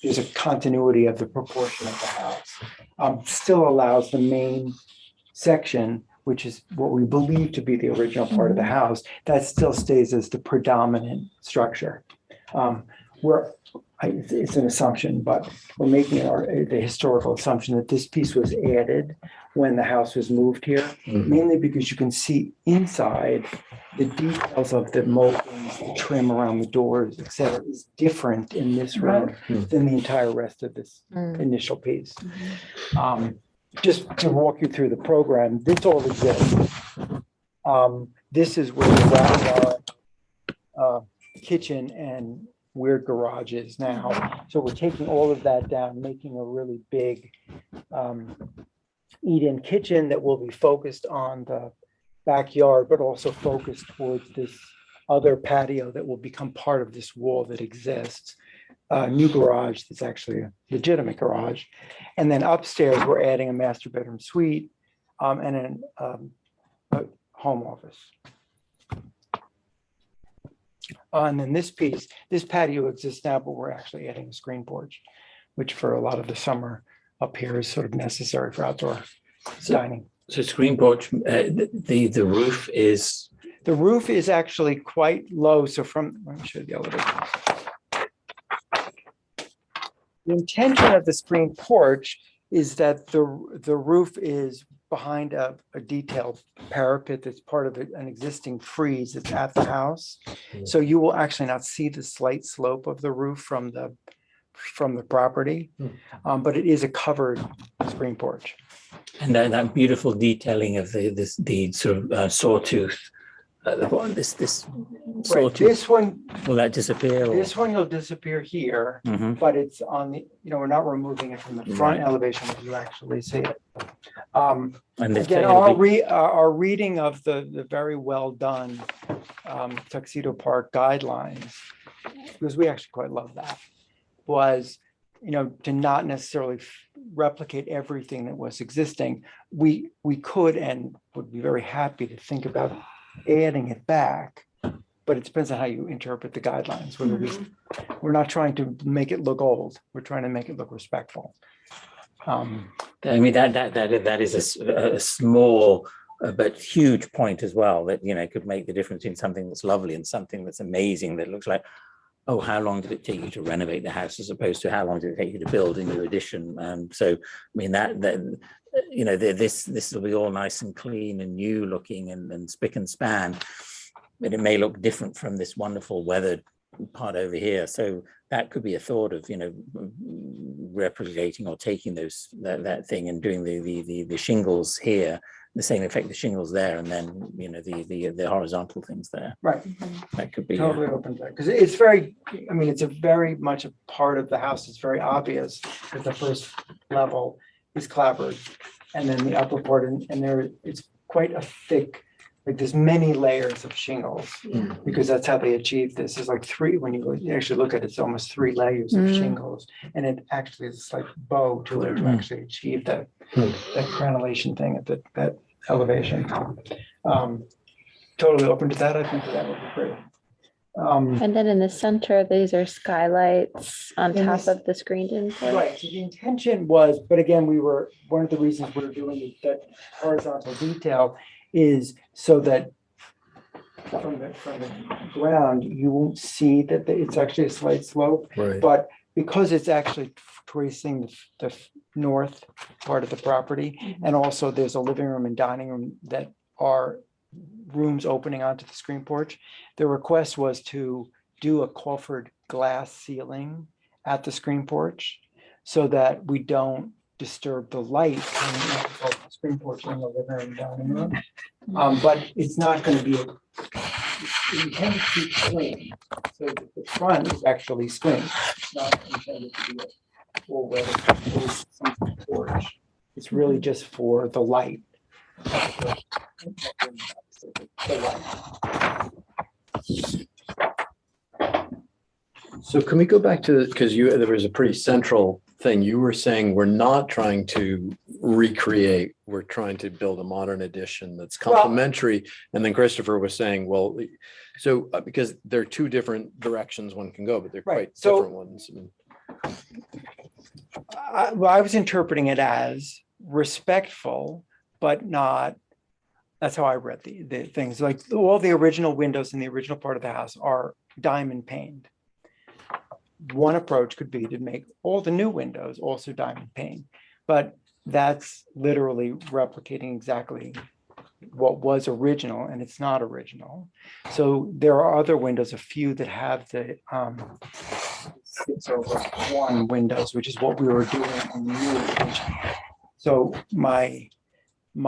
there's a continuity of the proportion of the house. Still allows the main section, which is what we believe to be the original part of the house, that still stays as the predominant structure. It's an assumption, but we're making the historical assumption that this piece was added when the house was moved here, mainly because you can see inside the details of the moldings, the trim around the doors, et cetera, is different in this room than the entire rest of this initial piece. Just to walk you through the program, this all exists. This is where the ground kitchen and weird garage is now. So we're taking all of that down, making a really big eat-in kitchen that will be focused on the backyard, but also focused towards this other patio that will become part of this wall that exists. New garage that's actually a legitimate garage. And then upstairs, we're adding a master bedroom suite and a home office. And then this piece, this patio exists now, but we're actually adding a screen porch, which for a lot of the summer up here is sort of necessary for outdoor dining. So screen porch, the roof is? The roof is actually quite low. So let me show you the elevator. The intention of the screen porch is that the roof is behind a detailed parapet that's part of an existing frieze that's at the house. So you will actually not see the slight slope of the roof from the property, but it is a covered screen porch. And that beautiful detailing of the sort of sawtooth. This sawtooth. This one, will that disappear? Or? This one will disappear here, but it's on the, we're not removing it from the front elevation that you actually see it. And again, our reading of the very well done Tuxedo Park guidelines, because we actually quite love that, was to not necessarily replicate everything that was existing. We could and would be very happy to think about adding it back, but it depends on how you interpret the guidelines. Whether we're not trying to make it look old, we're trying to make it look respectful. I mean that is a small but huge point as well, that could make the difference in something that's lovely and something that's amazing that looks like, oh, how long did it take you to renovate the house, as opposed to how long did it take you to build a new addition? So, I mean, this will be all nice and clean and new looking and spick and span, but it may look different from this wonderful weathered part over here. So that could be a thought of, replicating or taking that thing and doing the shingles here, the same effect the shingles there, and then the horizontal things there. Right. That could be totally open to that, because it's very, it's a very much a part of the house. It's very obvious that the first level is clapboard, and then the upper part, and there it's quite a thick, like there's many layers of shingles, because that's how they achieve this. It's like three, when you actually look at it, it's almost 3 layers of shingles, and it actually is like bow to it to actually achieve that crenellation thing at that elevation. Totally open to that. I think that would be great. And then in the center, these are skylights on In top this- of the screened-in porch. Right, so the intention was, but again, one of the reasons we're doing that horizontal detail is so that from the ground, you won't see that it's actually a slight slope. Right. But because it's actually tracing the north part of the property, and also there's a living room and dining room that are rooms opening onto the screen porch, the request was to do a coffered glass ceiling at the screen porch so that we don't disturb the light coming out of the screen porch in the living room and dining room. But it's not going to be it's intended to be screened. So the front is actually screened. It's not intended to be a full weather porch. It's really just for the light. The light. So can we go back to, because there was a pretty central thing. You were saying we're not trying to recreate, we're trying to build a modern edition that's complementary. And then Christopher was saying, well, so because there are two different directions one can go, but they're quite So- different ones. I was interpreting it as respectful, but not, that's how I read the things. Like all the original windows in the original part of the house are diamond paned. One approach could be to make all the new windows also diamond pane, but that's literally replicating exactly what was original, and it's not original. So there are other windows, a few that have the 6/1 windows, which is what we were doing in the new edition. So my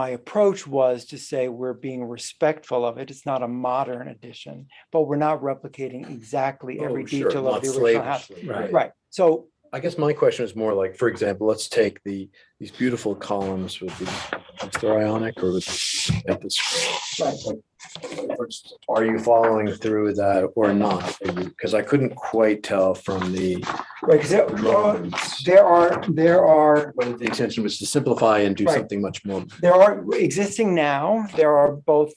approach was to say we're being respectful of it. It's not a modern edition, but we're not replicating exactly every detail of the original house. Right. So I guess my question is more like, for example, let's take these beautiful columns with they're ionic or with at this. Are you following through with that or not? Because I couldn't quite tell from the. Right, because there are. Whether the intention was to simplify and do Right. something much more. There are existing now, there are both,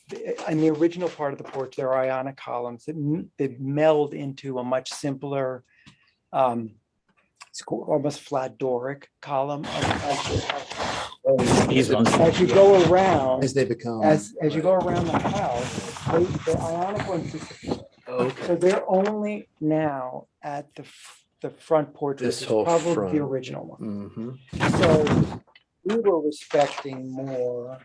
in the original part of the porch, there are ionic columns that meld into a much simpler, it's almost flat Doric column. These ones. As you go around, As they become. as you go around the house, the ionic ones disappear. Okay. So they're only now at the front porch, which This is whole probably front. the original one. Mhm. So we were respecting more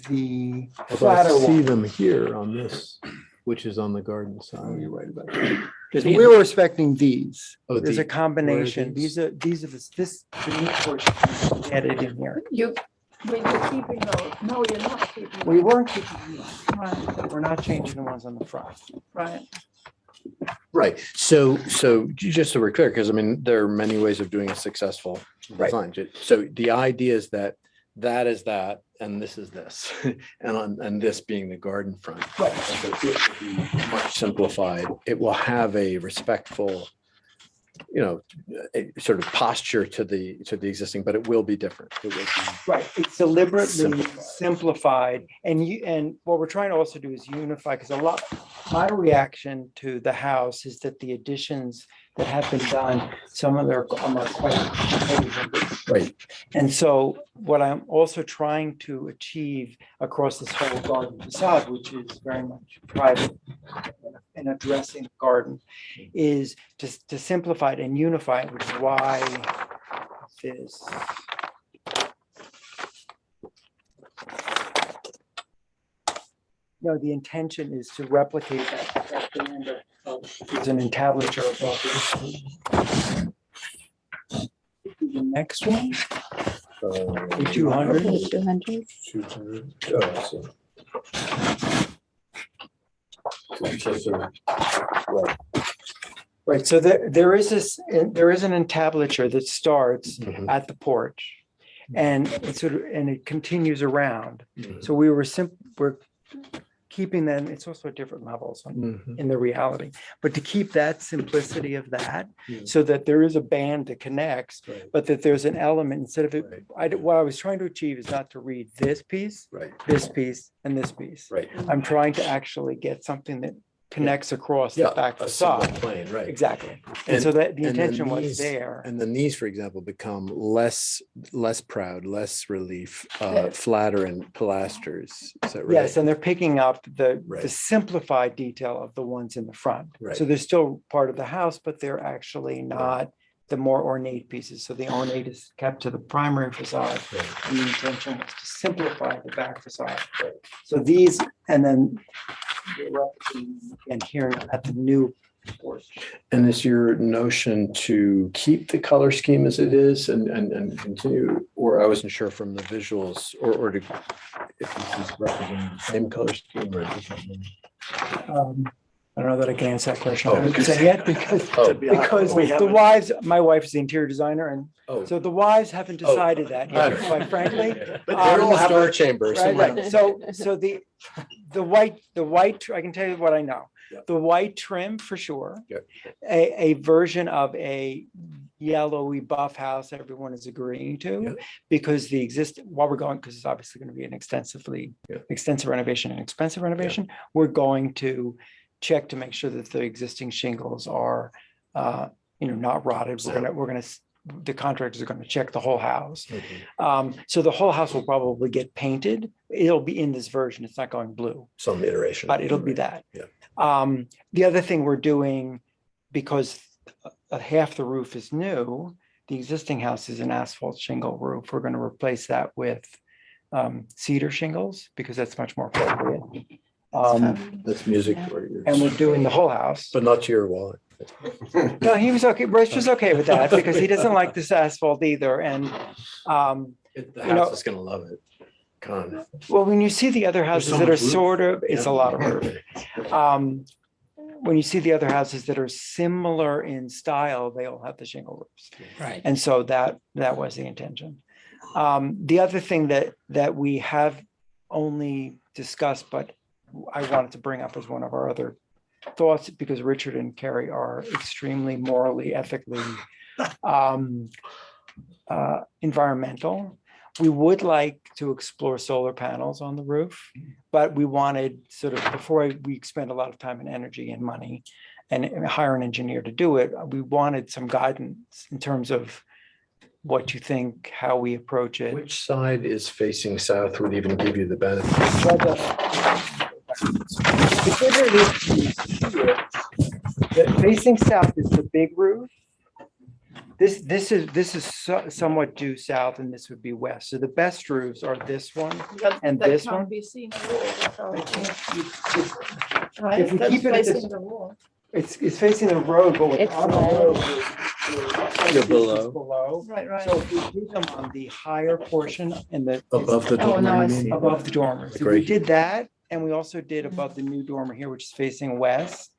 the Although I flatter see one. them here on this, which is on the garden side. You're right about that. So we were respecting these. Oh, There's a where are combination. these? These are this new portion added in here. But you're keeping those. No, you're not keeping. We those. weren't keeping these. Right, We're not changing the ones on the front. right. Right. So just so we're clear, because I mean, there are many ways of doing a successful Right. design. So the idea is that is that, and this is this, and this being the garden front. Right. So it will be much simplified. It will have a respectful, a sort of posture to the existing, but it will be different. It will be. Right, it's deliberately Simplified. simplified, and what we're trying to also do is unify, because my reaction to the house is that the additions that have been done, some of them are quite heavy. Right. And so what I'm also trying to achieve across this whole garden facade, which is very much private and addressing the garden, is to simplify it and unify it, which is why this. No, the intention is to replicate that band there's an entablature above it. The next one, 200. 200. Right, so there is an entablature that starts Mhm. at the porch. And it continues around. Mhm. So we're keeping them, it's also at different levels Mhm. in the reality, but to keep that simplicity of that, Yeah. so that there is a band that connects, Right. but that there's an element, instead of it, Right. what I was trying to achieve is not to read this piece, Right. this piece, and this piece. Right. I'm trying to actually get something that connects across the back a single facade. plane, right. Exactly. And so that the and then intention was these- there. And then these, for example, become less proud, less relief, Yeah. flatter and pilasters. Is that right? Yes, and they're picking up the Right. simplified detail of the ones in the front. Right. So they're still part of the house, but they're actually not the more ornate pieces. So the ornate is kept to the primary facade. And the intention was to simplify the back facade. So these, and then and here at the new portion. And is your notion to keep the color scheme as it is and continue, or I wasn't sure from the visuals, or to, if this is representing the same color scheme or a different one? I don't know that I can answer that question. Oh, I haven't said yet because Oh. because We the haven't- wives, my wife is the interior designer, and Oh. so the wives haven't Oh. decided that yet, quite frankly. But they're in the star chamber. Right, somewhere. right. So the white, I can tell you what I know. Yeah. The white trim for sure. Yeah. A version of a yellowy buff house everyone is agreeing Yeah. to, because the while we're going, because it's obviously going to be an extensive renovation and expensive renovation, we're going to check to make sure that the existing shingles are not rotted. The contractors are going to check the whole house. So the whole house will probably get painted. It'll be in this version. It's not going blue, Some iteration. but it'll be that. Yeah. The other thing we're doing, because half the roof is new, the existing house is an asphalt shingle roof. We're going to replace that with cedar shingles because that's much more appropriate. That's music. And we're doing the whole house. But not to your wallet. No, he was okay. Rich was okay with that because he doesn't like this asphalt either. And The You know- house is gonna love it. Con. well, when you see the other houses so that are much roof. sort of, it's a Yeah. lot of roof. When you see the other houses that are similar in style, they all have the shingle roofs. Right. And so that was the intention. The other thing that we have only discussed, but I wanted to bring up as one of our other thoughts, because Richard and Carrie are extremely morally, ethically environmental. We would like to explore solar panels on the roof, but we wanted sort of, before we spend a lot of time and energy and money and hire an engineer to do it, we wanted some guidance in terms of what you think, how we approach it. Which side is facing south would even give you the benefit? Facing south is the big roof. This is somewhat due south, and this would be west. So the best roofs are this one and That this can't one. be seen. Right? If we That's keep it at this- facing the wall. It's facing the road, but It's on the low. road. You're below. Below. Right, right. So if we do them on the higher portion and the. Above the Oh, dormer, no, I you see. mean? Above the dormer. So we Great. did that, and we also did above the new dormer here, which is facing west.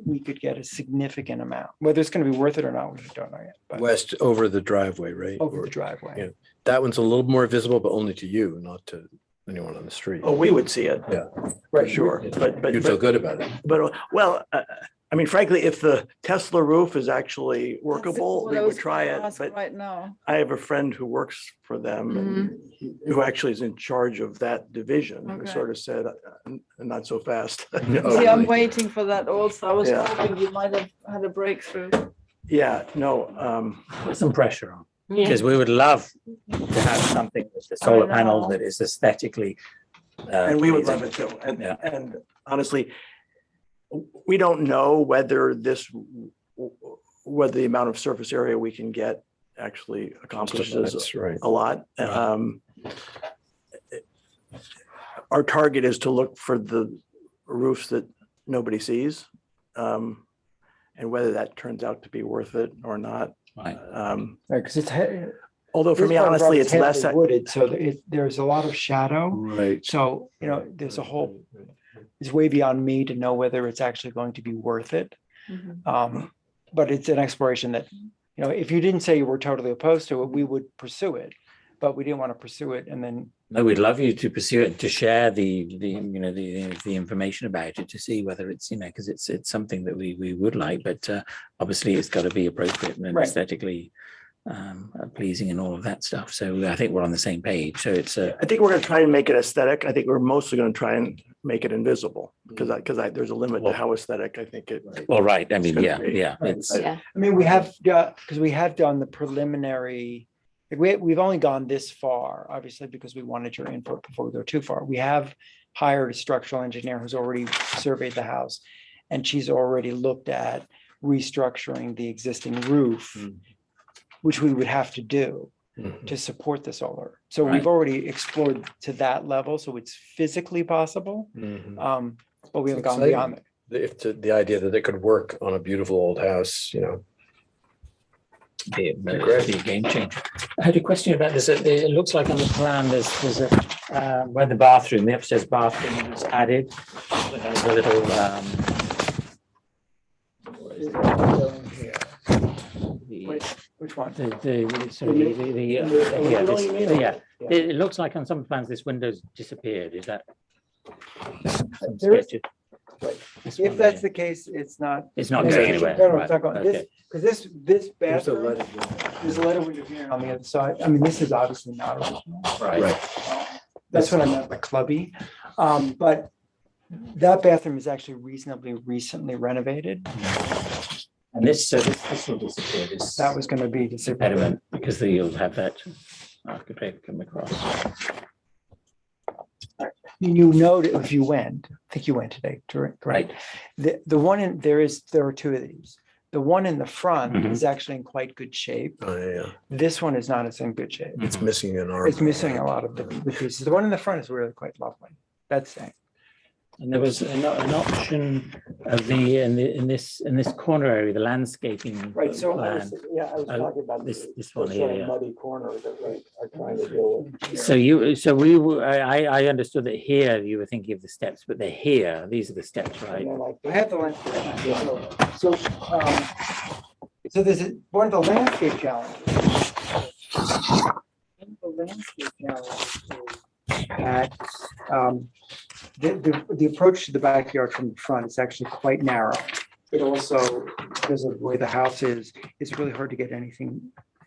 We could get a significant amount. Whether it's gonna be worth it or not, we don't know yet, but West over the driveway, right? over the driveway. Yeah. That one's a little more visible, but only to you, not to anyone on the street. Oh, we would see it. Yeah. For sure, but, You feel good about it. well, I mean, frankly, if the Tesla roof is actually workable, What we I would was try gonna it, ask but right now. I have a friend who works for them and who actually is in charge of that division, who Okay. sort of said, not so fast. Oh, See, I'm really? waiting for that also. I was Yeah. hoping you might have had a breakthrough. Yeah, no, Put some pressure on, because we would love to have something with the solar panels that is aesthetically. and we would pleasing. love it too. Yeah. And honestly, we don't know whether whether the amount of surface area we can get actually accomplishes That's right. a lot. Our target is to look for the roofs that nobody sees. And whether that turns out to be worth it or not. Right. Because it's. Although for this me, part of honestly, Robert's it's less, heavily wooded, so there's a lot of shadow. Right. So, there's a whole, it's way beyond me to know whether it's actually going to be worth it. But it's an exploration that, if you didn't say you were totally opposed to it, we would pursue it. But we didn't want to pursue it and then. No, we'd love you to pursue it, and to share the information about it, to see whether it's, because it's something that we would like, but obviously it's got to be appropriate and Right. aesthetically pleasing and all of that stuff. So I think we're on the same page. So it's I think we're gonna try and make it aesthetic. I think we're mostly gonna try and make it invisible because there's a limit to how aesthetic I think it. well, right. I mean, gonna yeah, be. yeah. Right. It's Yeah. I mean, we have, because we have done the preliminary, like we've only gone this far, obviously, because we wanted your input before we go too far. We have hired a structural engineer who's already surveyed the house, and she's already looked at restructuring the existing roof, which we would have to do to support the solar. So Right. we've already explored to that level, so it's physically possible, but we haven't gone Exciting. beyond it. If the idea that it could work on a beautiful old house, be a game changer. I had a question about this. It looks like on the plan there's a where the bathroom, the upstairs bathroom was added. There's a little what is it going here? Which one? Sorry, yeah, window you mean? yeah. It looks like on some plans this window's disappeared. Is that? some There is- sketches? This If one that's here. the case, it's not. It's not No, going no, anywhere. No, no, Right, it's not going, okay. because this there's a bathroom, letter. there's a letter window here on the other side. I mean, this is obviously not original. Right. That's what I meant by clubby. But that bathroom is actually reasonably recently renovated. And this will disappear. This That was gonna be disappeared. impediment because you'll have that architrave come across. You know, that if you went, I think you went today, correct? Right. The one there are two of these. The one in the front Mhm. is actually in quite good shape. Oh, yeah. This one is not as in good shape. It's missing an arm. It's missing a lot of the pieces. The one in the front is really quite lovely. That's thing. And there was an option of in this corner area, the landscaping Right, so plan. I was Oh, talking about. this one here, yeah. Muddy corner that we are trying to deal with. I understood that here you were thinking of the steps, but they're here. These are the steps, right? I have the landscape. So there's one of the landscape challenges. The landscape challenge is that the approach to the backyard from the front is actually quite narrow. It also, because of the way the house is, it's really hard to get anything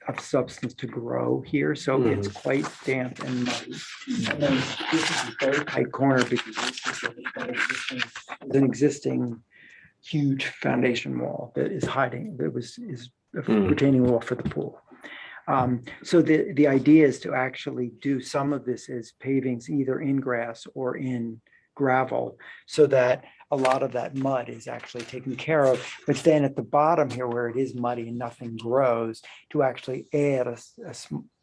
of substance to grow here, so it's quite damp and muddy. And then this is a very tight corner because this is an existing huge foundation wall that is hiding, is a retaining wall for the pool. So the idea is to actually do some of this as pavings either in grass or in gravel, so that a lot of that mud is actually taken care of. But then at the bottom here, where it is muddy and nothing grows, to actually add a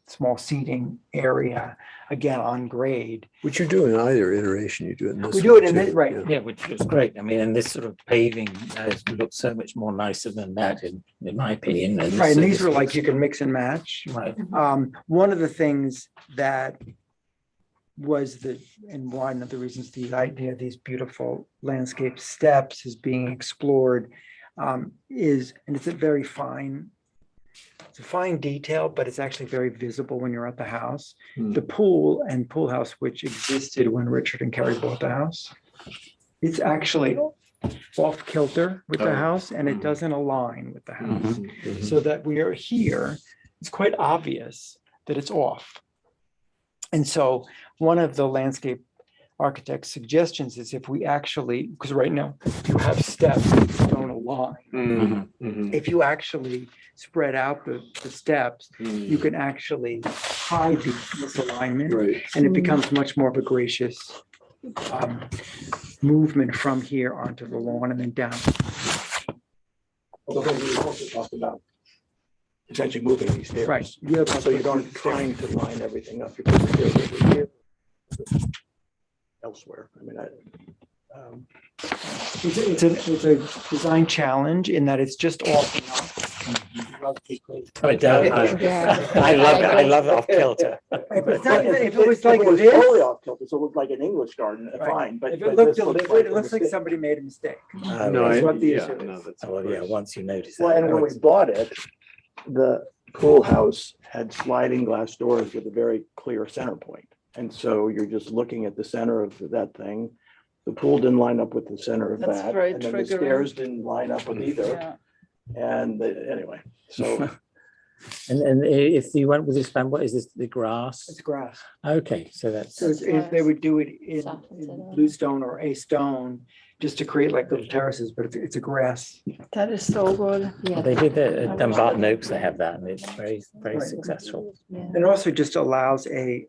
small seating area, again, on grade. Which you do in either iteration, you do it in this. We do it one in too, this, right. yeah. Yeah, which is great. I mean, and this sort of paving looks so much more nicer than that, in my opinion. And Right, and this- these were like, you can mix and match. Right. One of the things that was and one of the reasons the idea of these beautiful landscape steps is being explored is, and it's a fine detail, but it's actually very visible when you're at the house. The pool and pool house, which existed when Richard and Carrie bought the house, it's actually off kilter with the house, and it doesn't align with the house. So that we are here, it's quite obvious that it's off. And so one of the landscape architect's suggestions is if we actually, because right now you have steps that don't align. If you actually spread out the steps, you can actually hide the misalignment, Right. and it becomes much more of a gracious movement from here onto the lawn and then down. Although we also talked about essentially moving these stairs. Right. Yeah, So you don't trying to line everything up. You're putting the stairs over here. Elsewhere. I mean, It's a design challenge in that it's just off enough. Oh, it does. Yeah. I love it. I love it off kilter. It's not- If it was like totally this, off kilter, so it looked like an English garden, Right. fine, but. if but it looked this looks deliberate, it a looks like mistake. somebody made a mistake. No, That's what the yeah, issue no, is. that's. Well, yeah, once you notice Well, and that. when we bought it, the pool house had sliding glass doors with a very clear center point. And so you're just looking at the center of that thing. The pool didn't line up with the center of That's that. very And then the triggering. stairs didn't line up with either. Yeah. And anyway, so And if you went with this plan, what is this, the grass? It's grass. Okay, so that's, So if they would do it in Softens it up. bluestone or a stone, just to create like little terraces, but it's a grass. That is so good. they did that at Dumbarton Oaks, they have that, and it's very, very Right. successful. And it also just allows a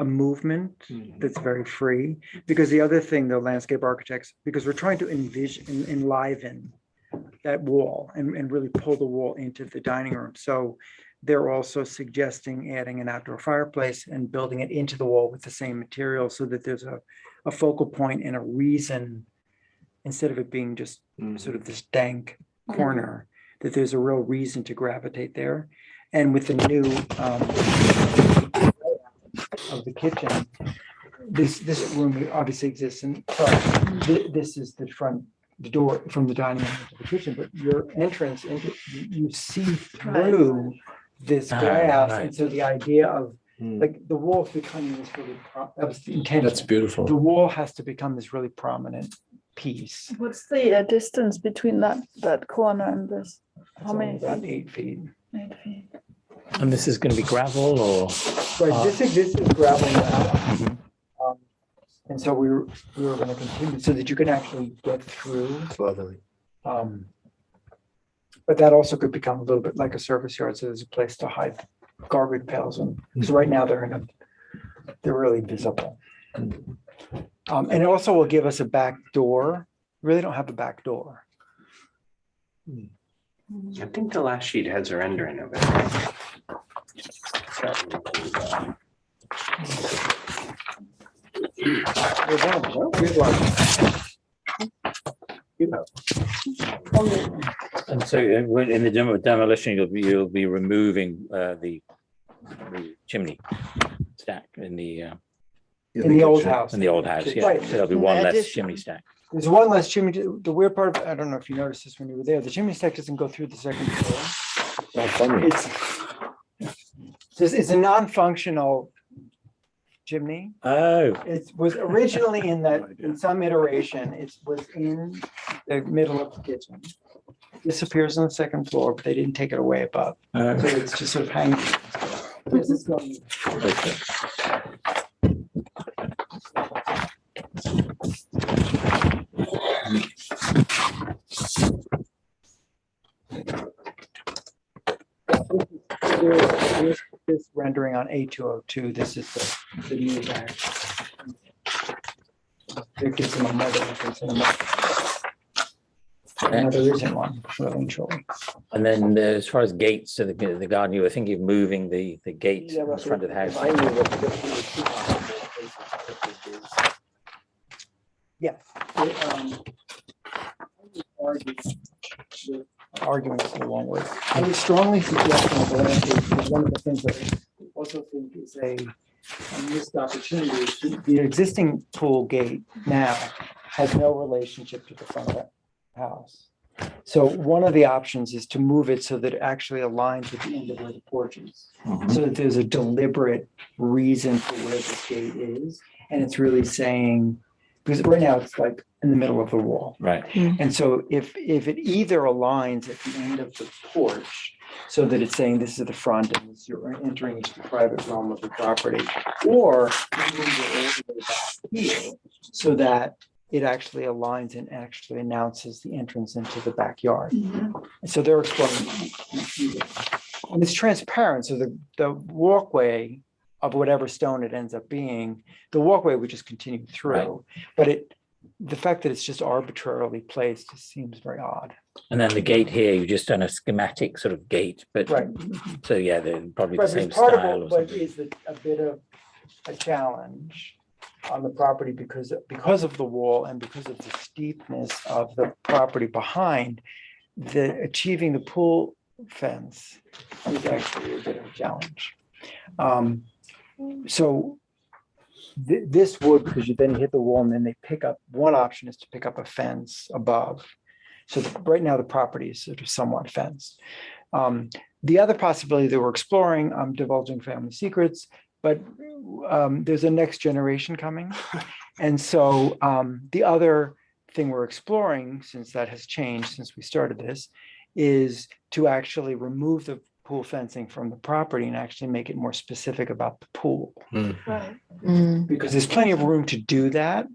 movement that's very free. Because the other thing, the landscape architects, because we're trying to enliven that wall and really pull the wall into the dining room. So they're also suggesting adding an outdoor fireplace and building it into the wall with the same material so that there's a focal point and a reason, instead of it being just sort of this dank corner, that there's a real reason to gravitate there. And with the new of the kitchen, this room obviously exists in front. This is the door from the dining room to the kitchen, but your entrance into, you see through this glass. right. And so the idea of like the wall's becoming this really, that was the intention. That's beautiful. The wall has to become this really prominent piece. What's the distance between that corner and this? It's How many only about feet? 8 feet. 8 feet. And this is going to be gravel or? Right, this exists as gravel now. And so we were going to continue so that you can actually get through. Lovely. But that also could become a little bit like a service yard, so there's a place to hide garbage pails, and because right now they're really visible. And it also will give us a back door. We really don't have a back door. I think the last sheet has a rendering of it. And so in the demolition, you'll be removing the chimney stack in the old house. in the old house, yeah. Right. So there'll be one less Addition. chimney stack. There's one less chimney. The weird part of, I don't know if you noticed this when you were there, the chimney stack doesn't go through the second floor. It's a non-functional chimney. Oh, It was originally in some iteration, it was in the middle of the kitchen. Disappears on the second floor, but they didn't take it away above. So it's just sort of hanging. This is going. This rendering on A202, this is the new back. It gives them another entrance in the no, there isn't one, eventually. and then as far as gates to the garden, you were thinking of moving the gate in front of the house. I knew what Yes. Arguing is the wrong word. I would strongly suggest on the landscape, because one of the things that I also think is a missed opportunity is the existing pool gate now has no relationship to the front of the house. So one of the options is to move it so that it actually aligns with the end of where the porch is. So that there's a deliberate reason for where this gate is. And it's really saying, because right now it's like in the middle of the wall. Right. And so if it either aligns at the end of the porch, so that it's saying this is the front and you're entering into the private realm of the property, or you move it all the way back here so that it actually aligns and actually announces the entrance into the backyard. And so they're exploring. And it's transparent, so the walkway of whatever stone it ends up being, the walkway would just continue through. But the fact that it's just arbitrarily placed just seems very odd. And then the gate here, you've just done a schematic sort of gate, but Right. so yeah, they're probably the But same it's part style of or what something. is a bit of a challenge on the property because of the wall and because of the steepness of the property behind, achieving the pool fence is actually a bit of a challenge. So this would, because you then hit the wall and then they pick up, one option is to pick up a fence above. So right now the property is sort of somewhat fenced. The other possibility that we're exploring, I'm divulging family secrets, but there's a next generation coming. And so the other thing we're exploring, since that has changed since we started this, is to actually remove the pool fencing from the property and actually make it more specific about the pool. Right. Because there's plenty of room to do that.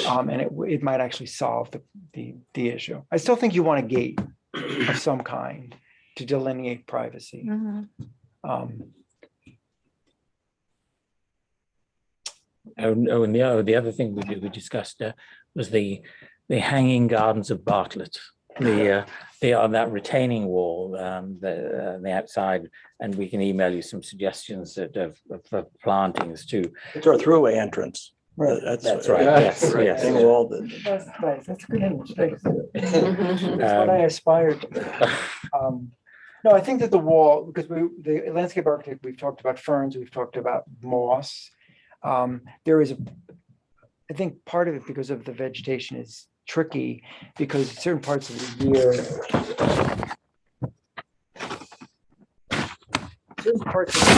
And it might actually solve the issue. I still think you want a gate of some kind to delineate privacy. And the other thing we discussed was the hanging gardens of Bartlett. They are that retaining wall, the outside, and we can email you some suggestions of plantings too. It's our throughway entrance. That's right. Yes, yes. Retaining wall that- That's nice. That's a good image. Thanks. That's what I aspired to. No, I think that the wall, because the landscape architect, we've talked about ferns, we've talked about moss. There is I think part of it because of the vegetation is tricky because certain parts of the year. Certain parts of the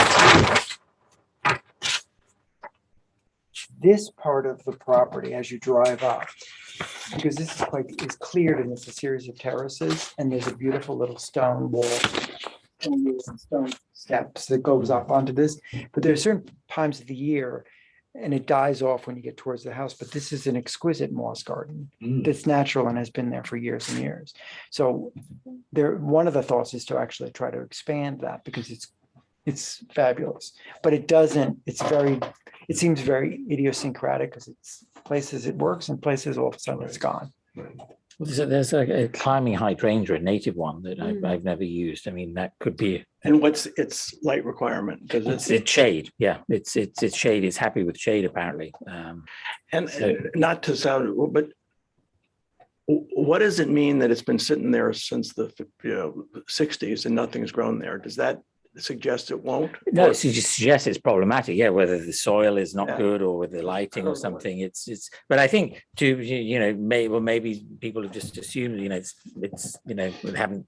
year, this part of the property as you drive up, because this is cleared and it's a series of terraces and there's a beautiful little stone wall and there's some stone steps that goes up onto this. But there are certain times of the year and it dies off when you get towards the house. But this is an exquisite moss garden that's natural and has been there for years and years. So one of the thoughts is to actually try to expand that because it's fabulous, but it seems very idiosyncratic because it's places it works and places all of a sudden it's gone. There's a climbing hydrangea, a native one that I've never used. I mean, that could be. And what's its light requirement? Because It's shade. Yeah, it's shade. It's happy with shade apparently. Not to sound, but what does it mean that it's been sitting there since the 60s and nothing's grown there? Does that suggest it won't? No, it suggests it's problematic. Yeah, whether the soil is not Yeah. good or with the lighting or something. It's. But I think maybe people have just assumed it's they haven't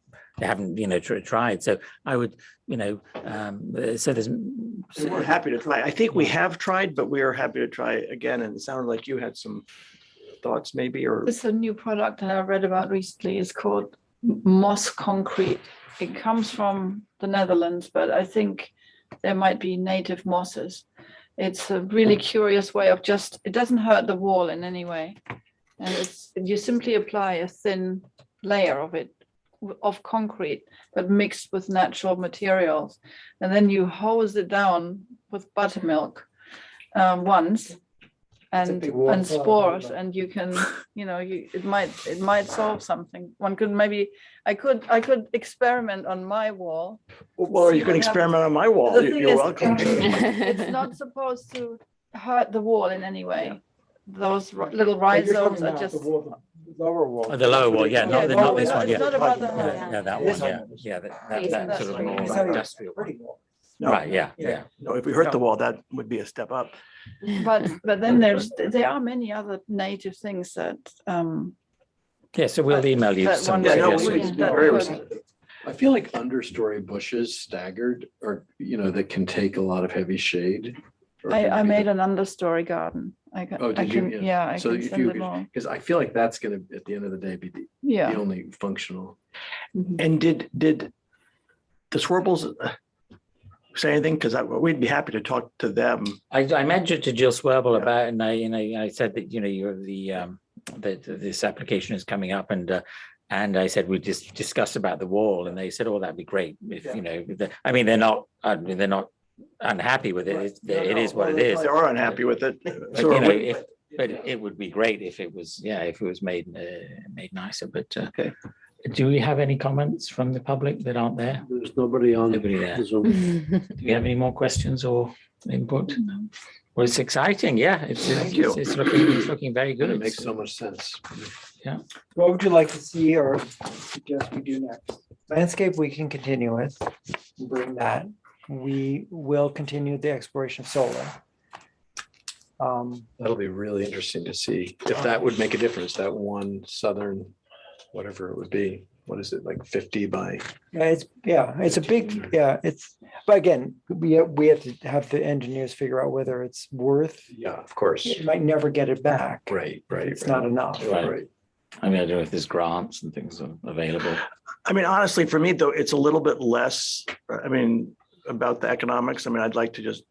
tried. So I would so there's. We're happy to try. I think we have tried, but we are happy to try again. And it sounded like you had some thoughts, maybe, or It's a new product that I read about recently. It's called Moss Concrete. It comes from the Netherlands, but I think there might be native mosses. It's a really curious way of it doesn't hurt the wall in any way. And you simply apply a thin layer of concrete, but mixed with natural materials. And then you hose it down with buttermilk once and spores, and you can, it might solve something. One could I could experiment on my wall. Well, you can experiment on my wall. The thing You're is, welcome. It's not supposed to hurt the wall in any way. Those little rhizomes are just. Lower wall. The lower wall, yeah, not this one, yeah. It's not about the height. Yeah, that one, yeah, that sort of more industrial. No. Right, yeah. No, if we hurt the wall, that would be a step up. But then there are many other native things that. Yeah, so we'll email you that some one suggestions. would- I feel like understory bushes staggered or, that can take a lot of heavy shade. I made an understory garden. I did you? can, yeah, I So can if send you, them all. because I feel like that's gonna, at the end of the day, be the Yeah. only functional. And did the Swarbles say anything? Because we'd be happy to talk to them. I mentioned to Jill Swerble about, and I said that, you're that this application is coming up and I said, we just discussed about the wall and they said, oh, that'd be great. If, they're not unhappy with it. It is what it is. They are unhappy with it. But it would be great if it was, if it was made nicer, but Okay. Do we have any comments from the public that aren't there? There's nobody on Nobody there. the Zoom. Do we have any more questions or input? Well, it's exciting. Yeah, it's looking very good. It makes so much sense. What would you like to see or suggest we do next? Landscape, we can continue with, bring that. We will continue the exploration of solar. That'll be really interesting to see if that would make a difference, that one southern, whatever it would be. What is it, like 50 by? It's a big, but again, we have to have the engineers figure out whether it's worth. Yeah, of course. You might never get it back. Right. It's not enough. Right. I mean, I don't know if there's grants and things available. I mean, honestly, for me though, it's a little bit less, I mean, about the economics. I mean, I'd like to just.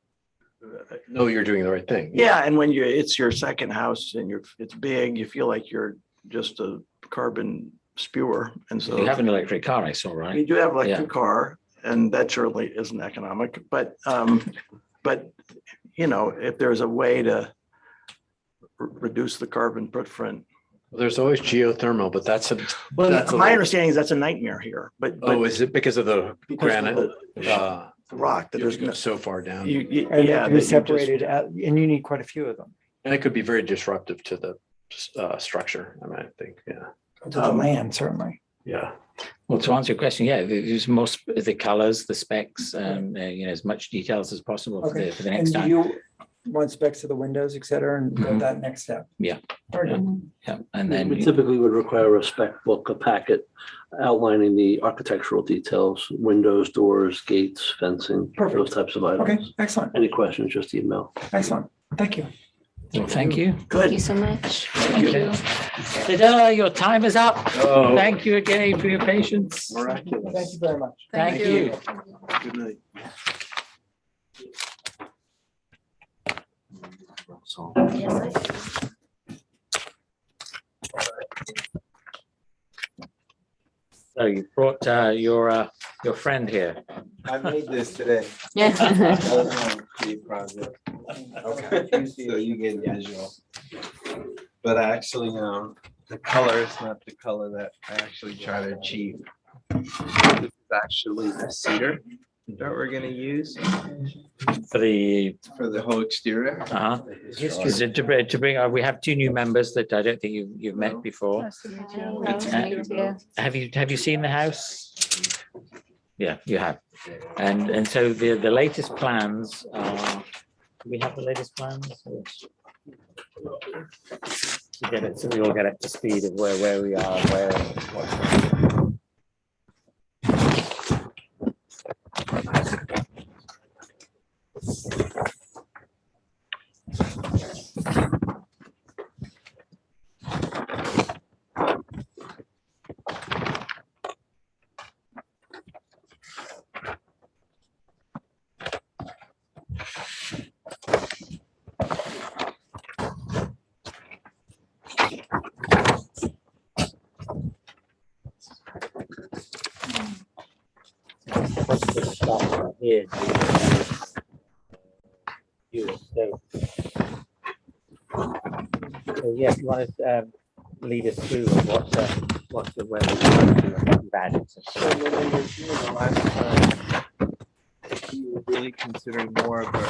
No, you're doing the right thing. Yeah, and when it's your second house and it's big, you feel like you're just a carbon spewer. And so. You have an electric car, I saw, right? You do have an Yeah. electric car, and that certainly isn't economic, but you know, if there's a way to reduce the carbon footprint. There's always geothermal, but that's a. Well, that's a my little- understanding is that's a nightmare here, but. Oh, is it because of the because of granite? the rock that there's. You're so far down. And Yeah. they that can you be just- separated out, and you need quite a few of them. And it could be very disruptive to the structure. I mean, I think, yeah, To the land, certainly. yeah. Well, to answer your question, yeah, there's most the colors, the specs, you know, as much details as possible for the And next do time. you want specs of the windows, et cetera, and go Mhm. that next step? Yeah. Very good. Yeah, and We then typically would require a spec book, a packet outlining the architectural details, windows, doors, gates, fencing, Perfect. those types of Okay, items. excellent, Any questions, just email. excellent. Thank you. well, thank you. Thank you so much. Okay. Ta-da, your time is up. Oh. Thank you again for your patience. Thank you very much. Thank you. Good night. So you brought your friend here. I made this today. Yeah. That was my pre-project. Okay, so you get visual. But actually, the color is not the color that I actually try to achieve. This is actually the cedar that we're gonna use For the for the whole exterior. Is it to bring, we have two new members that I don't think you've met before. Nice to meet you. Nice to meet you. Have you seen the house? Yeah, you have. And so the latest plans are, do we have the latest plans? To get it, so we all get up to speed of where we are, what's. Here. So yes, you want to lead us through what's the way we've added. The last time, we were really considering more of a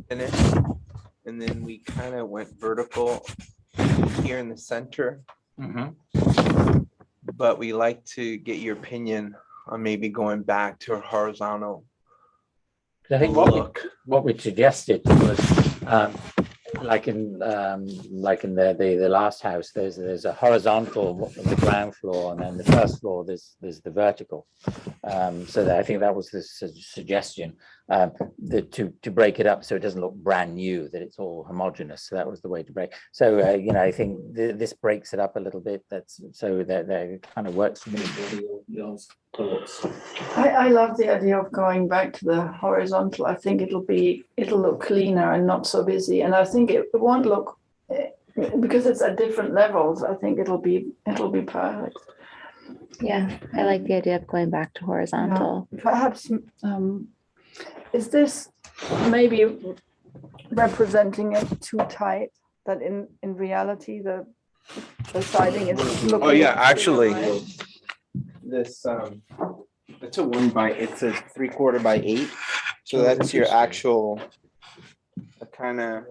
finish, and then we kind of went vertical here in the center. But we like to get your opinion on maybe going back to a horizontal I think look. what we suggested was like in the last house, there's a horizontal on the ground floor, and then the first floor there's the vertical. So that I think that was the suggestion, that to break it up so it doesn't look brand new, that it's all homogeneous. So that was the way to break. So you know, I think this breaks it up a little bit. That's so that it kind of works for me. I love the idea of going back to the horizontal. I think it'll look cleaner and not so busy. And I think it won't look, because it's at different levels, I think it'll be perfect. Yeah, I like the idea of going back to horizontal. Perhaps, is this maybe representing it too tight, that in reality, the siding is looking. Oh, yeah, actually. right? This, it's a 3/4 by 8. So that's your actual kind of,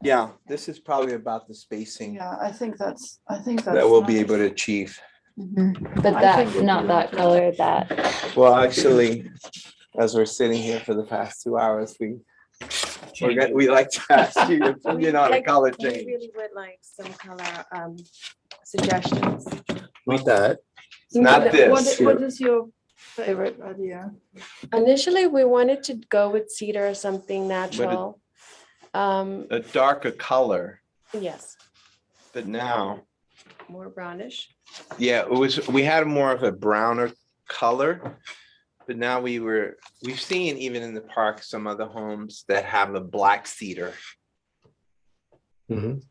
yeah, this is probably about the spacing Yeah, I think that's. that we'll be nice. able to achieve. But I that, think- not that color, that. Well, actually, as we're sitting here for the past 2 hours, we like to ask you your opinion on a color We change. really would like some color suggestions. Not that. It's not this. What is your favorite idea? Initially, we wanted to go with cedar or something natural. A darker color, Yes, but now more brownish. Yeah, we had more of a browner color. But now we've seen even in the park, some other homes that have a black cedar. Mhm.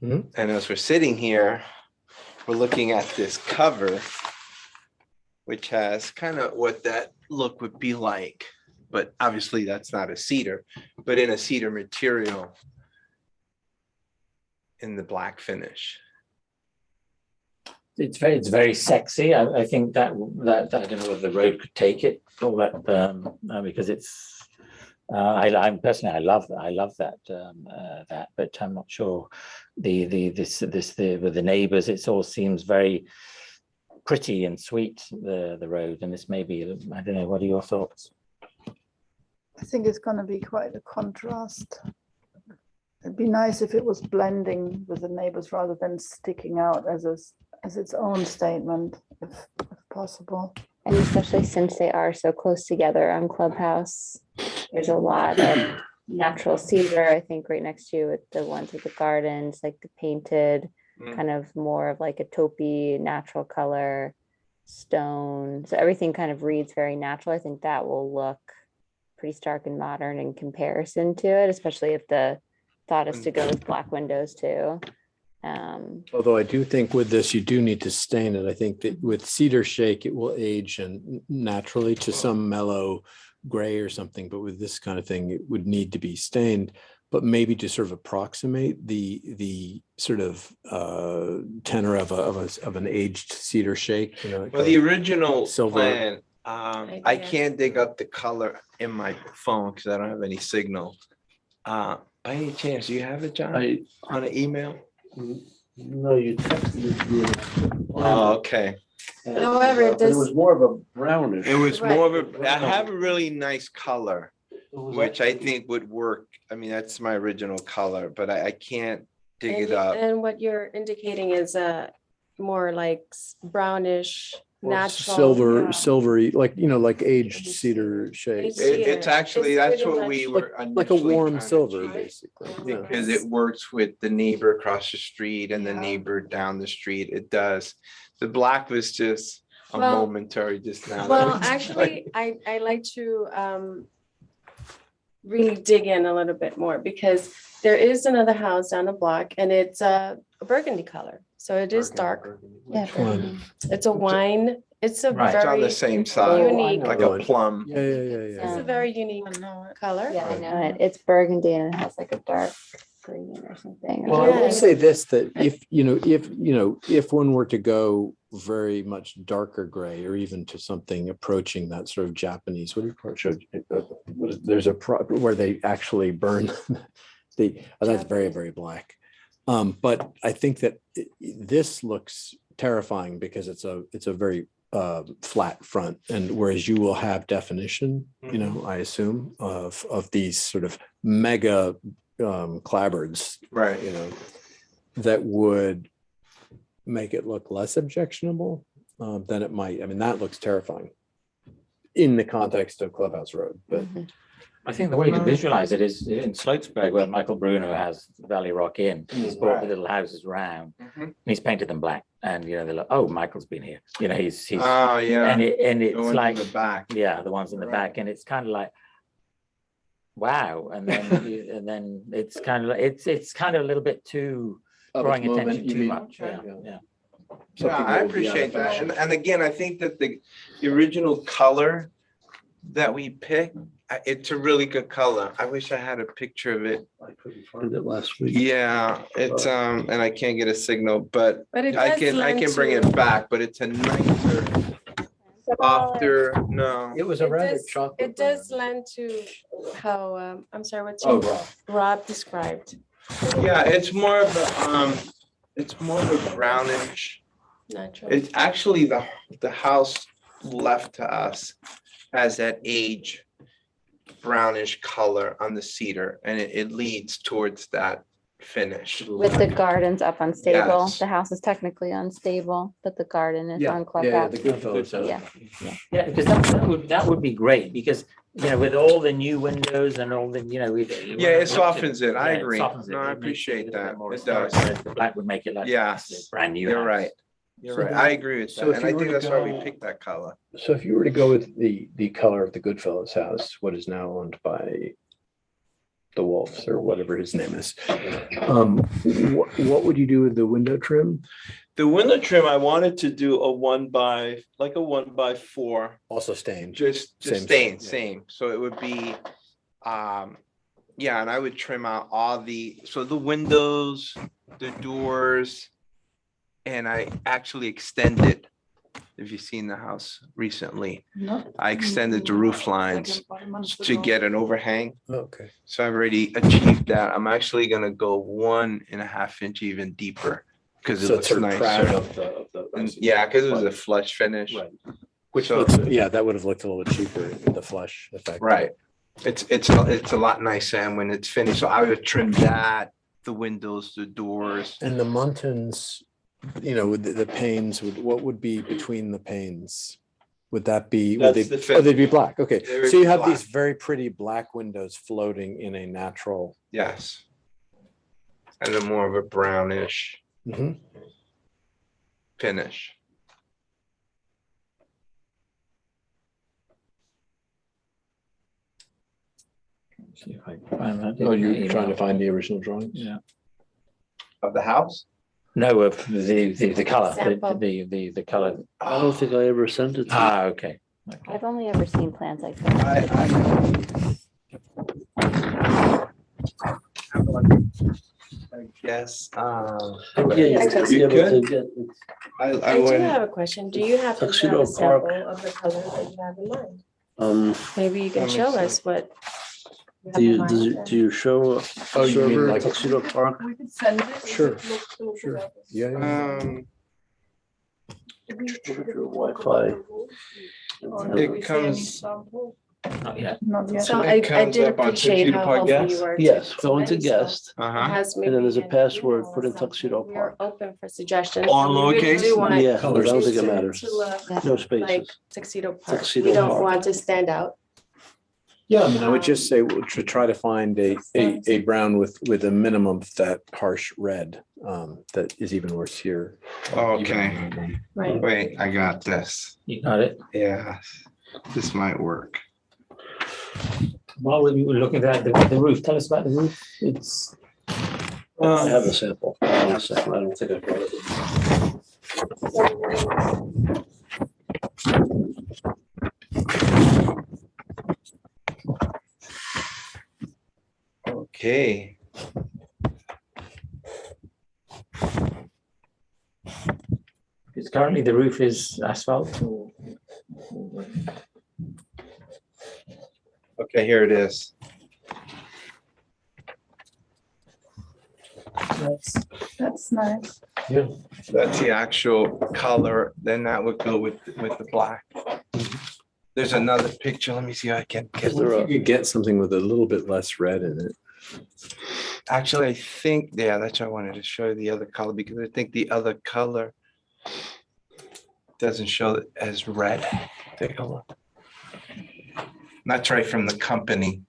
And as we're sitting here, we're looking at this cover, which has kind of what that look would be like. But obviously that's not a cedar, but in a cedar material in the black finish. It's very sexy. I think that I don't know whether the road could take it all that because it's I personally I love that that, but I'm not sure with the neighbors. It all seems very pretty and sweet, the road, and this may be, I don't know, what are your thoughts? I think it's going to be quite a contrast. It'd be nice if it was blending with the neighbors rather than sticking out as its own statement, if possible. And especially since they are so close together on Clubhouse, there's a lot of natural cedar, I think, right next to you with the ones with the gardens, like the painted, kind of more of like a taupey natural color stone. So everything kind of reads very natural. I think that will look pretty stark and modern in comparison to it, especially if the thought is to go with black windows too. Although I do think with this, you do need to stain it. I think that with cedar shake, it will age and naturally to some mellow gray or something, but with this kind of thing, it would need to be stained, but maybe to sort of approximate the sort of tenor of an aged cedar shake. You know, Well, the original silver. plan, I can't dig up the color in my phone because I don't have any signal. By any chance, do you have it, John? On an email? No, you texted me. Oh, okay. However, it It does- was more of a brownish. It was Right. more of a, I have a really nice color, which I think would work. I mean, that's my original color, but I can't dig it up. And what you're indicating is more like brownish, Or natural. silvery, like, you know, like aged cedar shake. Aged It's actually, It's that's pretty what we much- were. Like a initially warm trying to silver, achieve, basically. Yeah. Because it works with the neighbor across the street and the Yeah. neighbor down the street. It does. The black was just a Well- momentary just now. Well, actually, I like to really dig in a little bit more because there is another house down the block and it's a burgundy color. So it is dark. Yeah. One. It's a wine. It's a Right. It's on very the same side, unique. like a plum. Yeah, yeah, yeah, It's yeah. a very unique color. Yeah, I know it. It's burgundy and it has like a dark green or something. Well, I will Yeah. say this, that if one were to go very much darker gray or even to something approaching that sort of Japanese, what do you call it? There's where they actually burn that's very, very black. But I think that this looks terrifying because it's a very flat front, and whereas you will have definition, you know, I assume of these sort of mega clapboards, Right. you know, that would make it look less objectionable than it might. I mean, that looks terrifying in the context of Clubhouse Road, but I think the way to visualize it is in Slotesburg, where Michael Bruno has Valley Rock Inn. He's brought the little houses round and he's painted them black. And, you know, they're like, oh, Michael's been here. You know, he's Oh, yeah. and The it's ones in like, the back. yeah, the ones in the back. And it's kind of like, wow. And then, and then it's kind of like, it's kind of a little bit too drawing attention too much. Yeah, yeah. Yeah, I appreciate that. And again, I think that the original color that we picked, it's a really good color. I wish I had a picture of it. I couldn't find it last week. Yeah, it's and I can't get a signal, but But it I does can lend bring to- it back, but it's a nicer, softer, no. it was It a rather does- chocolate. It does lend to how, I'm sorry, what's Oh, your, Rob described. Yeah, it's more of a brownish. Natural. It's actually the house left to us has that age brownish color on the cedar, and it leads towards that finish. With the gardens up unstable, Yes. the house is technically unstable, but the garden is on Yeah, clubhouse. the Goodfellas house. Yeah. Yeah, because that would be great, because, you know, with all the new windows and all the, you know, we. Yeah, it softens it. I agree. No, I appreciate that. It does. The black would make it like. Yes, a brand new. you're house. right. You're So right. then- I agree with so that. if And I you were think to that's why we go- picked that color. So if you were to go with the color of the Goodfellas house, what is now owned by the Wolves or whatever his name is, what would you do with the window trim? The window trim, I wanted to do a 1x4. Also stained. Just Same stain, thing, yeah. same. So it would be, yeah, and I would trim out all the windows, the doors. And I actually extended, if you've seen the house recently, I extended the roof lines to get an overhang. Okay. So I've already achieved that. I'm actually gonna go 1.5 inch even deeper because it So it's looks sort of proud nicer. of the. And yeah, because it was a flush finish. Right. Which So- looks, yeah, that would have looked a little bit cheaper with the flush effect. Right. It's a lot nicer and when it's finished. So I would trim that, the windows, the doors. And the Muntins, you know, with the panes, what would be between the panes? Would that be, would That's they, the oh, they'd be black, okay. They would So you be have black. these very pretty black windows floating in a natural. Yes. And then more of a brownish Mhm. finish. See if I can find that in Oh, the you're trying to email. find the original drawings? Yeah. Of the house? No, of the color, Sample. the color. I don't think I ever sent it to you. Ah, okay. I've only ever seen plans like I guess, Yeah, you Actually, be able to could? get, I I do would, have a question. Do you happen to have Tuxedo a sample Park. of the color that you have in mind? let Maybe you me can show see. us what. do you show a Oh, you mean server like- Tuxedo Park? We could send it. Sure, sure. Yeah, yeah. Wi-Fi. It comes, Not yet. Not yet. So It I comes did up on appreciate Tuxedo how Park helpful Guest? you were. to Yes, go into explain, so guest. it uh-huh. has And then there's a maybe an password, email or put in something. Tuxedo We're Park. open for suggestions. All So we really lowercase? do want Yeah, I don't think it to- matters. to look No like spaces. Tuxedo Park. Tuxedo We don't Park. want to stand out. Yeah, I mean, I would just say to try to find a brown with a minimum of that harsh red, that is even worse here. Okay, Right. wait, I got this. You got it. Yeah, this might work. While we were looking at the roof, tell us about the roof. It's. I have a sample. One second, I don't think I've got it. Okay. Because currently the roof is asphalt or. Okay, here it is. That's nice. Yeah. That's the actual color, then that would go with the black. There's another picture, let me see if I can get If you could get something with a little bit less red in it. Actually, I think, yeah, that's why I wanted to show you the other color, because I think the other color doesn't show it as red. Take a look. That's right from the company.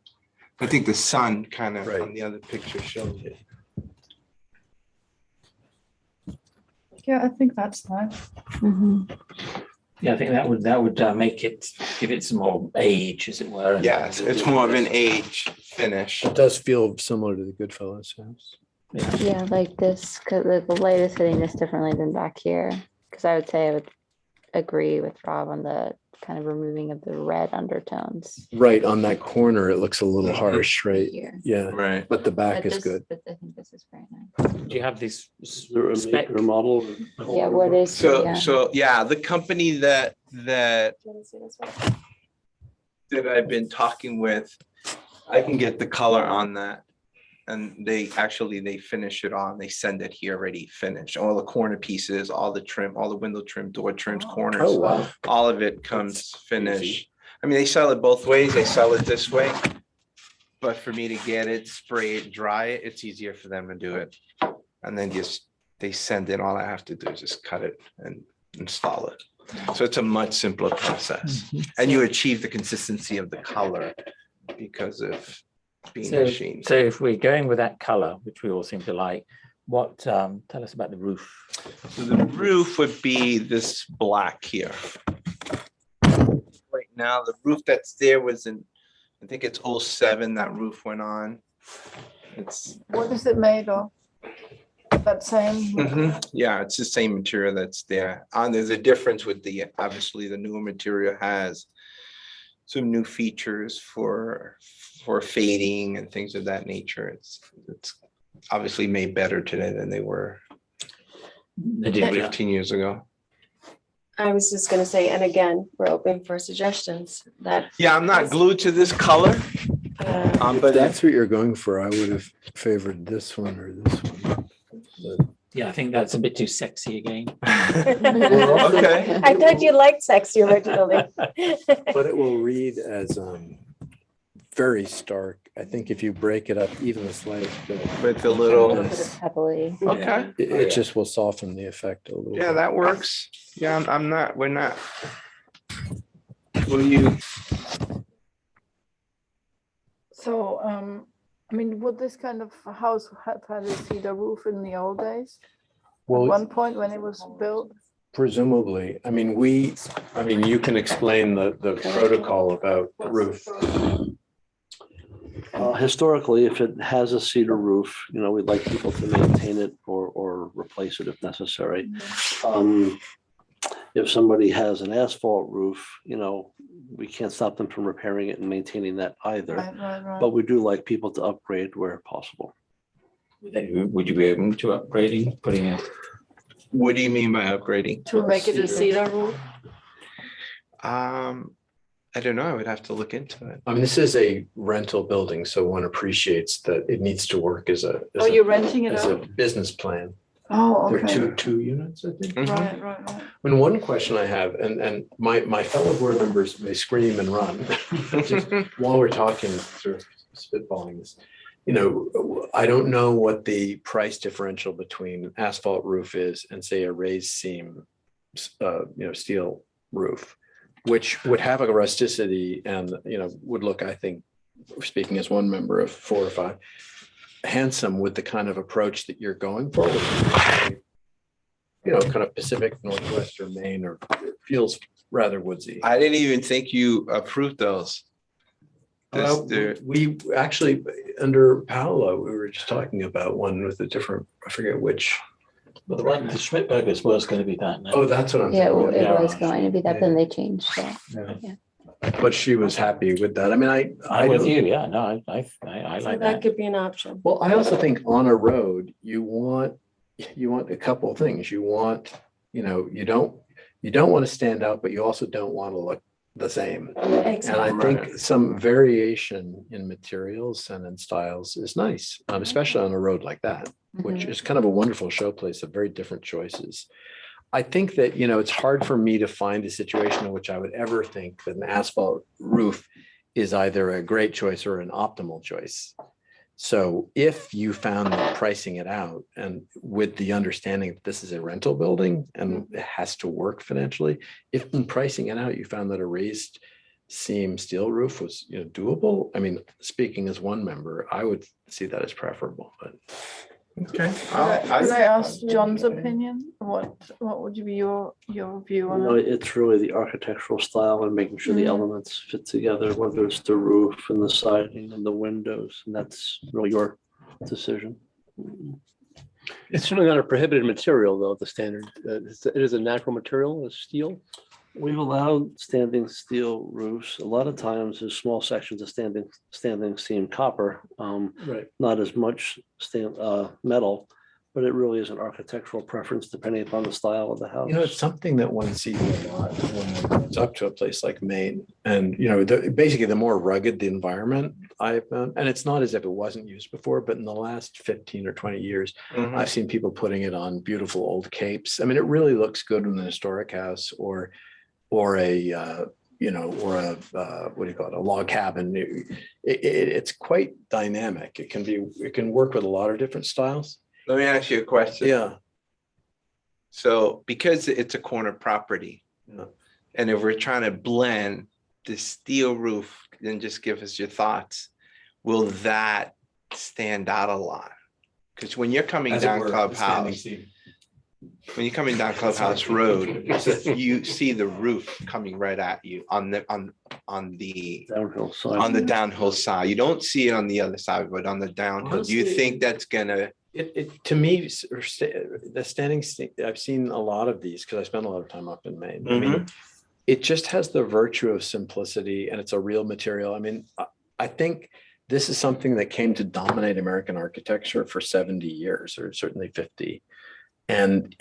I think the sun kind of on the other picture shows it. Yeah, I think that's nice. Yeah, I think that would make it, give it some more age, as it were. Yes, it's more of an age finish. It does feel similar to the Goodfellas house. Yeah, like this, because the light is hitting this differently than back here. Because I would say I would agree with Rob on the kind of removing of the red undertones. Right, on that corner, it looks a little harsh, right? Here. Yeah, right. but the back But is this- good. But I think this is very nice. Do you have this Is there a spec? maker model? Yeah, what is? So yeah, the company that I've been talking with, I can get the color on that. And they finish it on, they send it here already finished, all the corner pieces, all the trim, all the window trim, door trims, corners. Oh, wow. All of it comes finished. I mean, they sell it both ways, they sell it this way. but for me to get it, spray it, dry it, it's easier for them to do it. And then just, they send it, all I have to do is just cut it and install it. So it's a much simpler process. And you achieve the consistency of the color because of being So, machined. so if we're going with that color, which we all seem to like, what, tell us about the roof. So the roof would be this black here. Right now, the roof that's there was in, I think it's 07 that roof went on. It's, What is it made of? That same? yeah, it's the same material that's there. And there's a difference with the, obviously, the newer material has some new features for fading and things of that nature. It's obviously made better today than they were 15 years ago. I was just gonna say, and again, we're open for suggestions that. Yeah, I'm not glued to this color. If But that's what you're going for, I would have favored this one or this one. But Yeah, I think that's a bit too sexy again. Okay. I thought you liked sexy originally. But it will read as very stark. I think if you break it up even a slight bit. With a little. Heavily. Okay. It just will soften the effect a little. Yeah, bit. that works. Yeah, I'm not, we're not. Will you? So, I mean, would this kind of house have had a cedar roof in the old days? At Well, one point when it was built? presumably, I mean, you can explain the protocol about roof. Historically, if it has a cedar roof, we'd like people to maintain it or replace it if necessary. If somebody has an asphalt roof, we can't stop them from repairing it and maintaining that either. Right. But we do like people to upgrade where possible. Would you be open to upgrading, putting a? What do you mean by upgrading? To make it a cedar roof? I don't know. I would have to look into it. I mean, this is a rental building, so one appreciates that it needs to work as a. Oh, you're renting it As a out? business plan. Oh, There okay. are two units, I think. Right. And one question I have, and my fellow board members may scream and run, just while we're talking, sort of spitballing this. I don't know what the price differential between asphalt roof is and say a raised seam, steel roof, which would have a rusticity and, would look, I think, speaking as one member of 4 or 5, handsome with the kind of approach that you're going for. Kind of Pacific Northwest or Maine, or it feels rather woodsy. I didn't even think you approved those. We actually, under Paolo, we were just talking about one with a different, I forget which. Well, the one, the Schmidberger's was going to be that. No? Oh, that's what I'm Yeah, thinking. it was going to be that, then they changed that. But she was happy with that. I mean, I'm with don't- you. Yeah, no, I So like that that. could be an option. Well, I also think on a road, you want a couple of things. You want, you don't want to stand out, but you also don't want to look the same. And I think some variation in materials and in styles is nice, especially on a road like that, which is kind of a wonderful showplace of very different choices. I think that, it's hard for me to find a situation in which I would ever think that an asphalt roof is either a great choice or an optimal choice. So if you found that pricing it out and with the understanding that this is a rental building and it has to work financially, if in pricing it out, you found that a raised seam steel roof was, doable, I mean, speaking as one member, I would see that as preferable, but. Okay. Could I ask John's opinion? What would be your view on it? It's really the architectural style and making sure the elements fit together, whether it's the roof and the siding and the windows, and that's really your decision. It's certainly not a prohibited material, though, the standard. It is a natural material, is steel. We've allowed standing steel roofs. A lot of times there's small sections of standing seam copper, Right. not as much metal, but it really is an architectural preference depending upon the style of the house. It's something that one sees a lot when one goes up to a place like Maine. And, basically the more rugged the environment I've found, and it's not as if it wasn't used before, but in the last 15 or 20 years, I've seen people putting it on beautiful old capes. I mean, it really looks good in an historic house or a or a, what do you call it, a log cabin. It's quite dynamic. It can work with a lot of different styles. Let me ask you a question. Yeah. So because it's a corner property, Yeah. and if we're trying to blend the steel roof, then just give us your thoughts. Will that stand out a lot? Because when you're coming As it down were, the standing Clubhouse, seam. when you're coming down Clubhouse Road, you see the roof coming right at you on the Downhill side. on the downhill side. You don't see it on the other side, but on the downhill, do you Honestly, think that's gonna? To me, the standing, I've seen a lot of these because I spent a lot of time up in Maine. I mean, it just has the virtue of simplicity and it's a real material. I mean, I think this is something that came to dominate American architecture for 70 years or certainly 50. And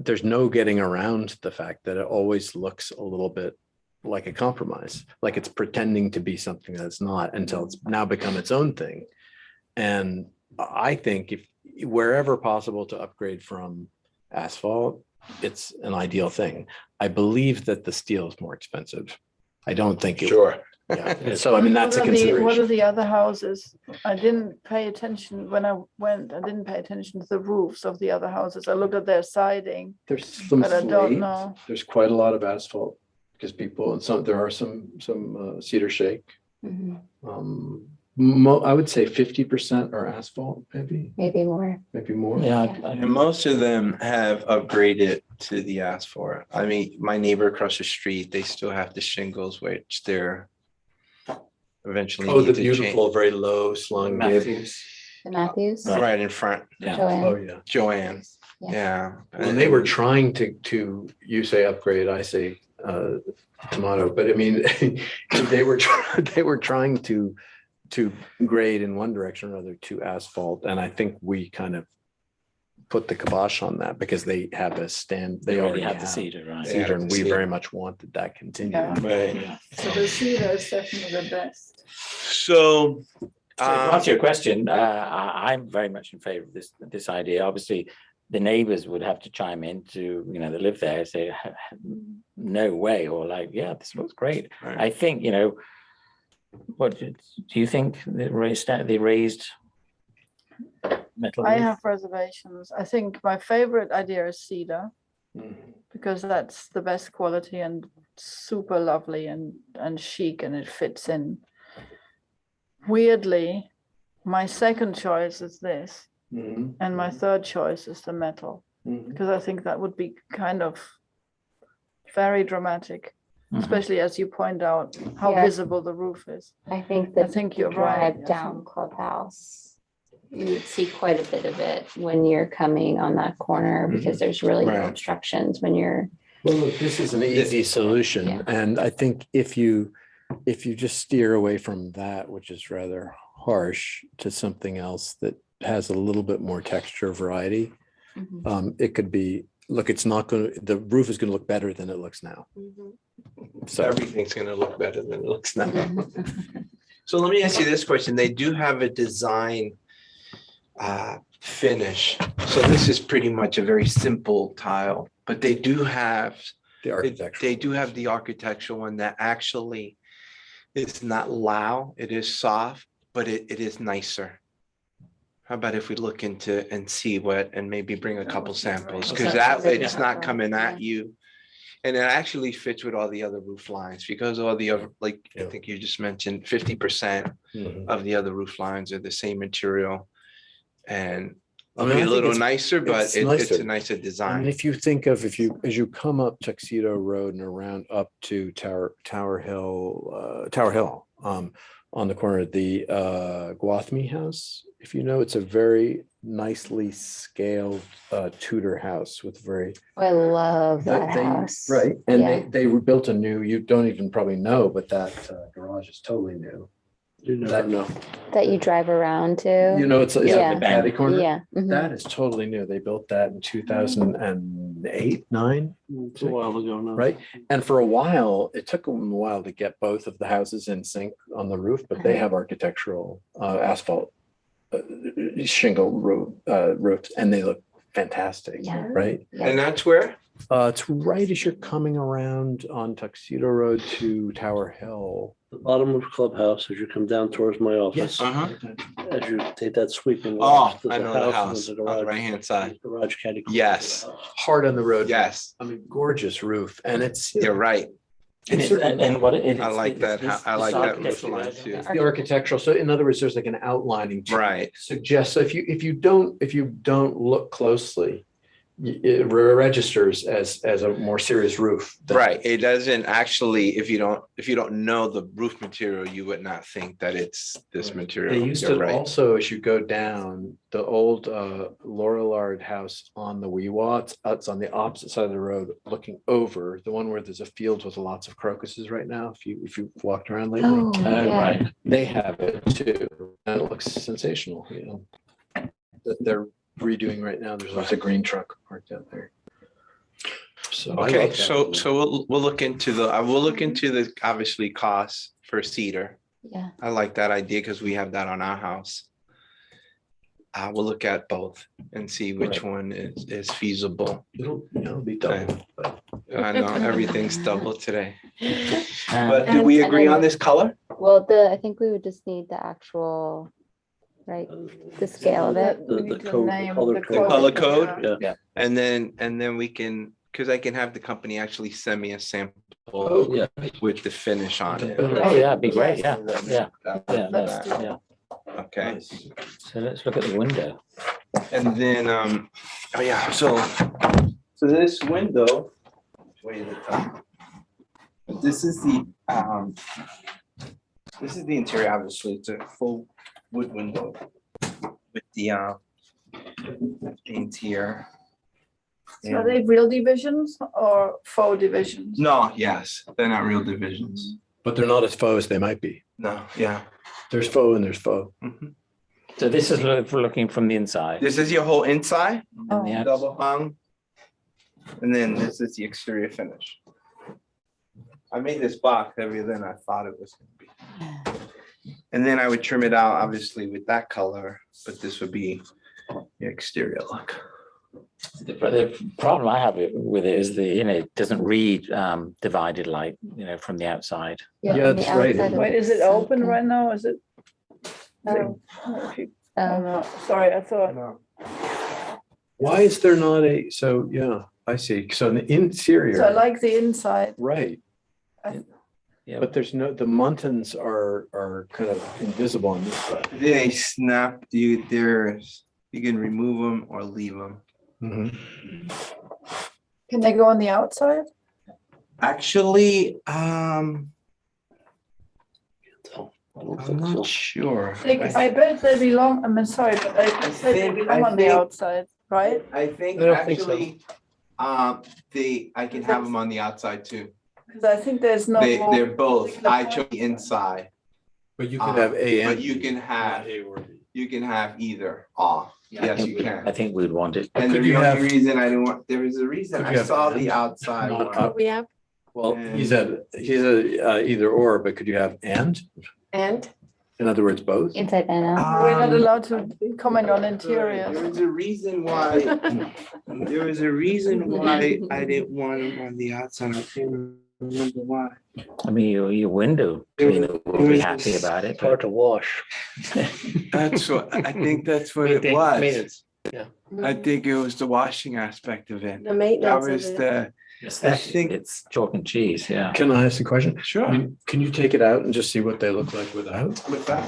there's no getting around the fact that it always looks a little bit like a compromise, like it's pretending to be something that it's not until it's now become its own thing. And I think if wherever possible to upgrade from asphalt, it's an ideal thing. I believe that the steel is more expensive. I don't think it. Sure. Yeah. So I mean, that's a What are the consideration. other houses? I didn't pay attention when I went. I didn't pay attention to the roofs of the other houses. I looked at their siding, There's some but I don't slate. know. There's quite a lot of asphalt because there are some cedar shake. Mhm. I would say 50% are asphalt, maybe Maybe more. Yeah. And most of them have upgraded to the asphalt. I mean, my neighbor across the street, they still have the shingles, which they're eventually. Oh, need the to beautiful, very low slung gables. The Matthews. Right in front. Yeah. Joanne. Oh, yeah. Joanne, Yeah. yeah. When they were trying to, you say upgrade, I say tomato, but I mean, they were trying to grade in one direction or another to asphalt. And I think we kind of put the kibosh on that because they have they already have the cedar, right? Cedar, and we Cedar. very much wanted that continue. Yeah. Right. So the cedar is definitely the best. So. To answer your question, I'm very much in favor of this idea. Obviously, the neighbors would have to chime in to, that live there, say, no way, or like, yeah, this looks great. Right. I think, what do you think the raised metal? I roof? have reservations. I think my favorite idea is cedar because that's the best quality and super lovely and chic and it fits in. Weirdly, my second choice is this, and my third choice is the metal, because I think that would be kind of very dramatic, especially as you point out how Yeah. visible the roof is. I think I that think you you're right. drive down Clubhouse, you would see quite a bit of it when you're coming on that corner because there's really no Right. obstructions when you're. Well, look, this is an easy solution. Yeah. And I think if you just steer away from that, which is rather harsh, to something else that has a little bit more texture variety, it could be, look, the roof is going to look better than it looks now. So Everything's gonna look better than it looks now. So let me ask you this question. They do have a design finish. So this is pretty much a very simple tile, but they do have the architecture. They do have the architectural one that actually is not loud. It is soft, but it is nicer. How about if we look into and see and maybe bring a couple samples, because it's not coming at you. And it actually fits with all the other roof lines because all the other, like I think you just mentioned, 50% of the other roof lines are the same material. And I it'll mean, I be a think little it's- nicer, but it's it's nicer. a nicer I mean, design. if you think of, as you come up Tuxedo Road and around up to Tower Hill, on the corner of the Gwathmey House, if you know, it's a very nicely scaled Tudor house with very. I love that house. Right, and Yeah. they built a new, you don't even probably know, but that garage is totally new. You never know. That you drive around to. It's Yeah. the patty corner. Yeah. Mhm. That is totally new. They built that in 2008, 9. It's a while ago now. Right. And for a while, it took them a while to get both of the houses in sync on the roof, but they have architectural asphalt shingle roofs and they look fantastic. Yeah. Right. And that's where? It's right as you're coming around on Tuxedo Road to Tower Hill. The bottom of Clubhouse, as you come down towards my office. As you take that sweeping. Oh, left, there's I a know the and house there's a on the garage- right-hand side. Garage caddy. Yes. Hard on the road. Yes, I mean, gorgeous roof, and it's. you're right. And what it is. I like that. I like that roof line too. It's the architectural, so in other words, there's like an outlining. to Right. Suggest, so if you don't look closely, it registers as a more serious roof. Right. It doesn't actually, if you don't know the roof material, you would not think that it's this material. They used You're to right. also, as you go down, the old Laurelard house on the Weewats, it's on the opposite side of the road, looking over, the one where there's a field with lots of crocuses right now, if you walked around lately. Oh, yeah. Right, they have it too, and it looks sensational, you know. That they're redoing right now, there's lots of green truck parked out there. So. I Okay, love that. so we'll look into we'll look into the obviously costs for cedar. Yeah. I like that idea because we have that on our house. We'll look at both and see which one is feasible. It'll be double. I know everything's double today. Uh, But do we And agree then- on this color? Well, I think we would just need the actual, right, the scale of it. The We need to code, the name color the code. Color code? Yeah. And then we can, because I can have the company actually send me a sample Yeah. with the finish on it. Oh, yeah, it'd be great, yeah, yeah, yeah, Let's do yeah. Okay, So let's look at the window. and then, oh yeah, so this window, way at the top. This is the interior, obviously, it's a full wood window with the paint here. So are they real divisions or faux divisions? No, yes, they're not real divisions. But they're not as faux as they might be. No, yeah. There's faux and there's faux. So this is looking from the inside. This is your whole inside, Oh. Yeah. double hung. And then this is the exterior finish. I made this box heavier than I thought it was gonna be. And then I would trim it out, obviously, with that color, but this would be the exterior look. The problem I have with it is it doesn't read divided light, from the outside. Yeah, on the that's right. outside of Wait, the is it side, open yeah. right now? Is it? Oh, Oh, if you- oh. oh, no, sorry, I thought. Why is there not yeah, I see. So in the interior. So I like the inside. Right. Yeah. But there's the muntins are kind of invisible on this side. They snap, you can remove them or leave them. Can they go on the outside? Actually, I'm not sure. I bet they belong, I'm sorry, but I bet they think- belong I on the think- outside, right? I think I don't think so. actually, I can have them on the outside too. Because I think there's no. more They're both, particular I part. chose the inside. But you can have A and. But you can have, A or B. you can have either, or, yes, you I can. think we'd want it. And the Could you have- only reason I didn't want, there was a reason, Could I you have saw and? the outside Not one. up. We have, Well, And- he's a either or, but could you have and? and In other words, both? Inside and out. We're not Um, allowed to comment on interiors. There was a reason why, there was a reason why I didn't want them on the outside, I can't remember why. I mean, your window cleaner will be happy about it. It's hard to wash. That's what, I think that's what it was. I think it was the washing aspect of it. the That maintenance was of it. the, I think- think it's chalk and cheese, yeah. Can I ask a question? sure, Can you take it out and just see what they look like without? with that.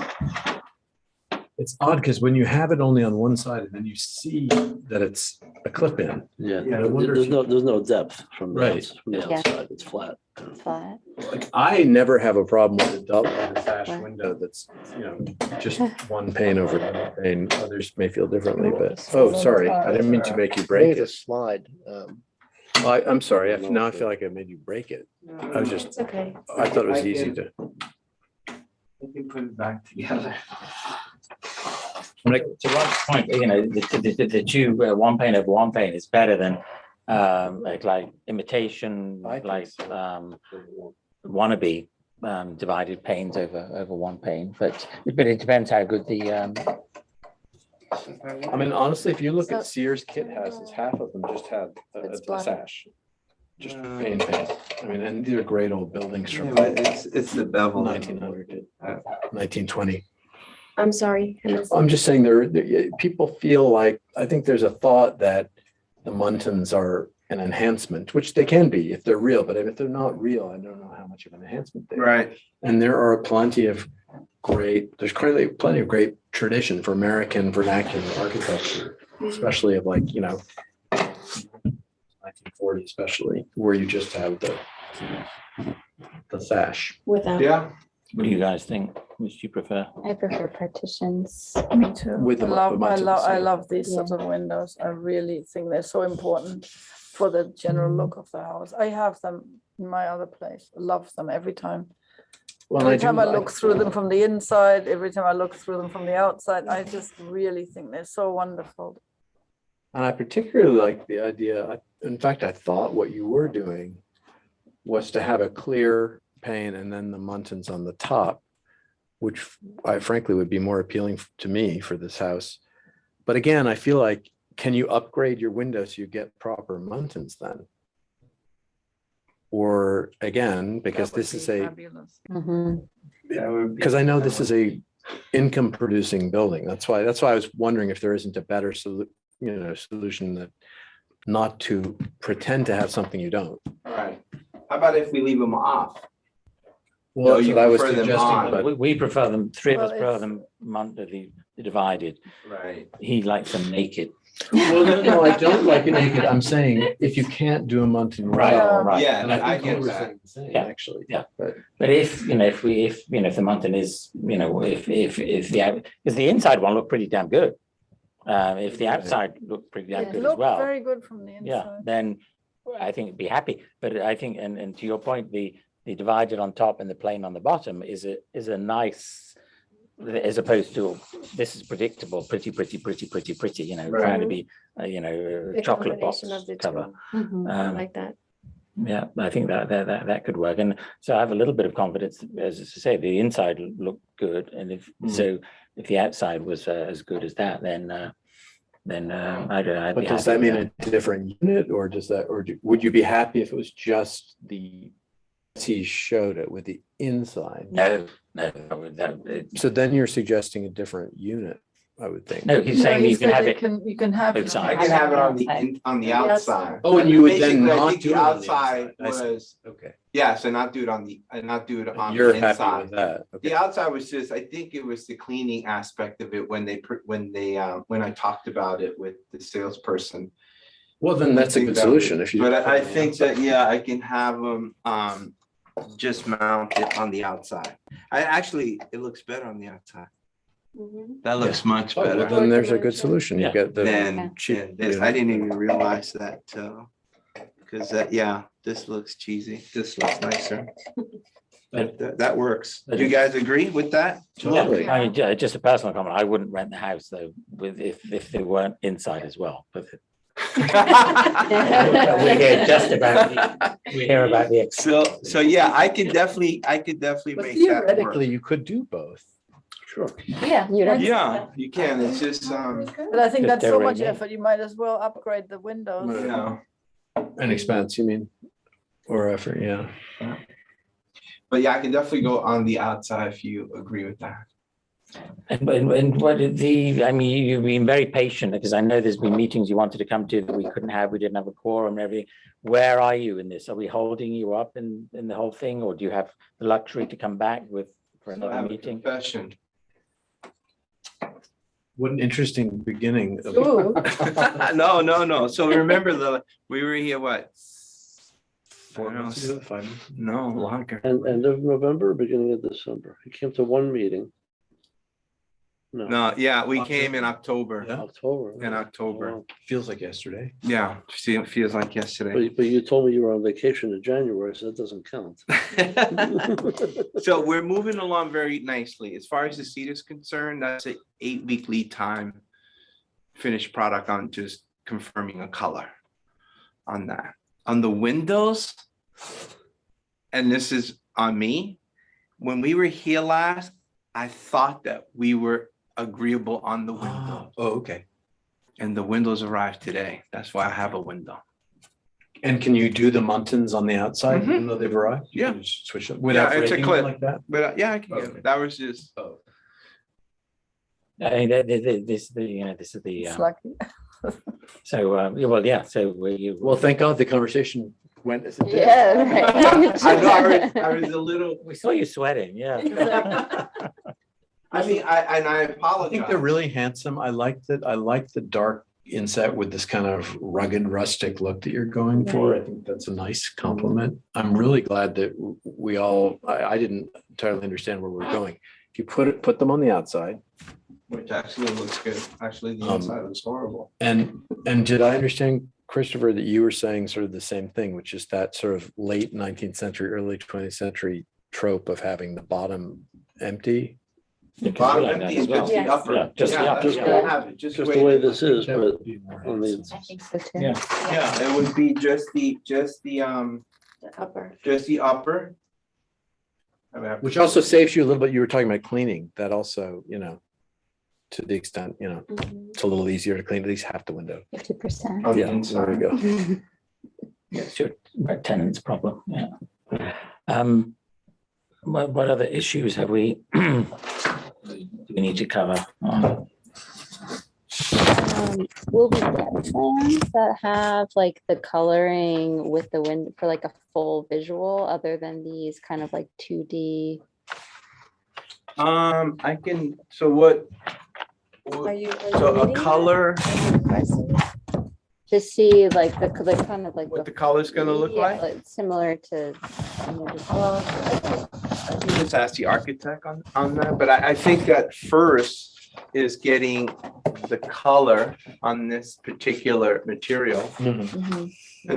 It's odd because when you have it only on one side and then you see that it's a clip in. Yeah, Yeah, I wonder there's if- no depth from the Right. from the Yeah. outside. It's flat. Flat. Like, I never have a problem with a double sash Right. window that's, just one pane over another pane. Others may feel differently, but, oh, sorry, I didn't mean to make you break Made a it. slide. I'm sorry, now I feel like I made you break it. I was just, It's okay. I thought it was easy to. We can put it back together. Like, to Rob's point, the two, one pane over one pane is better than, like imitation, I think like, so. wannabe, divided panes over one pane, but it depends how good the, I mean, honestly, if you look So- at Sears kit houses, half of them just had It's a black. sash. Just paint. I mean, and these are great old buildings from Yeah, but it's the bevel. 1900, 1920. I'm sorry. I missed- I'm just saying people feel like, I think there's a thought that the Muntins are an enhancement, which they can be if they're real, but if they're not real, I don't know how much of an enhancement they are. Right. And there are plenty of plenty of great tradition for American vernacular architecture, especially of 1940, especially where you just have the sash. Without. Yeah. What do you guys think? Which do you prefer? I prefer partitions. Me too. With the I buttons, yeah. love these sorts of windows. I really think they're so important for the general look of the house. I have them in my other place. I love them every time. Well, Every do time I like look through them from the inside, every time I look through them from the outside, I just really think they're so wonderful. And I particularly like the idea, in fact, I thought what you were doing was to have a clear pane and then the Muntins on the top, which I frankly would be more appealing to me for this house. But again, I feel like, can you upgrade your windows so you get proper Muntins then? Or again, because That would this is be a, fabulous. because I know this is a income producing building. That's why I was wondering if there isn't a better solution that not to pretend to have something you don't. All right. How about if we leave them off? Well, that's you what I was prefer them suggesting, on. but We prefer them, three of us Well, prefer it's- them monthly divided. Right. He likes them naked. well, no, I don't like it naked. I'm saying if you can't do a Muntin Right, well, right. Yeah, and I I think get you were that. saying the same, Yeah, actually. yeah. But But if the mountain is, because the inside one looked pretty damn good. If the outside looked pretty damn It good as looked well, very good from the yeah, inside. then I think it'd be happy. But I think, and to your point, the divided on top and the plain on the bottom is a nice, as opposed to this is predictable, pretty, trying to be, The chocolate box combination of the cover. two. Mhm, I Um, like that. Yeah, I think that could work. And so I have a little bit of confidence, as I say, the inside looked good. And if the outside was as good as that, then I'd but be does happy that with mean a different unit, or would you be happy if it was just he showed it with the inside? No. So then you're suggesting a different unit, I would think. No, he's saying you can have it. You can have it. outside. I can have it on the outside. Oh, and you would then Basically, I not think do the it on the outside inside. I see. was, Okay. yeah, so not do it on You're the happy inside. with that. Okay. The outside was just, I think it was the cleaning aspect of it when I talked about it with the salesperson. Well, then that's a good solution if you. But I think that, yeah, I can have them just mount it on the outside. It looks better on the outside. That looks much Oh, well, better then there's a good solution. You Yeah. get the than cheap. this. I didn't even realize that, because this looks cheesy. This looks nicer. But that works. Do you guys agree with that? Totally. I mean, just a personal comment. I wouldn't rent the house though, if they weren't inside as well. But we hear about the. So yeah, I could definitely But make that work. theoretically, you could do both. Sure. Yeah, you'd have. Yeah, you can. It's just, But I think Just that's so much decorating it. effort. You might as well upgrade the windows. you know, An expense, you mean? Or effort, yeah. but yeah, I can definitely go on the outside if you agree with that. And what you've been very patient because I know there's been meetings you wanted to come to that we couldn't have. We didn't have a quorum and everything. Where are you in this? Are we holding you up in the whole thing, or do you have the luxury to come back for So I another have a meeting? confession. What an interesting beginning. of- Ooh. No. So remember we were here, what? 4 months ago, 5 months? No, longer. And end of November, beginning of December. He came to one meeting. No, yeah, we came in October. Yeah. October. In October. Wow. Feels like yesterday. Yeah, see, it feels like yesterday. But you told me you were on vacation in January, so that doesn't count. So we're moving along very nicely. As far as the seat is concerned, that's an 8-week lead time. Finished product on just confirming a color on that. On the windows, and this is on me, when we were here last, I thought that we were agreeable on the window. Oh, okay. And the windows arrived today. That's why I have a window. And can you do the muntins on the outside, Mhm. even though they've arrived? You Yeah. can just switch them without Yeah, it's a breaking clip. them like that? But yeah, I can get it. That was just, I mean, this, this is the, It's lucky. so, yeah, well, yeah, so you. Well, thank God the conversation went as it did. Yeah. right. I know, I was a little, We saw you sweating, yeah. I mean, I I apologize. think they're really handsome. I like that. I like the dark inset with this kind of rugged rustic look that you're going for. I think that's a nice compliment. I'm really glad that we all, I didn't entirely understand where we're going. If you put them on the outside, Which actually looks good. Actually, the Um, inside was horrible. and did I understand, Christopher, that you were saying sort of the same thing, which is that sort of late 19th century, early 20th century trope of having the bottom empty? Bottom empty is just the Yes. upper. Yeah, just the Yeah, upper. that's what I have it, Just the way this is, but on the, I think so too. Yeah. Yeah, it would be just the, The upper. just the upper. I would have to- Which also saves you a little bit. You were talking about cleaning. That also, to the extent, Mhm. it's a little easier to clean at least half the window. 50%. On the Yeah, there inside. we go. Yeah, it's your tenant's problem, yeah. What other issues have we, do we need to cover? Will we get plans that have like the coloring with the wind for like a full visual other than these kind of like 2D? I can, so what? Are you? So a color, To see like the kind of like what the color's gonna look yeah, like? similar to. I can just ask the architect on that, but I think that first is getting the color on this particular material and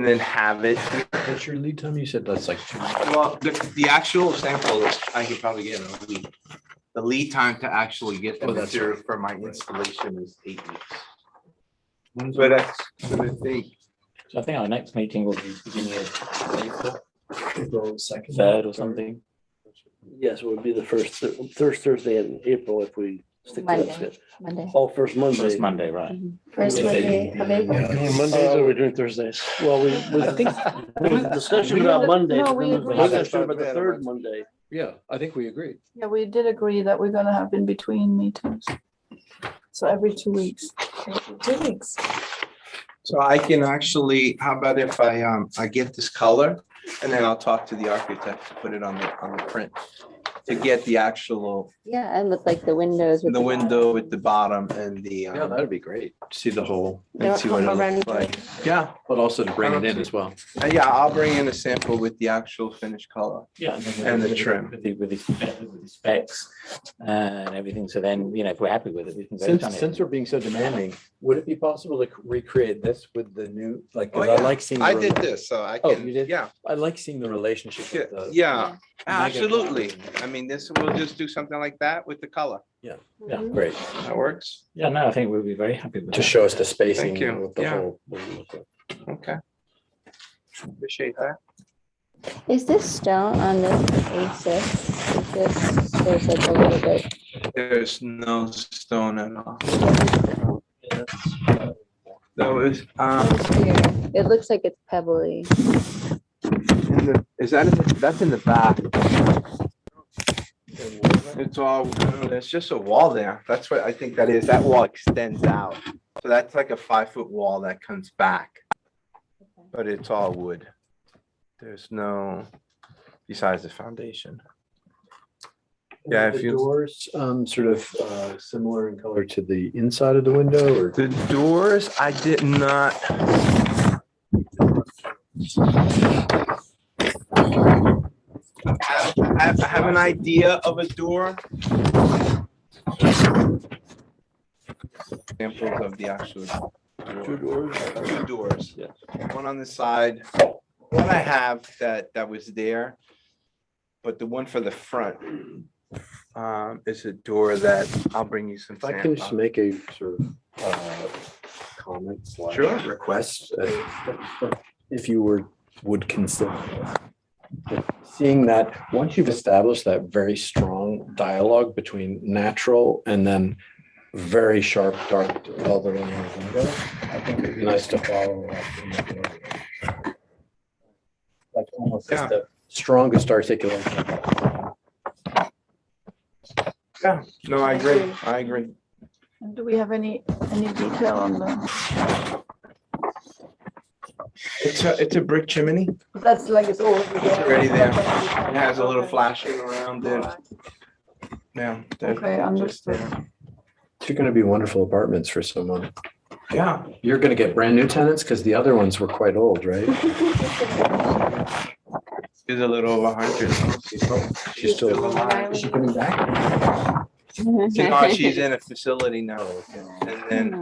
then have it. What's your lead time? You said that's like 2 months. Well, the actual sample is, I could probably get in a week. The lead time to actually get the Oh, that's material for my installation is 8 weeks. But that's, but I think, So I think our next meeting will be beginning of April, April 2nd. 3rd or something. yes, it would be the first Thursday in April if we stick to Monday. that. Monday. Oh, first Monday. First Monday, right? First Monday of April. We're doing Mondays or we're doing Thursdays? Well, I think there was a discussion about Monday, No, but we then there was agreed. a discussion about the third Monday. Yeah, I think we agreed. Yeah, we did agree that we're gonna have in between meetings. So every 2 weeks. 2 weeks. so I can actually, how about if I get this color and then I'll talk to the architect to put it on the print to get the actual, Yeah, and with like the windows. with the window with the bottom and the, Yeah, that'd be great. See the whole, and see what it Around looks like. Yeah, but also to bring it in as well. yeah, I'll bring in a sample with the actual finished color. Yeah. And the trim. With the specs and everything. So then, if we're happy with it, we can go. Since we're being so demanding, would it be possible to recreate this with the new, like, 'cause Oh, I yeah. like seeing. I the did rela- this, so I Oh, can, you did? yeah, I like seeing the relationship with the. yeah, Yeah. absolutely. I mean, this, we'll just do something like that with the color. Yeah, Great. That works. yeah, no, I think we'll be very happy with To that. show us the spacing. Thank you. Of the Yeah. whole. Okay. Appreciate that. Is this stone on this A6? Is this, there's like a little bit. There's no stone at all. That was, Here. It looks like it's pebbly. is that in the, that's in the back? It's all, there's just a wall there. That's what I think that is. That wall extends out. So that's like a 5-foot wall that comes back. But it's all wood. There's no, besides the foundation. Yeah, The if you, doors, sort of similar in color to the inside of the window, or? the doors, I did not. I have an idea of a door. Examples of the actual. Two doors? Two doors. Yeah. One on the side. One I have that was there. But the one for the front is a door that I'll bring you some. If I can just samples. make a sort of comment slash Sure. request, if you would consider seeing that, once you've established that very strong dialogue between natural and then very sharp dark velvet on the window, I think it'd be nice to follow up in that area. Yeah. the strongest articulation. Yeah, no, I agree. I agree. And do we have any detail on the, It's a brick chimney. that's like it's already It's there. already there. It has a little flashing around it. Yeah. they're Okay, just understood. there. They're gonna be wonderful apartments for someone. Yeah. You're gonna get brand new tenants because the other ones were quite old, right? She's a little over 100. She's still alive. Is she coming back? No, she's in a facility now. And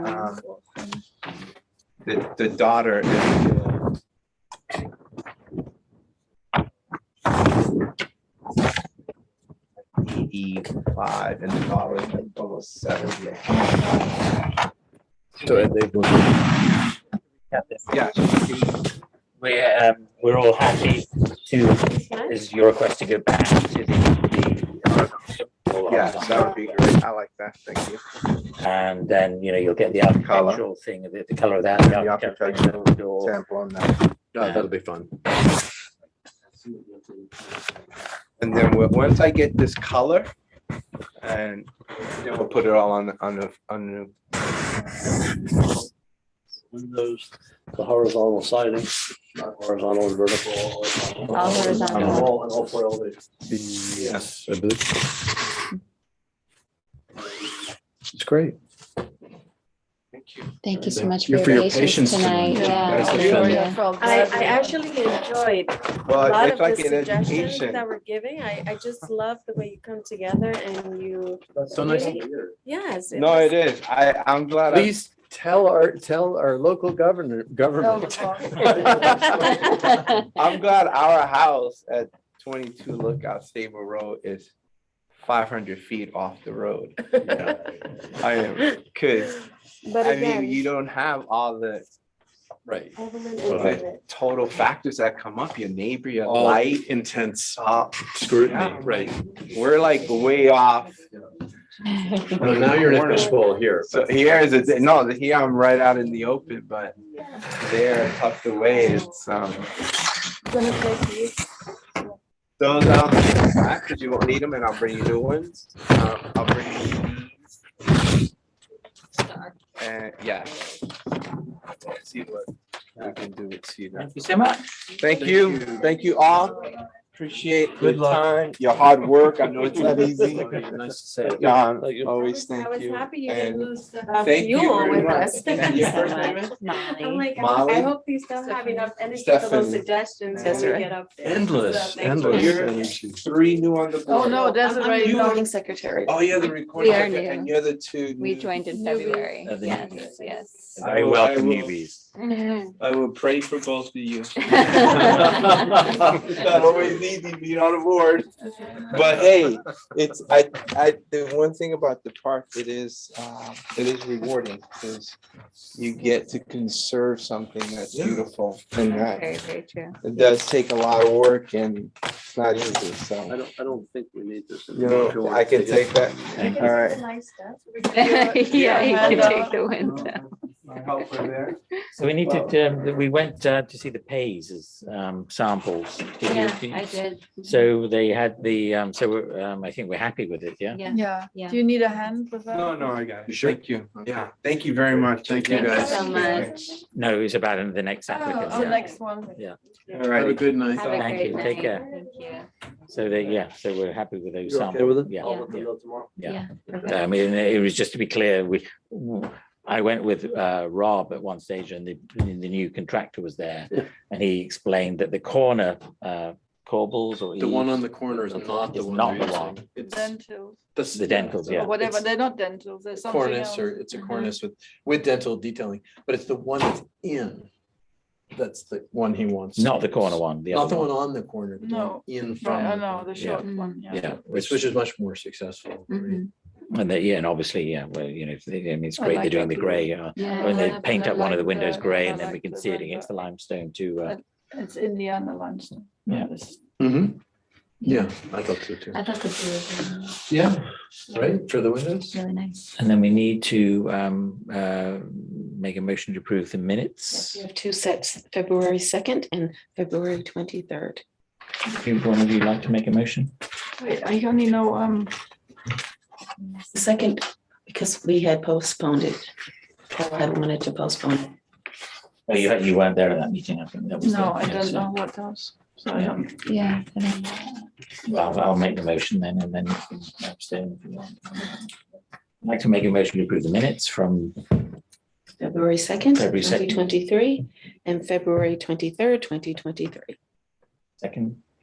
then the daughter is 85 and the daughter is like almost 70. So they will. Yeah. We're all happy to, is your request to go back to the. Yes, that would be great. I like that. Thank you. And then, you'll get the architectural thing, the color of that. The architectural sample on that. Oh, that'll be fun. And then once I get this color, and then we'll put it all on the Windows, the horizontal siding, not horizontal and vertical. All horizontal. And all four elevations. Yes, I believe. It's great. Thank you so much Thank for you your patience tonight. Guys have Yeah. fun. I actually enjoyed Well, a lot it's of like the an suggestions education. that we're giving. I just love the way you come together and you. That's so nice. Yes. No, was- it is. I'm glad. Please tell our local government. I'm glad our house at 22 Lookout Stable Road is 500 feet off the road. I am, because But I again. mean, you don't have all the Right. Evelyn the and total factors that come up, your neighbor, your All light. intense scrutiny, Yeah. right? We're like way off. Well, now you're in a fishbowl here. So here is here I'm right out in the open, but there tucked away, it's Gonna take you. those out back because you won't need them, and I'll bring you new ones. I'll bring you these. And yeah. See what we can do with Cedar. Thank you so much. Thank you all. Appreciate your Good luck. time, your hard work. I know it's not easy. Nice to say it. John, always I thank was you. happy you And didn't lose thank you fuel very with much. us. And your first name is? I'm like, Molly? I hope you still have enough energy for Stephanie. those suggestions when we get up there. Endless, So, thank So endless. you. you're 3 new on the board. Oh, no, that's I'm right. the recording secretary. Oh, you're the recording We are secretary, and new. you're the 2 We new. joined in Newbies. February. The Yes, newbies. yes. Very welcome will- newbies. I will pray for both of you. It's not always easy being on the board. But hey, the one thing about the park, it is rewarding because you get to conserve something that's beautiful, and that Very, very true. it does take a lot of work and it's not easy, I so. don't think we need this. You know, I can take that. Thank All right. Nice stuff. Yeah, you can Yeah. take the window. My helper there. So we need to, we went to see the Pays as samples. Did you- I did. So they had I think we're happy with it, yeah? Yeah. Yeah. Do you need a hand with that? No, I got it. Sure. Thank you. Yeah, thank you very much. Thank you, Thank you guys. so much. No, it's about the next applicant. Oh, yeah. next one. All Have a right. good night. Have a Thank great you. night. Take care. Thank you. So so we're happy with those You're samples. okay with it? Yeah. I'll let them know tomorrow. Yeah. perfect. I mean, it was just to be clear, I went with Rob at one stage and the new contractor was there. Yeah. And he explained that the corner corbels or The one eaves on the corner is not the is one. not we're the using. one. It's Dentals, The dentals, yeah. or whatever, It's they're not dentals, there's something cornice else. or it's a cornice with dental detailing, but it's the one that's in. That's the one he wants. Not the corner one, the Not other the one one. on the corner, the No. one in Right, from. I the know, corner. the short Yeah. one, yeah. Yeah, Which is much more successful. Mhm. and obviously, well, I mean, it's I great like they're doing that the blue. gray. Yeah. When they I paint up one of the like windows the- gray I and then we like can the see it red, against the but- limestone too. It's Indiana limestone. Yeah. It's- Mhm. Yeah, I thought so too. I thought the blue was really nice. Yeah, right, for the windows? Really nice. And then we need to make a motion to approve the Yes, minutes. we have 2 sets, February 2nd and February 23rd. One of you like to make a motion? Wait, I only know, The second, because we had postponed it. Paul had wanted to postpone it. Oh, you weren't there at that meeting, I think. That was no, the- I yeah, don't so- know what else. So I don't. Yeah. Well, I'll make the motion then, and then you can abstain if you want. I'd like to make a motion to approve the minutes from February 2nd, February 2nd. 2023, and February 23rd, 2023.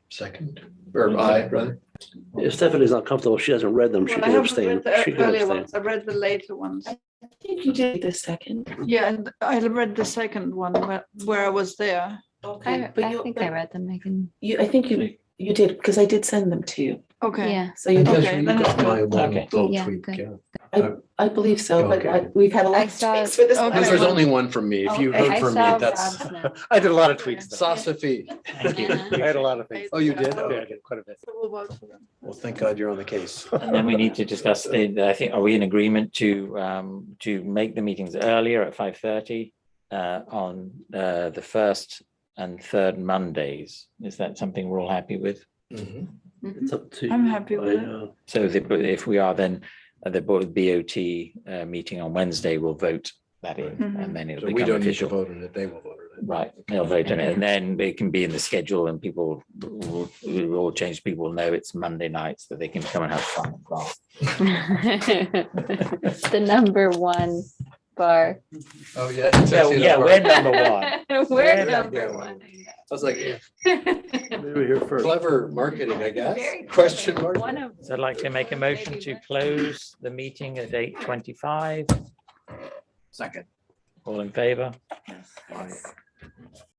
Second, or I, rather. If Stephanie's not comfortable, she hasn't read them, she Well, I can haven't abstain. read the She can earlier abstain. ones. I read the later ones. I think you did the second. Yeah, and I read the second one where I was there. Okay, I but you, think I read them. I can. I think you did, because I did send them to you. Okay. Yeah. So you Okay, did. then it's My good. one Okay. little Yeah, tweak, good. yeah. I believe so, but Okay. we've had a lot I of saw- tweaks for this. Okay. Because last there's one. only one from me. If you Okay. heard I from saw me, that's. Rob's note. I did a lot of tweaks. though. Sophie. Thank you. I had a lot of things. Oh, you did? Oh, Yeah, I okay. did quite a bit. So we'll vote for them. Well, thank God you're on the case. And then we need to discuss I think, are we in agreement to make the meetings earlier at 5:30 on the first and third Mondays? Is that something we're all happy with? Mhm. It's up to. I'm happy with it. So if we are, then the board BOT meeting on Wednesday will vote that in, and then it'll So we become don't need to official. vote on it, they will vote on it. Right, they'll vote on it, and then it can be in the schedule, and people will change. People will know it's Monday nights that they can come and have fun. as well. The number one bar. Oh, yeah. Yeah, we're number one. We're Yeah, number yeah. one. I was like, We were here first. clever marketing, I guess. Question mark. One of. So I'd like to make a motion to close the meeting at 8:25. Second. All in favor?